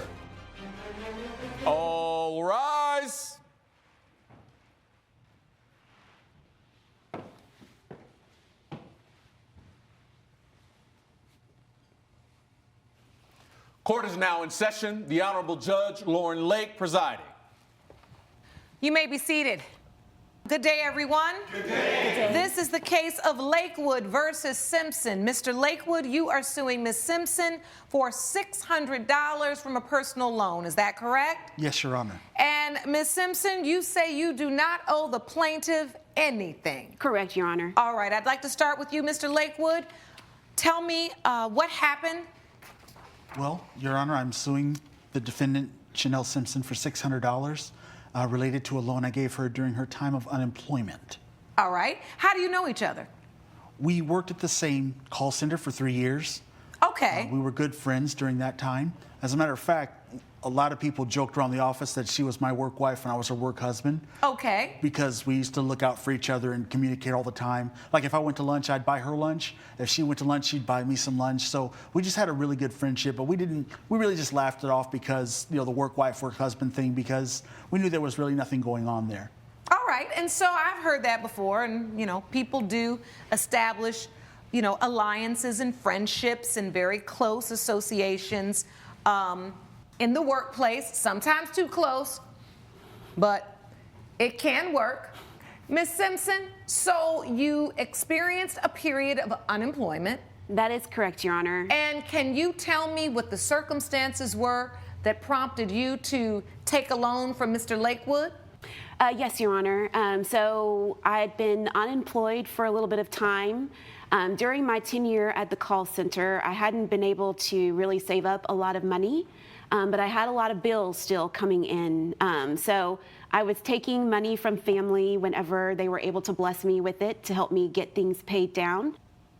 All rise. Court is now in session. The Honorable Judge Lauren Lake presiding. You may be seated. Good day, everyone. Good day. This is the case of Lakewood versus Simpson. Mr. Lakewood, you are suing Ms. Simpson for $600 from a personal loan. Is that correct? Yes, Your Honor. And Ms. Simpson, you say you do not owe the plaintiff anything. Correct, Your Honor. All right, I'd like to start with you, Mr. Lakewood. Tell me what happened. Well, Your Honor, I'm suing the defendant, Chanel Simpson, for $600 related to a loan I gave her during her time of unemployment. All right. How do you know each other? We worked at the same call center for 3 years. Okay. We were good friends during that time. As a matter of fact, a lot of people joked around the office that she was my work wife and I was her work husband. Okay. Because we used to look out for each other and communicate all the time. Like if I went to lunch, I'd buy her lunch. If she went to lunch, she'd buy me some lunch. So we just had a really good friendship, but we really just laughed it off because, the work wife, work husband thing, because we knew there was really nothing going on there. All right. And so I've heard that before, and, people do establish, alliances and friendships and very close associations in the workplace, sometimes too close, but it can work. Ms. Simpson, so you experienced a period of unemployment. That is correct, Your Honor. And can you tell me what the circumstances were that prompted you to take a loan from Mr. Lakewood? Yes, Your Honor. So I had been unemployed for a little bit of time. During my tenure at the call center, I hadn't been able to really save up a lot of money. But I had a lot of bills still coming in. So I was taking money from family whenever they were able to bless me with it to help me get things paid down.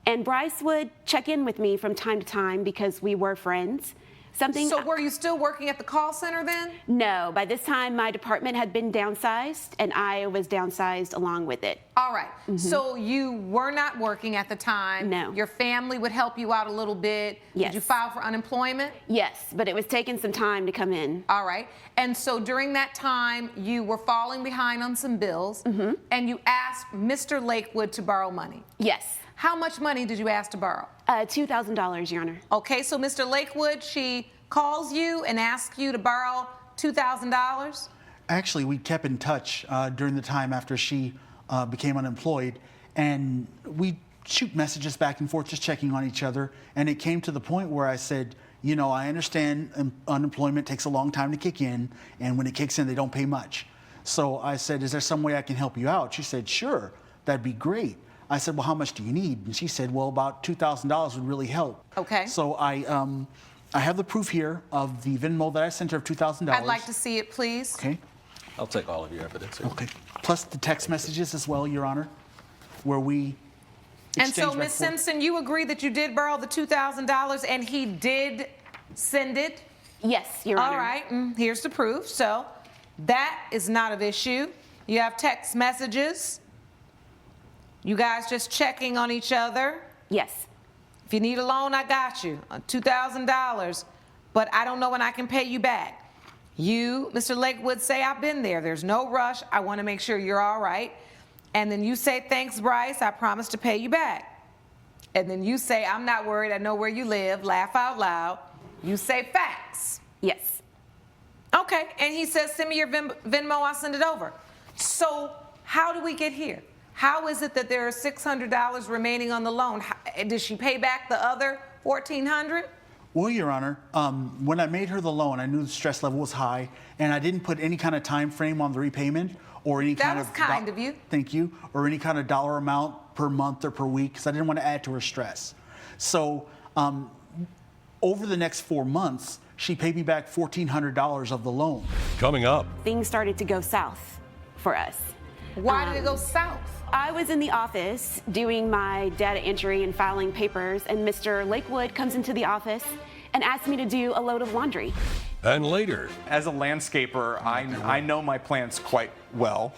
And Bryce would check in with me from time to time because we were friends. So were you still working at the call center then? No. By this time, my department had been downsized, and I was downsized along with it. All right. Mm-hmm. So you were not working at the time. No. Your family would help you out a little bit. Yes. Did you file for unemployment? Yes, but it was taking some time to come in. All right. And so during that time, you were falling behind on some bills, and you asked Mr. Lakewood to borrow money. Yes. How much money did you ask to borrow? $2,000, Your Honor. Okay, so Mr. Lakewood, she calls you and asks you to borrow $2,000? Actually, we kept in touch during the time after she became unemployed, and we shoot messages back and forth, just checking on each other. And it came to the point where I said, I understand unemployment takes a long time to kick in, and when it kicks in, they don't pay much. So I said, is there some way I can help you out? She said, sure, that'd be great. I said, well, how much do you need? And she said, well, about $2,000 would really help. Okay. So I have the proof here of the Venmo that I sent her of $2,000. I'd like to see it, please. Okay. I'll take all of your evidence here. Okay. Plus the text messages as well, Your Honor, where we And so, Ms. Simpson, you agree that you did borrow the $2,000 and he did send it? Yes, Your Honor. All right. Here's the proof. So that is not an issue. You have text messages. You guys just checking on each other? Yes. If you need a loan, I got you. $2,000. But I don't know when I can pay you back. You, Mr. Lakewood, say, I've been there. There's no rush. I want to make sure you're all right. And then you say, thanks, Bryce. I promise to pay you back. And then you say, I'm not worried, I know where you live, laugh out loud. You say facts. Yes. Okay, and he says, send me your Venmo, I'll send it over. So how do we get here? How is it that there are $600 remaining on the loan? Did she pay back the other $1,400? Well, Your Honor, when I made her the loan, I knew the stress level was high, and I didn't put any kind of time frame on the repayment or any That kind was of kind of you. Thank you. Or any kind of dollar amount per month or per week, because I didn't want to add to her stress. So over the next 4 months, she paid me back $1,400 of the loan. Coming up. Things started to go south for us. Why did it go south? I was in the office doing my data entry and filing papers, and Mr. Lakewood comes into the office and asks me to do a load of laundry. And later. As a landscaper, I know my plants quite well.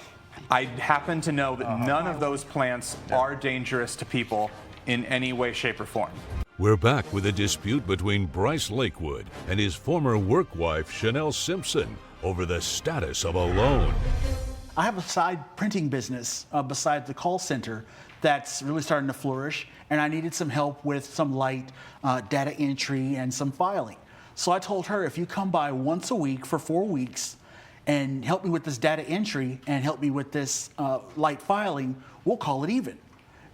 I happen to know that none of those plants are dangerous to people in any way, shape, or form. We're back with a dispute between Bryce Lakewood and his former work wife, Chanel Simpson, over the status of a loan. I have a side printing business besides the call center that's really starting to flourish, and I needed some help with some light data entry and some filing. So I told her, if you come by once a week for 4 weeks and help me with this data entry and help me with this light filing, we'll call it even.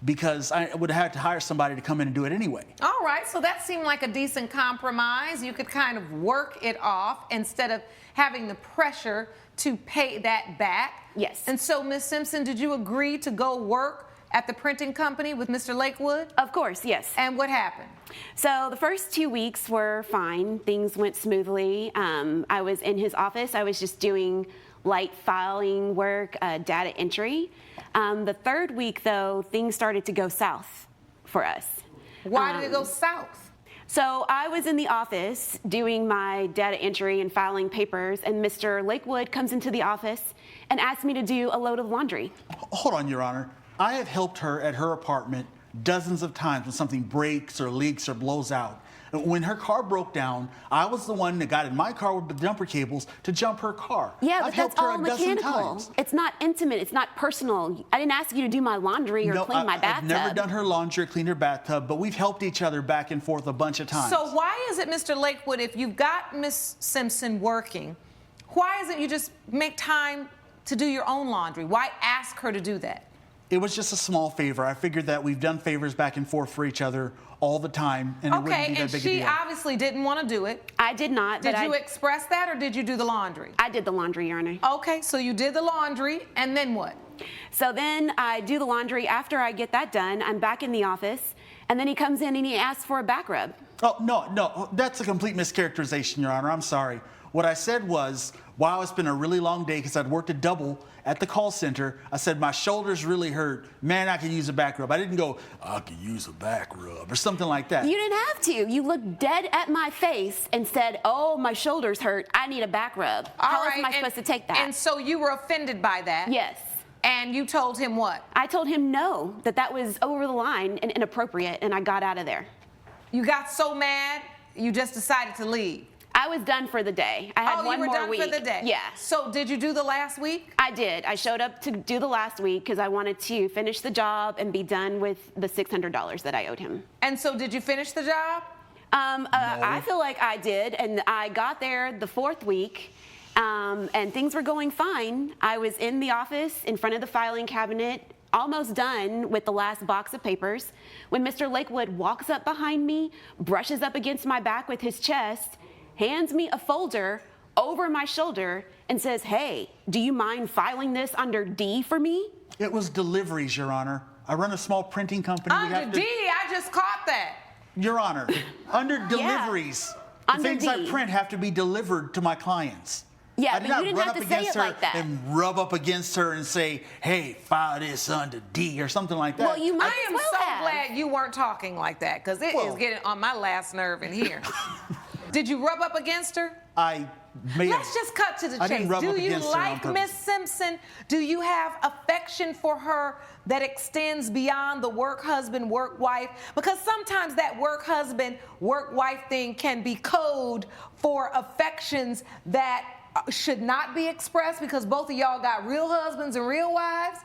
Because I would have had to hire somebody to come in and do it anyway. All right, so that seemed like a decent compromise. You could kind of work it off instead of having the pressure to pay that back. Yes. And so, Ms. Simpson, did you agree to go work at the printing company with Mr. Lakewood? Of course, yes. And what happened? So the first 2 weeks were fine. Things went smoothly. I was in his office. I was just doing light filing work, data entry. The third week, though, things started to go south for us. Why did it go south? So I was in the office doing my data entry and filing papers, and Mr. Lakewood comes into the office and asks me to do a load of laundry. Hold on, Your Honor. I have helped her at her apartment dozens of times when something breaks or leaks or blows out. When her car broke down, I was the one that got in my car with the jumper cables to jump her car. Yeah, but I've helped that's her all a dozen mechanical. times. It's not intimate. It's not personal. I didn't ask you to do my laundry or clean my bathtub. I've never done her laundry or cleaned her bathtub, but we've helped each other back and forth a bunch of times. So why is it, Mr. Lakewood, if you've got Ms. Simpson working, why isn't you just make time to do your own laundry? Why ask her to do that? It was just a small favor. I figured that we've done favors back and forth for each other all the time, and it wouldn't be that big a deal. Okay, and she obviously didn't want to do it. I did not. Did you express that, or did you do the laundry? I did the laundry, Your Honor. Okay, so you did the laundry, and then what? So then I do the laundry. After I get that done, I'm back in the office, and then he comes in and he asks for a back rub. Oh, no, that's a complete mischaracterization, Your Honor. I'm sorry. What I said was, wow, it's been a really long day because I'd worked a double at the call center. I said, my shoulders really hurt. Man, I could use a back rub. I didn't go, I could use a back rub or something like that. You didn't have to. You looked dead at my face and said, oh, my shoulders hurt. I need a back rub. How else am I supposed to take that? And so you were offended by that? Yes. And you told him what? I told him no, that was over the line and inappropriate, and I got out of there. You got so mad, you just decided to leave? I was done for the day. I had one more week. Oh, you were done for the day? Yeah. So did you do the last week? I did. I showed up to do the last week because I wanted to finish the job and be done with the $600 that I owed him. And so did you finish the job? I feel like I did, and I got there the fourth week, and things were going fine. I was in the office in front of the filing cabinet, almost done with the last box of papers, when Mr. Lakewood walks up behind me, brushes up against my back with his chest, hands me a folder over my shoulder, and says, hey, do you mind filing this under D for me? It was deliveries, Your Honor. I run a small printing company. Under D, I just caught that. Your Honor, under deliveries, the Under things D. I print have to be delivered to my clients. Yeah, I did but not you didn't run have up to say against it her like that. and rub up against her and say, hey, file this under D or something like that. Well, you might I am as well so have. glad you weren't talking like that, because it is getting on my last nerve in here. Did you rub up against her? Let's just cut to the I didn't chase. rub Do up you against her on like purpose. Miss Simpson? Do you have affection for her that extends beyond the work husband, work wife? Because sometimes that work husband, work wife thing can be code for affections that should not be expressed because both of y'all got real husbands and real wives.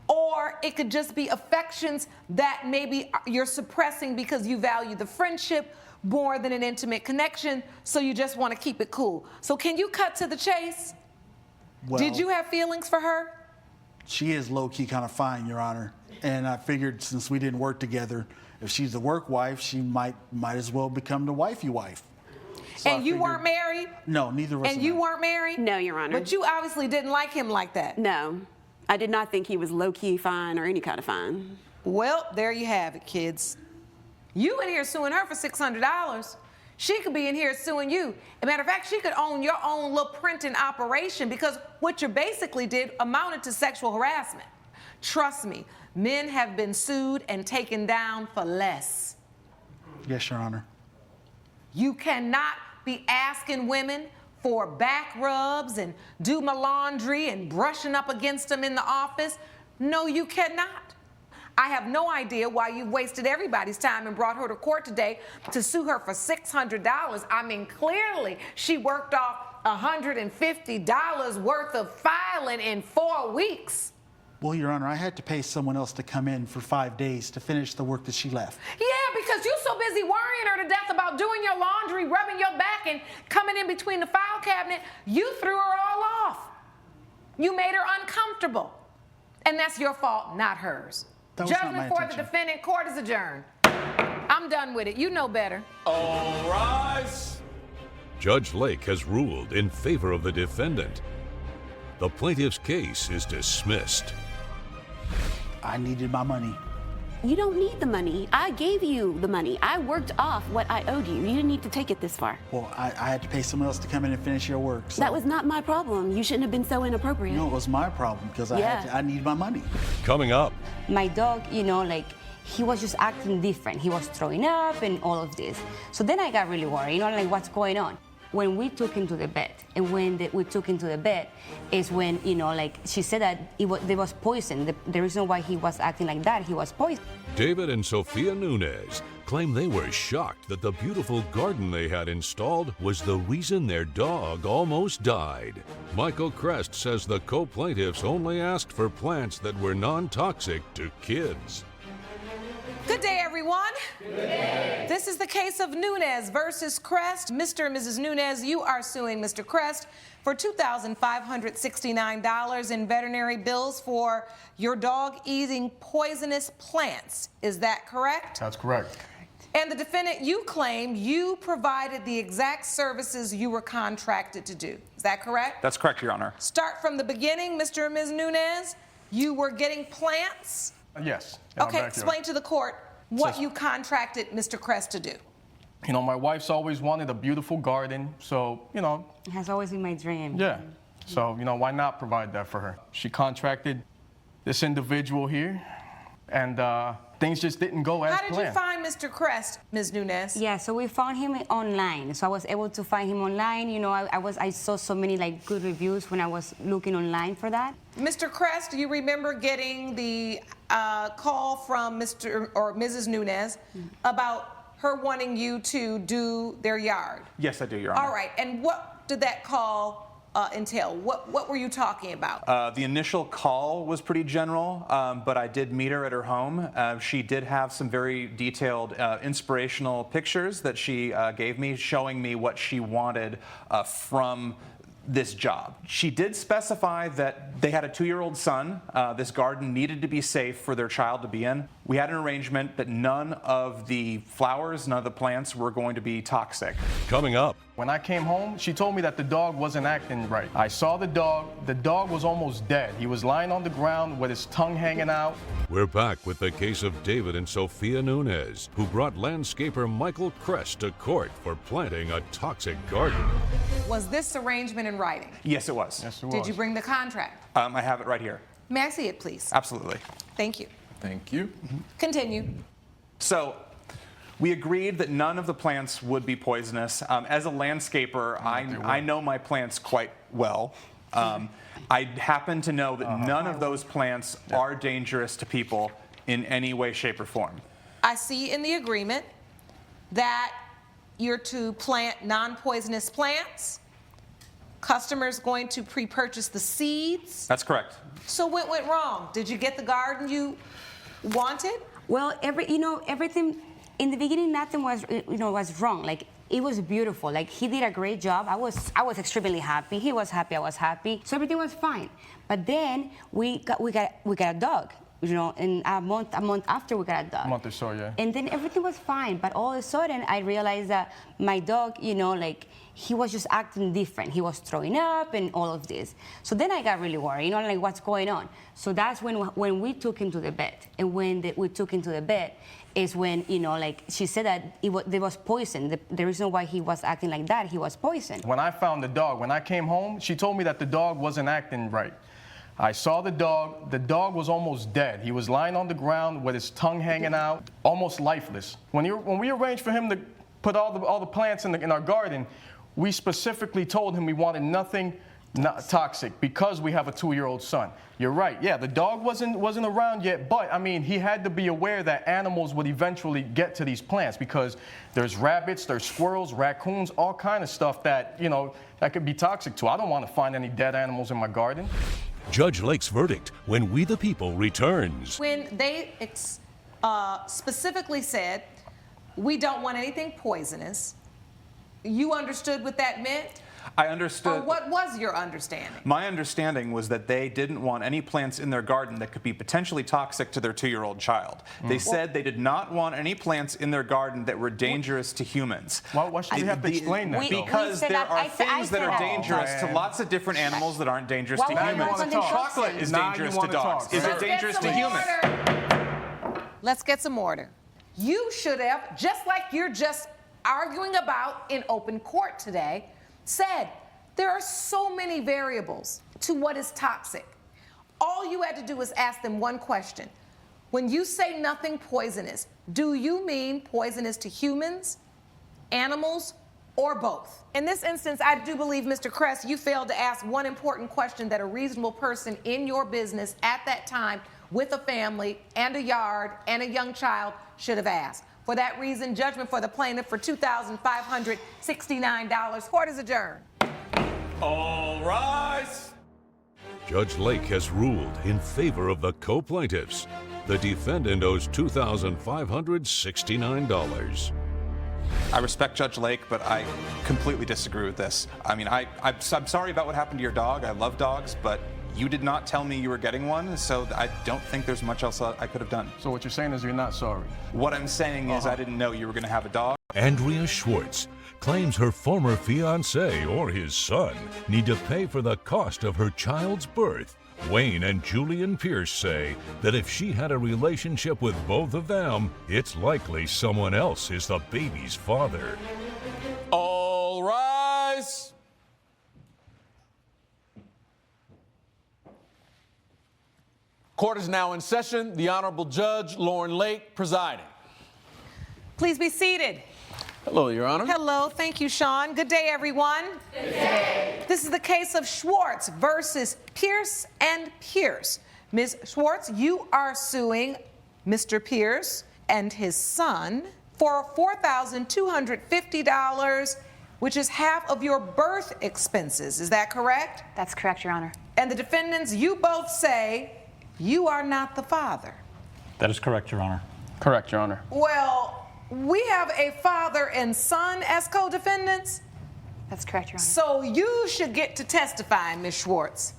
or it could just be affections that maybe you're suppressing because you value the friendship more than an intimate connection, so you just want to keep it cool. So can you cut to the chase? Well, did you have feelings for her? She is low-key kind of fine, Your Honor. And I figured since we didn't work together, if she's the work wife, she might as well become the wifey wife. So and you weren't married? No, neither was I. And you weren't married? No, Your Honor. But you obviously didn't like him like that. No, I did not think he was low-key fine or any kind of fine. Well, there you have it, kids. You in here suing her for $600. She could be in here suing you. As a matter of fact, she could own your own little printing operation because what you basically did amounted to sexual harassment. Trust me, men have been sued and taken down for less. Yes, Your Honor. You cannot be asking women for back rubs and do my laundry and brushing up against them in the office. No, you cannot. I have no idea why you wasted everybody's time and brought her to court today to sue her for $600. I mean, clearly she worked off $150 worth of filing in 4 weeks. Well, Your Honor, I had to pay someone else to come in for 5 days to finish the work that she left. Yeah, because you're so busy worrying her to death about doing your laundry, rubbing your back, and coming in between the file cabinet, you threw her all off. You made her uncomfortable. And that's your fault, not hers. Judgment for the defendant, court is adjourned. I'm done with it. You know better. All rise. Judge Lake has ruled in favor of the defendant. The plaintiff's case is dismissed. I needed my money. You don't need the money. I gave you the money. I worked off what I owed you. You didn't need to take it this far. Well, I had to pay someone else to come in and finish your work. So. That was not my problem. You shouldn't have been so inappropriate. No, it was my problem because I need my money. Coming up. My dog, he was just acting different. He was throwing up and all of this. So then I got really worried, what's going on? When we took him to the vet, and when we took him to the vet is when, she said that there was poison. The reason why he was acting like that, he was poisoned. David and Sophia Nunez claim they were shocked that the beautiful garden they had installed was the reason their dog almost died. Michael Crest says the co-plaintiffs only asked for plants that were non-toxic to kids. Good day, everyone. Good day. This is the case of Nunez versus Crest. Mr. and Mrs. Nunez, you are suing Mr. Crest for $2,569 in veterinary bills for your dog eating poisonous plants. Is that correct? That's correct. And the defendant, you claim you provided the exact services you were contracted to do. Is that correct? That's correct, Your Honor. Start from the beginning, Mr. and Ms. Nunez. You were getting plants? Yes. Okay, explain to the court what you contracted Mr. Crest to do. My wife's always wanted a beautiful garden, so, It has always been my dream. Yeah. So, why not provide that for her? She contracted this individual here, and things just didn't go as planned. How did you find Mr. Crest, Ms. Nunez? Yeah, so we found him online. So I was able to find him online. I saw so many good reviews when I was looking online for that. Mr. Crest, do you remember getting the call from Mr. or Mrs. Nunez about her wanting you to do their yard? Yes, I do, Your Honor. All right, and what did that call entail? What were you talking about? The initial call was pretty general, but I did meet her at her home. She did have some very detailed, inspirational pictures that she gave me, showing me what she wanted from this job. She did specify that they had a 2-year-old son. This garden needed to be safe for their child to be in. We had an arrangement that none of the flowers, none of the plants were going to be toxic. Coming up. When I came home, she told me that the dog wasn't acting right. I saw the dog. The dog was almost dead. He was lying on the ground with his tongue hanging out. We're back with the case of David and Sophia Nunez, who brought landscaper Michael Crest to court for planting a toxic garden. Was this arrangement in writing? Yes, it was. Yes, it was. Did you bring the contract? I have it right here. May I see it, please? Absolutely. Thank you. Thank you. Continue. So, we agreed that none of the plants would be poisonous. As a landscaper, I know my plants quite well. I happen to know that none of those plants are dangerous to people in any way, shape, or form. I see in the agreement that you're to plant non-poisonous plants, customers going to pre-purchase the seeds. That's correct. So what went wrong? Did you get the garden you wanted? Well, everything in the beginning, nothing was was wrong. Like, it was beautiful. Like, he did a great job. I was extremely happy. He was happy. I was happy. So everything was fine. But then we got a dog. And a month after we got a dog. A month or so, yeah. And then everything was fine. But all of a sudden, I realized that my dog, like, he was just acting different. He was throwing up and all of this. So then I got really worried, like, what's going on? So that's when we took him to the vet. And when we took him to the vet is when, like, she said that there was poison. The reason why he was acting like that, he was poisoned. When I found the dog, when I came home, she told me that the dog wasn't acting right. I saw the dog. The dog was almost dead. He was lying on the ground with his tongue hanging out, almost lifeless. When we arranged for him to put all the plants in our garden, we specifically told him we wanted nothing not toxic because we have a 2-year-old son. You're right. Yeah, the dog wasn't around yet, but I mean, he had to be aware that animals would eventually get to these plants because there's rabbits, there's squirrels, raccoons, all kind of stuff that that could be toxic to. I don't want to find any dead animals in my garden. Judge Lake's verdict when We the People returns. When they specifically said, we don't want anything poisonous, you understood what that meant? I understood. Or what was your understanding? My understanding was that they didn't want any plants in their garden that could be potentially toxic to their 2-year-old child. They said they did not want any plants in their garden that were dangerous to humans. Why should we have to explain that? Because there are things that are dangerous to lots of different animals that aren't dangerous to humans. Chocolate is dangerous to dogs. Is it dangerous to humans? Let's get some order. You should have, just like you're just arguing about in open court today, said there are so many variables to what is toxic. All you had to do was ask them one question. When you say nothing poisonous, do you mean poisonous to humans, animals, or both? In this instance, I do believe, Mr. Kress, you failed to ask one important question that a reasonable person in your business at that time with a family and a yard and a young child should have asked. For that reason, judgment for the plaintiff for $2,569. Court is adjourned. All rise. Judge Lake has ruled in favor of the co-plaintiffs. The defendant owes $2,569. I respect Judge Lake, but I completely disagree with this. I mean, I'm sorry about what happened to your dog. I love dogs, but you did not tell me you were getting one, so I don't think there's much else I could have done. So what you're saying is you're not sorry? What I'm saying is I didn't know you were going to have a dog. Andrea Schwartz claims her former fiancé or his son need to pay for the cost of her child's birth. Wayne and Julian Pierce say that if she had a relationship with both of them, it's likely someone else is the baby's father. All rise. Court is now in session. The Honorable Judge Lauren Lake presiding. Please be seated. Hello, Your Honor. Hello. Thank you, Sean. Good day, everyone. Good day. This is the case of Schwartz versus Pierce and Pierce. Ms. Schwartz, you are suing Mr. Pierce and his son for $4,250, which is half of your birth expenses. Is that correct? That's correct, Your Honor. And the defendants, you both say you are not the father. That is correct, Your Honor. Correct, Your Honor. Well, we have a father and son as co-defendants. That's correct, Your Honor. So you should get to testify, Ms. Schwartz.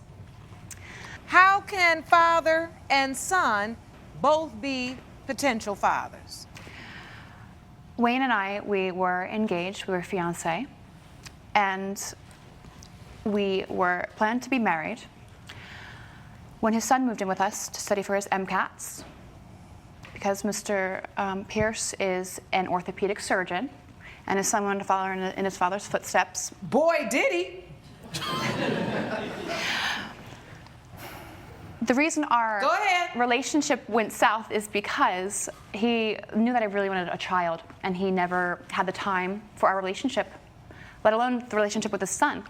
How can father and son both be potential fathers? Wayne and I, we were engaged, we were fiancé, and we were planned to be married when his son moved in with us to study for his MCATs. Because Mr. Pierce is an orthopedic surgeon, and his son wanted to follow in his father's footsteps. Boy, did he! The reason our relationship went south is because he knew that I really wanted a child, and he never had the time for our relationship, let alone the relationship with his son.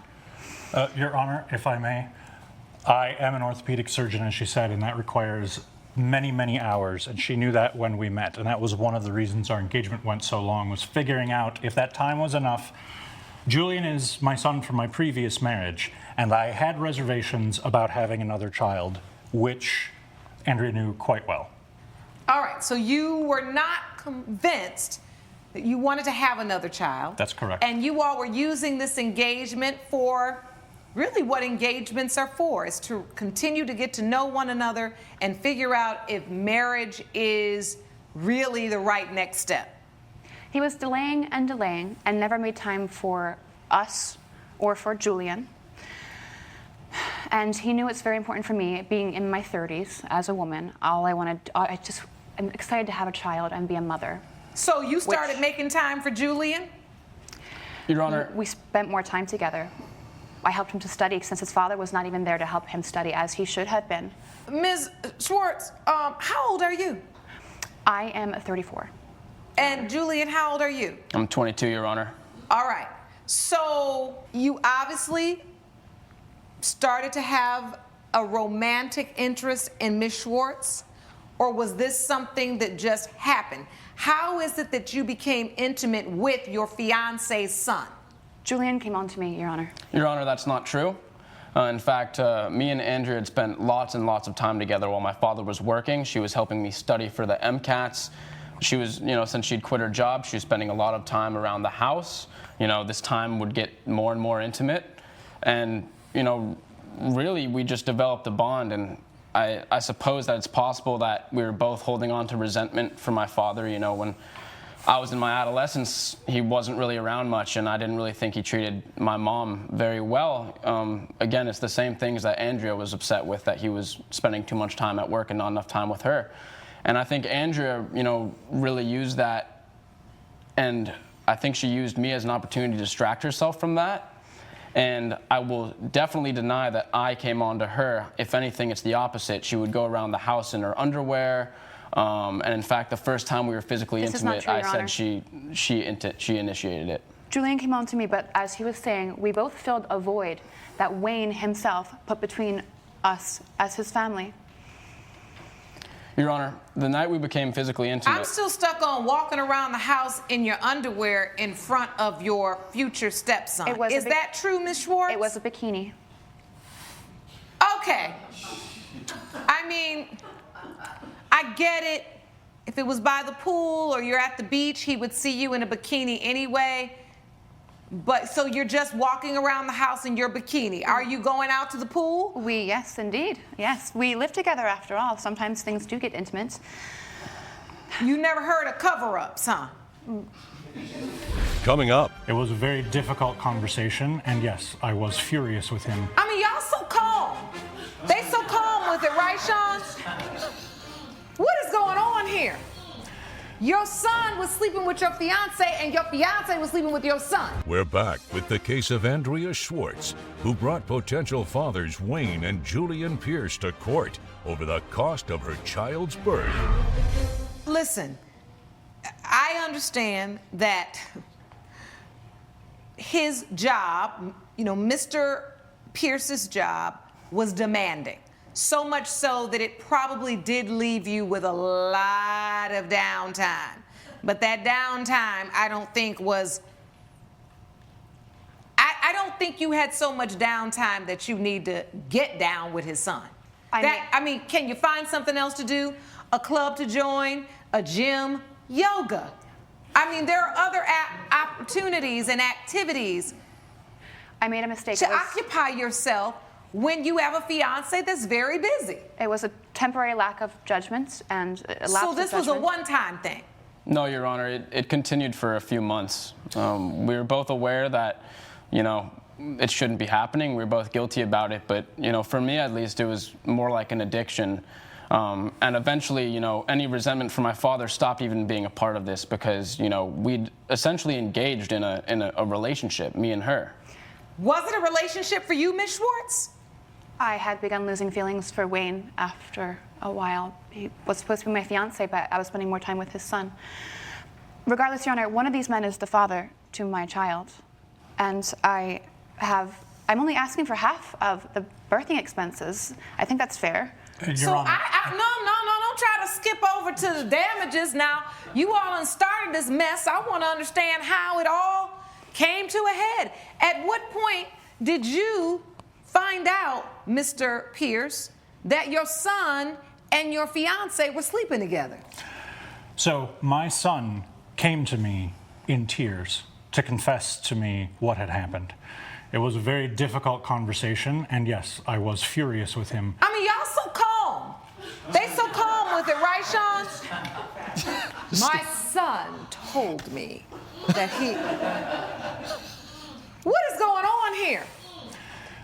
Your Honor, if I may, I am an orthopedic surgeon, as she said, and that requires many, many hours, and she knew that when we met, and that was one of the reasons our engagement went so long, was figuring out if that time was enough Julian is my son from my previous marriage, and I had reservations about having another child, which Andrea knew quite well. All right, so you were not convinced that you wanted to have another child. That's correct. And you all were using this engagement for really what engagements are for, is to continue to get to know one another and figure out if marriage is really the right next step. He was delaying and never made time for us or for Julian. And he knew it's very important for me, being in my 30s as a woman. I'm excited to have a child and be a mother. So you started making time for Julian? Your Honor. We spent more time together. I helped him to study since his father was not even there to help him study as he should have been. Ms. Schwartz, how old are you? I am 34. And Julian, how old are you? I'm 22, Your Honor. All right. So you obviously started to have a romantic interest in Ms. Schwartz, or was this something that just happened? How is it that you became intimate with your fiance's son? Julian came on to me, Your Honor. Your Honor, that's not true. In fact, me and Andrea had spent lots and lots of time together while my father was working. She was helping me study for the MCATs. She was, since she'd quit her job, she was spending a lot of time around the house. This time would get more and more intimate. And, really, we just developed a bond. And I suppose that it's possible that we were both holding on to resentment for my father. When I was in my adolescence, he wasn't really around much, and I didn't really think he treated my mom very well. Again, it's the same things that Andrea was upset with, that he was spending too much time at work and not enough time with her. And I think Andrea, really used that, and I think she used me as an opportunity to distract herself from that. And I will definitely deny that I came on to her. If anything, it's the opposite. She would go around the house in her underwear. And in fact, the first time we were physically intimate, I said she initiated it. Julian came on to me, but as he was saying, we both filled a void that Wayne himself put between us as his family. Your Honor, the night we became physically intimate... I'm still stuck on walking around the house in your underwear in front of your future stepson. Is that true, Ms. Schwartz? It was a bikini. Okay. I mean, I get it. If it was by the pool or you're at the beach, he would see you in a bikini anyway. But so you're just walking around the house in your bikini. Are you going out to the pool? Yes, indeed. Yes, we live together after all. Sometimes things do get intimate. You never heard of cover-ups, huh? Coming up. It was a very difficult conversation, and yes, I was furious with him. I mean, y'all so calm. They so calm with it, right, Sean? What is going on here? Your son was sleeping with your fiance, and your fiance was sleeping with your son. We're back with the case of Andrea Schwartz, who brought potential fathers Wayne and Julian Pierce to court over the cost of her child's birth. Listen, I understand that his job, Mr. Pierce's job, was demanding. So much so that it probably did leave you with a lot of downtime. But that downtime, I don't think was... I don't think you had so much downtime that you need to get down with his son. I mean, can you find something else to do? A club to join? A gym? Yoga? I mean, there are other opportunities and activities. I made a mistake. To occupy yourself when you have a fiance that's very busy. It was a temporary lack of judgment and a lapse of So this was a judgment. one-time thing? No, Your Honor, it continued for a few months. We were both aware that, it shouldn't be happening. We were both guilty about it, but, for me at least, it was more like an addiction. And eventually, any resentment from my father stopped even being a part of this because, we'd essentially engaged in a relationship, me and her. Was it a relationship for you, Ms. Schwartz? I had begun losing feelings for Wayne after a while. He was supposed to be my fiance, but I was spending more time with his son. Regardless, Your Honor, one of these men is the father to my child. And I'm only asking for half of the birthing expenses. I think that's fair. No, don't try to skip over to the damages now. You all done started this mess. I want to understand how it all came to a ahead. At what point did you find out, Mr. Pierce, that your son and your fiance were sleeping together? So my son came to me in tears to confess to me what had happened. It was a very difficult conversation, and yes, I was furious with him. I mean, y'all so calm. They so calm with it, right, Sean? My son told me that he... What is going on here?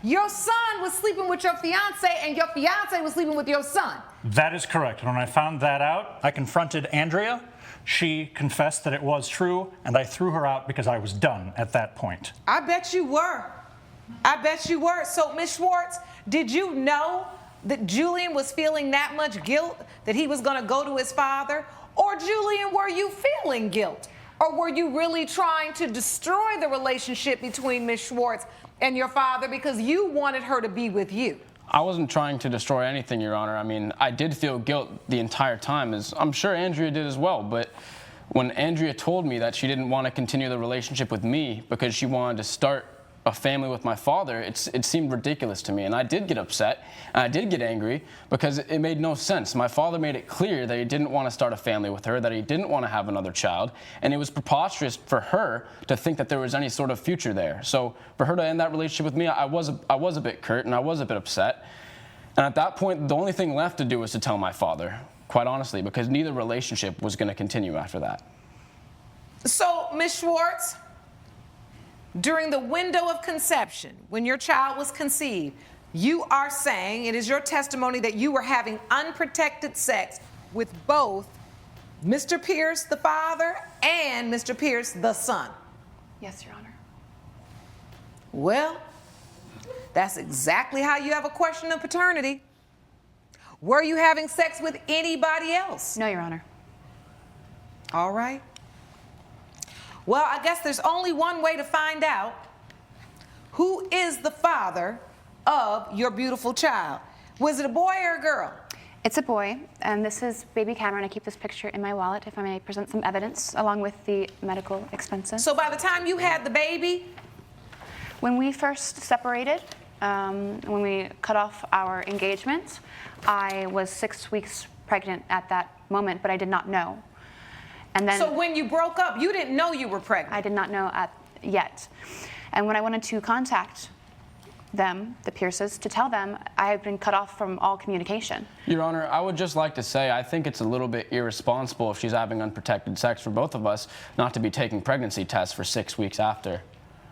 Your son was sleeping with your fiance, and your fiance was sleeping with your son. That is correct. When I found that out, I confronted Andrea. She confessed that it was true, and I threw her out because I was done at that point. I bet you were. I bet you were. So, Ms. Schwartz, did you know that Julian was feeling that much guilt that he was going to go to his father? Or, Julian, were you feeling guilt? Or were you really trying to destroy the relationship between Ms. Schwartz and your father because you wanted her to be with you? I wasn't trying to destroy anything, Your Honor. I mean, I did feel guilt the entire time, as I'm sure Andrea did as well. But when Andrea told me that she didn't want to continue the relationship with me because she wanted to start a family with my father, it seemed ridiculous to me. And I did get upset, and I did get angry because it made no sense. My father made it clear that he didn't want to start a family with her, that he didn't want to have another child, and it was preposterous for her to think that there was any sort of future there. So for her to end that relationship with me, I was a bit curt, and I was a bit upset. And at that point, the only thing left to do was to tell my father, quite honestly, because neither relationship was going to continue after that. So, Ms. Schwartz, during the window of conception, when your child was conceived, you are saying, it is your testimony, that you were having unprotected sex with both Mr. Pierce, the father, and Mr. Pierce, the son. Yes, Your Honor. Well, that's exactly how you have a question of paternity. Were you having sex with anybody else? No, Your Honor. All right. Well, I guess there's only one way to find out who is the father of your beautiful child. Was it a boy or a girl? It's a boy, and this is baby Cameron. I keep this picture in my wallet if I may present some evidence along with the medical expenses. So by the time you had the baby? When we first separated, when we cut off our engagement, I was 6 weeks pregnant at that moment, but I did not know. And then, so when you broke up, you didn't know you were pregnant? I did not know yet. And when I wanted to contact them, the Pierces, to tell them, I had been cut off from all communication. Your Honor, I would just like to say I think it's a little bit irresponsible if she's having unprotected sex for both of us not to be taking pregnancy tests for 6 weeks after.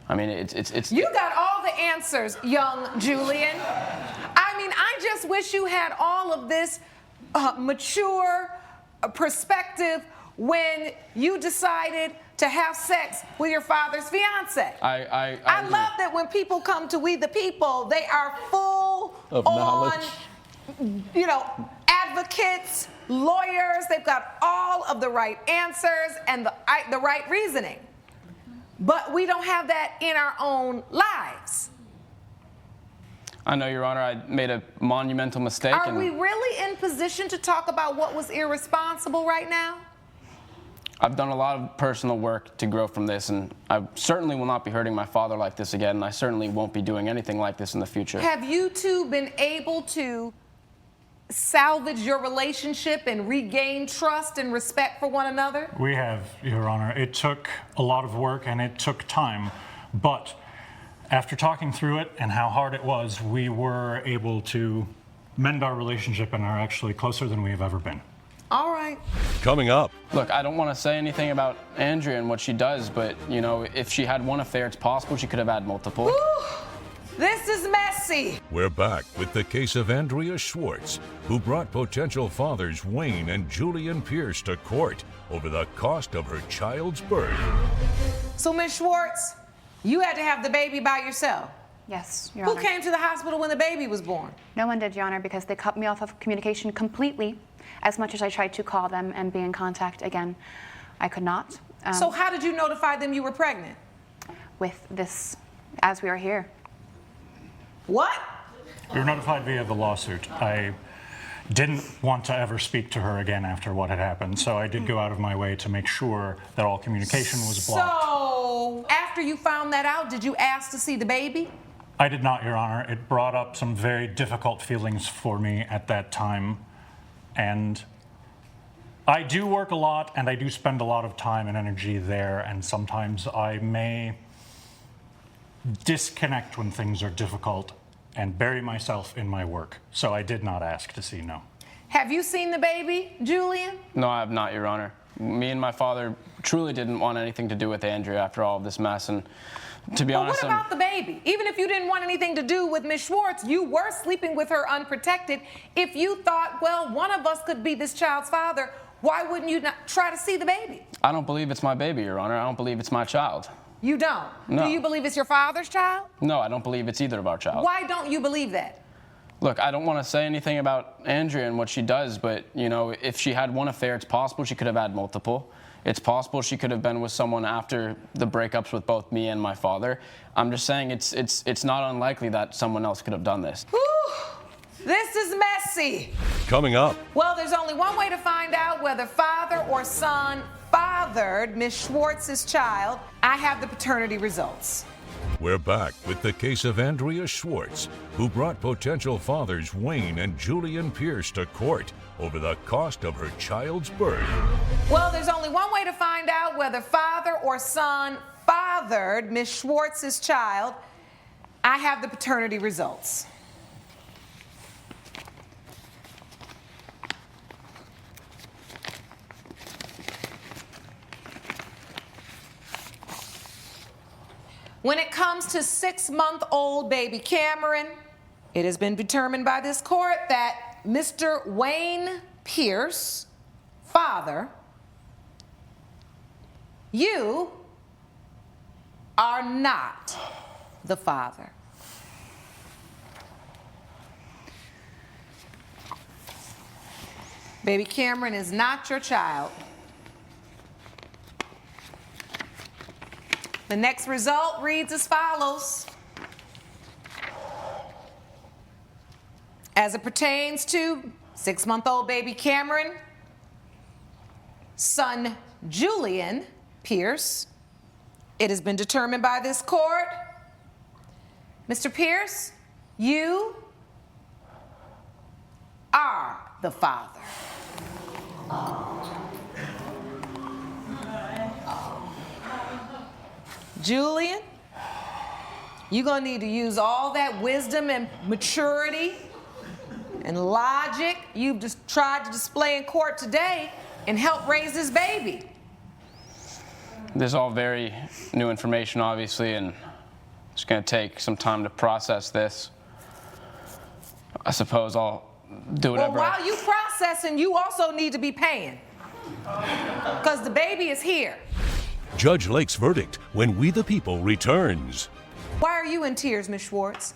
I mean, it's... You got all the answers, young Julian. I mean, I just wish you had all of this mature perspective when you decided to have sex with your father's fiance. I love that when people come to We the People, they are full of on knowledge. You know, advocates, lawyers. They've got all of the right answers and the right reasoning. But we don't have that in our own lives. I know, Your Honor, I made a monumental mistake. Are we really in position to talk about what was irresponsible right now? I've done a lot of personal work to grow from this, and I certainly will not be hurting my father like this again, and I certainly won't be doing anything like this in the future. Have you two been able to salvage your relationship and regain trust and respect for one another? We have, Your Honor. It took a lot of work and it took time, but after talking through it and how hard it was, we were able to mend our relationship and are actually closer than we have ever been. All right. Coming up. Look, I don't want to say anything about Andrea and what she does, but, you know, if she had one affair, it's possible she could have had multiple. Woo! This is messy. We're back with the case of Andrea Schwartz, who brought potential fathers Wayne and Julian Pierce to court over the cost of her child's birth. So, Ms. Schwartz, you had to have the baby by yourself? Yes, Your Who Honor. came to the hospital when the baby was born? No one did, Your Honor, because they cut me off of communication completely. As much as I tried to call them and be in contact again, I could not. So how did you notify them you were pregnant? With this, as we are here. What? We were notified via the lawsuit. didn't want to ever speak to her again after what had happened. So I did go out of my way to make sure that all communication was blocked. So, after you found that out, did you ask to see the baby? I did not, Your Honor. It brought up some very difficult feelings for me at that time. And I do work a lot, and I do spend a lot of time and energy there, and sometimes I may disconnect when things are difficult and bury myself in my work. So I did not ask to see, no. Have you seen the baby, Julian? No, I have not, Your Honor. Me and my father truly didn't want anything to do with Andrea after all of this mess, and to be honest, what about the baby? Even if you didn't want anything to do with Ms. Schwartz, you were sleeping with her unprotected. If you thought, well, one of us could be this child's father, why wouldn't you not try to see the baby? I don't believe it's my baby, Your Honor. I don't believe it's my child. You don't? No. Do you believe it's your father's child? No, I don't believe it's either of our child. Why don't you believe that? Look, I don't want to say anything about Andrea and what she does, but, you know, if she had one affair, it's possible she could have had multiple. It's possible she could have been with someone after the breakups with both me and my father. I'm just saying it's not unlikely that someone else could have done this. Whew, this is messy. Coming up. Well, there's only one way to find out whether father or son fathered Ms. Schwartz's child. I have the paternity results. We're back with the case of Andrea Schwartz, who brought potential fathers Wayne and Julian Pierce to court over the cost of her child's birth. Well, there's only one way to find out whether father or son fathered Ms. Schwartz's child. I have the paternity results. When it comes to 6-month-old baby Cameron, it has been determined by this court that Mr. Wayne Pierce, father, you are not the father. Baby Cameron is not your child. The next result reads as follows. As it pertains to 6-month-old baby Cameron, son Julian Pierce, it has been determined by this court, Mr. Pierce, you are the father. Julian, you're going to need to use all that wisdom and maturity and logic you've just tried to display in court today and help raise this baby. This is all very new information, obviously, and it's going to take some time to process this. I suppose I'll do whatever. Well, while you processing, you also need to be paying, because the baby is here. Judge Lake's verdict when We the People returns. Why are you in tears, Ms. Schwartz?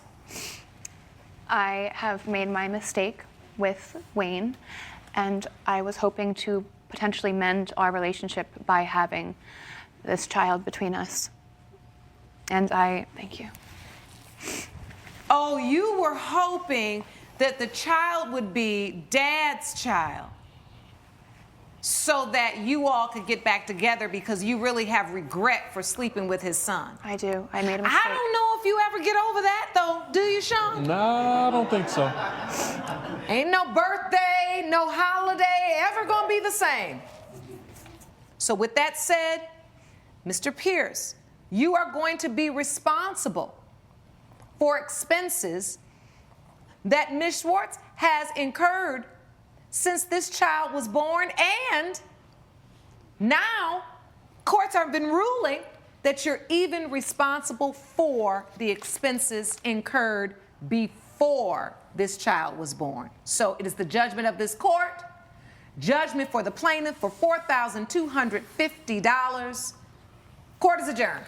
I have made my mistake with Wayne, and I was hoping to potentially mend our relationship by having this child between us. And I thank you. Oh, you were hoping that the child would be Dad's child, so that you all could get back together because you really have regret for sleeping with his son. I do. I made a mistake. I don't know if you ever get over that, though. Do you, Sean? No, I don't think so. Ain't no birthday, no holiday ever gonna be the same. So with that said, Mr. Pierce, you are going to be responsible for expenses that Ms. Schwartz has incurred since this child was born, and now courts have been ruling that you're even responsible for the expenses incurred before this child was born. So it is the judgment of this court, judgment for the plaintiff for $4,250. Court is adjourned.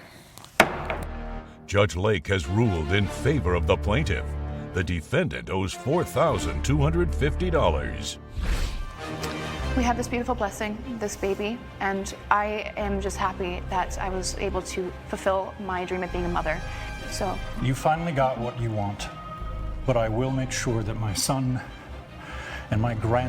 Judge Lake has ruled in favor of the plaintiff. The defendant owes $4,250. We have this beautiful blessing, this baby, and I am just happy that I was able to fulfill my dream of being a mother. So You finally got what you want, but I will make sure that my son and my grandson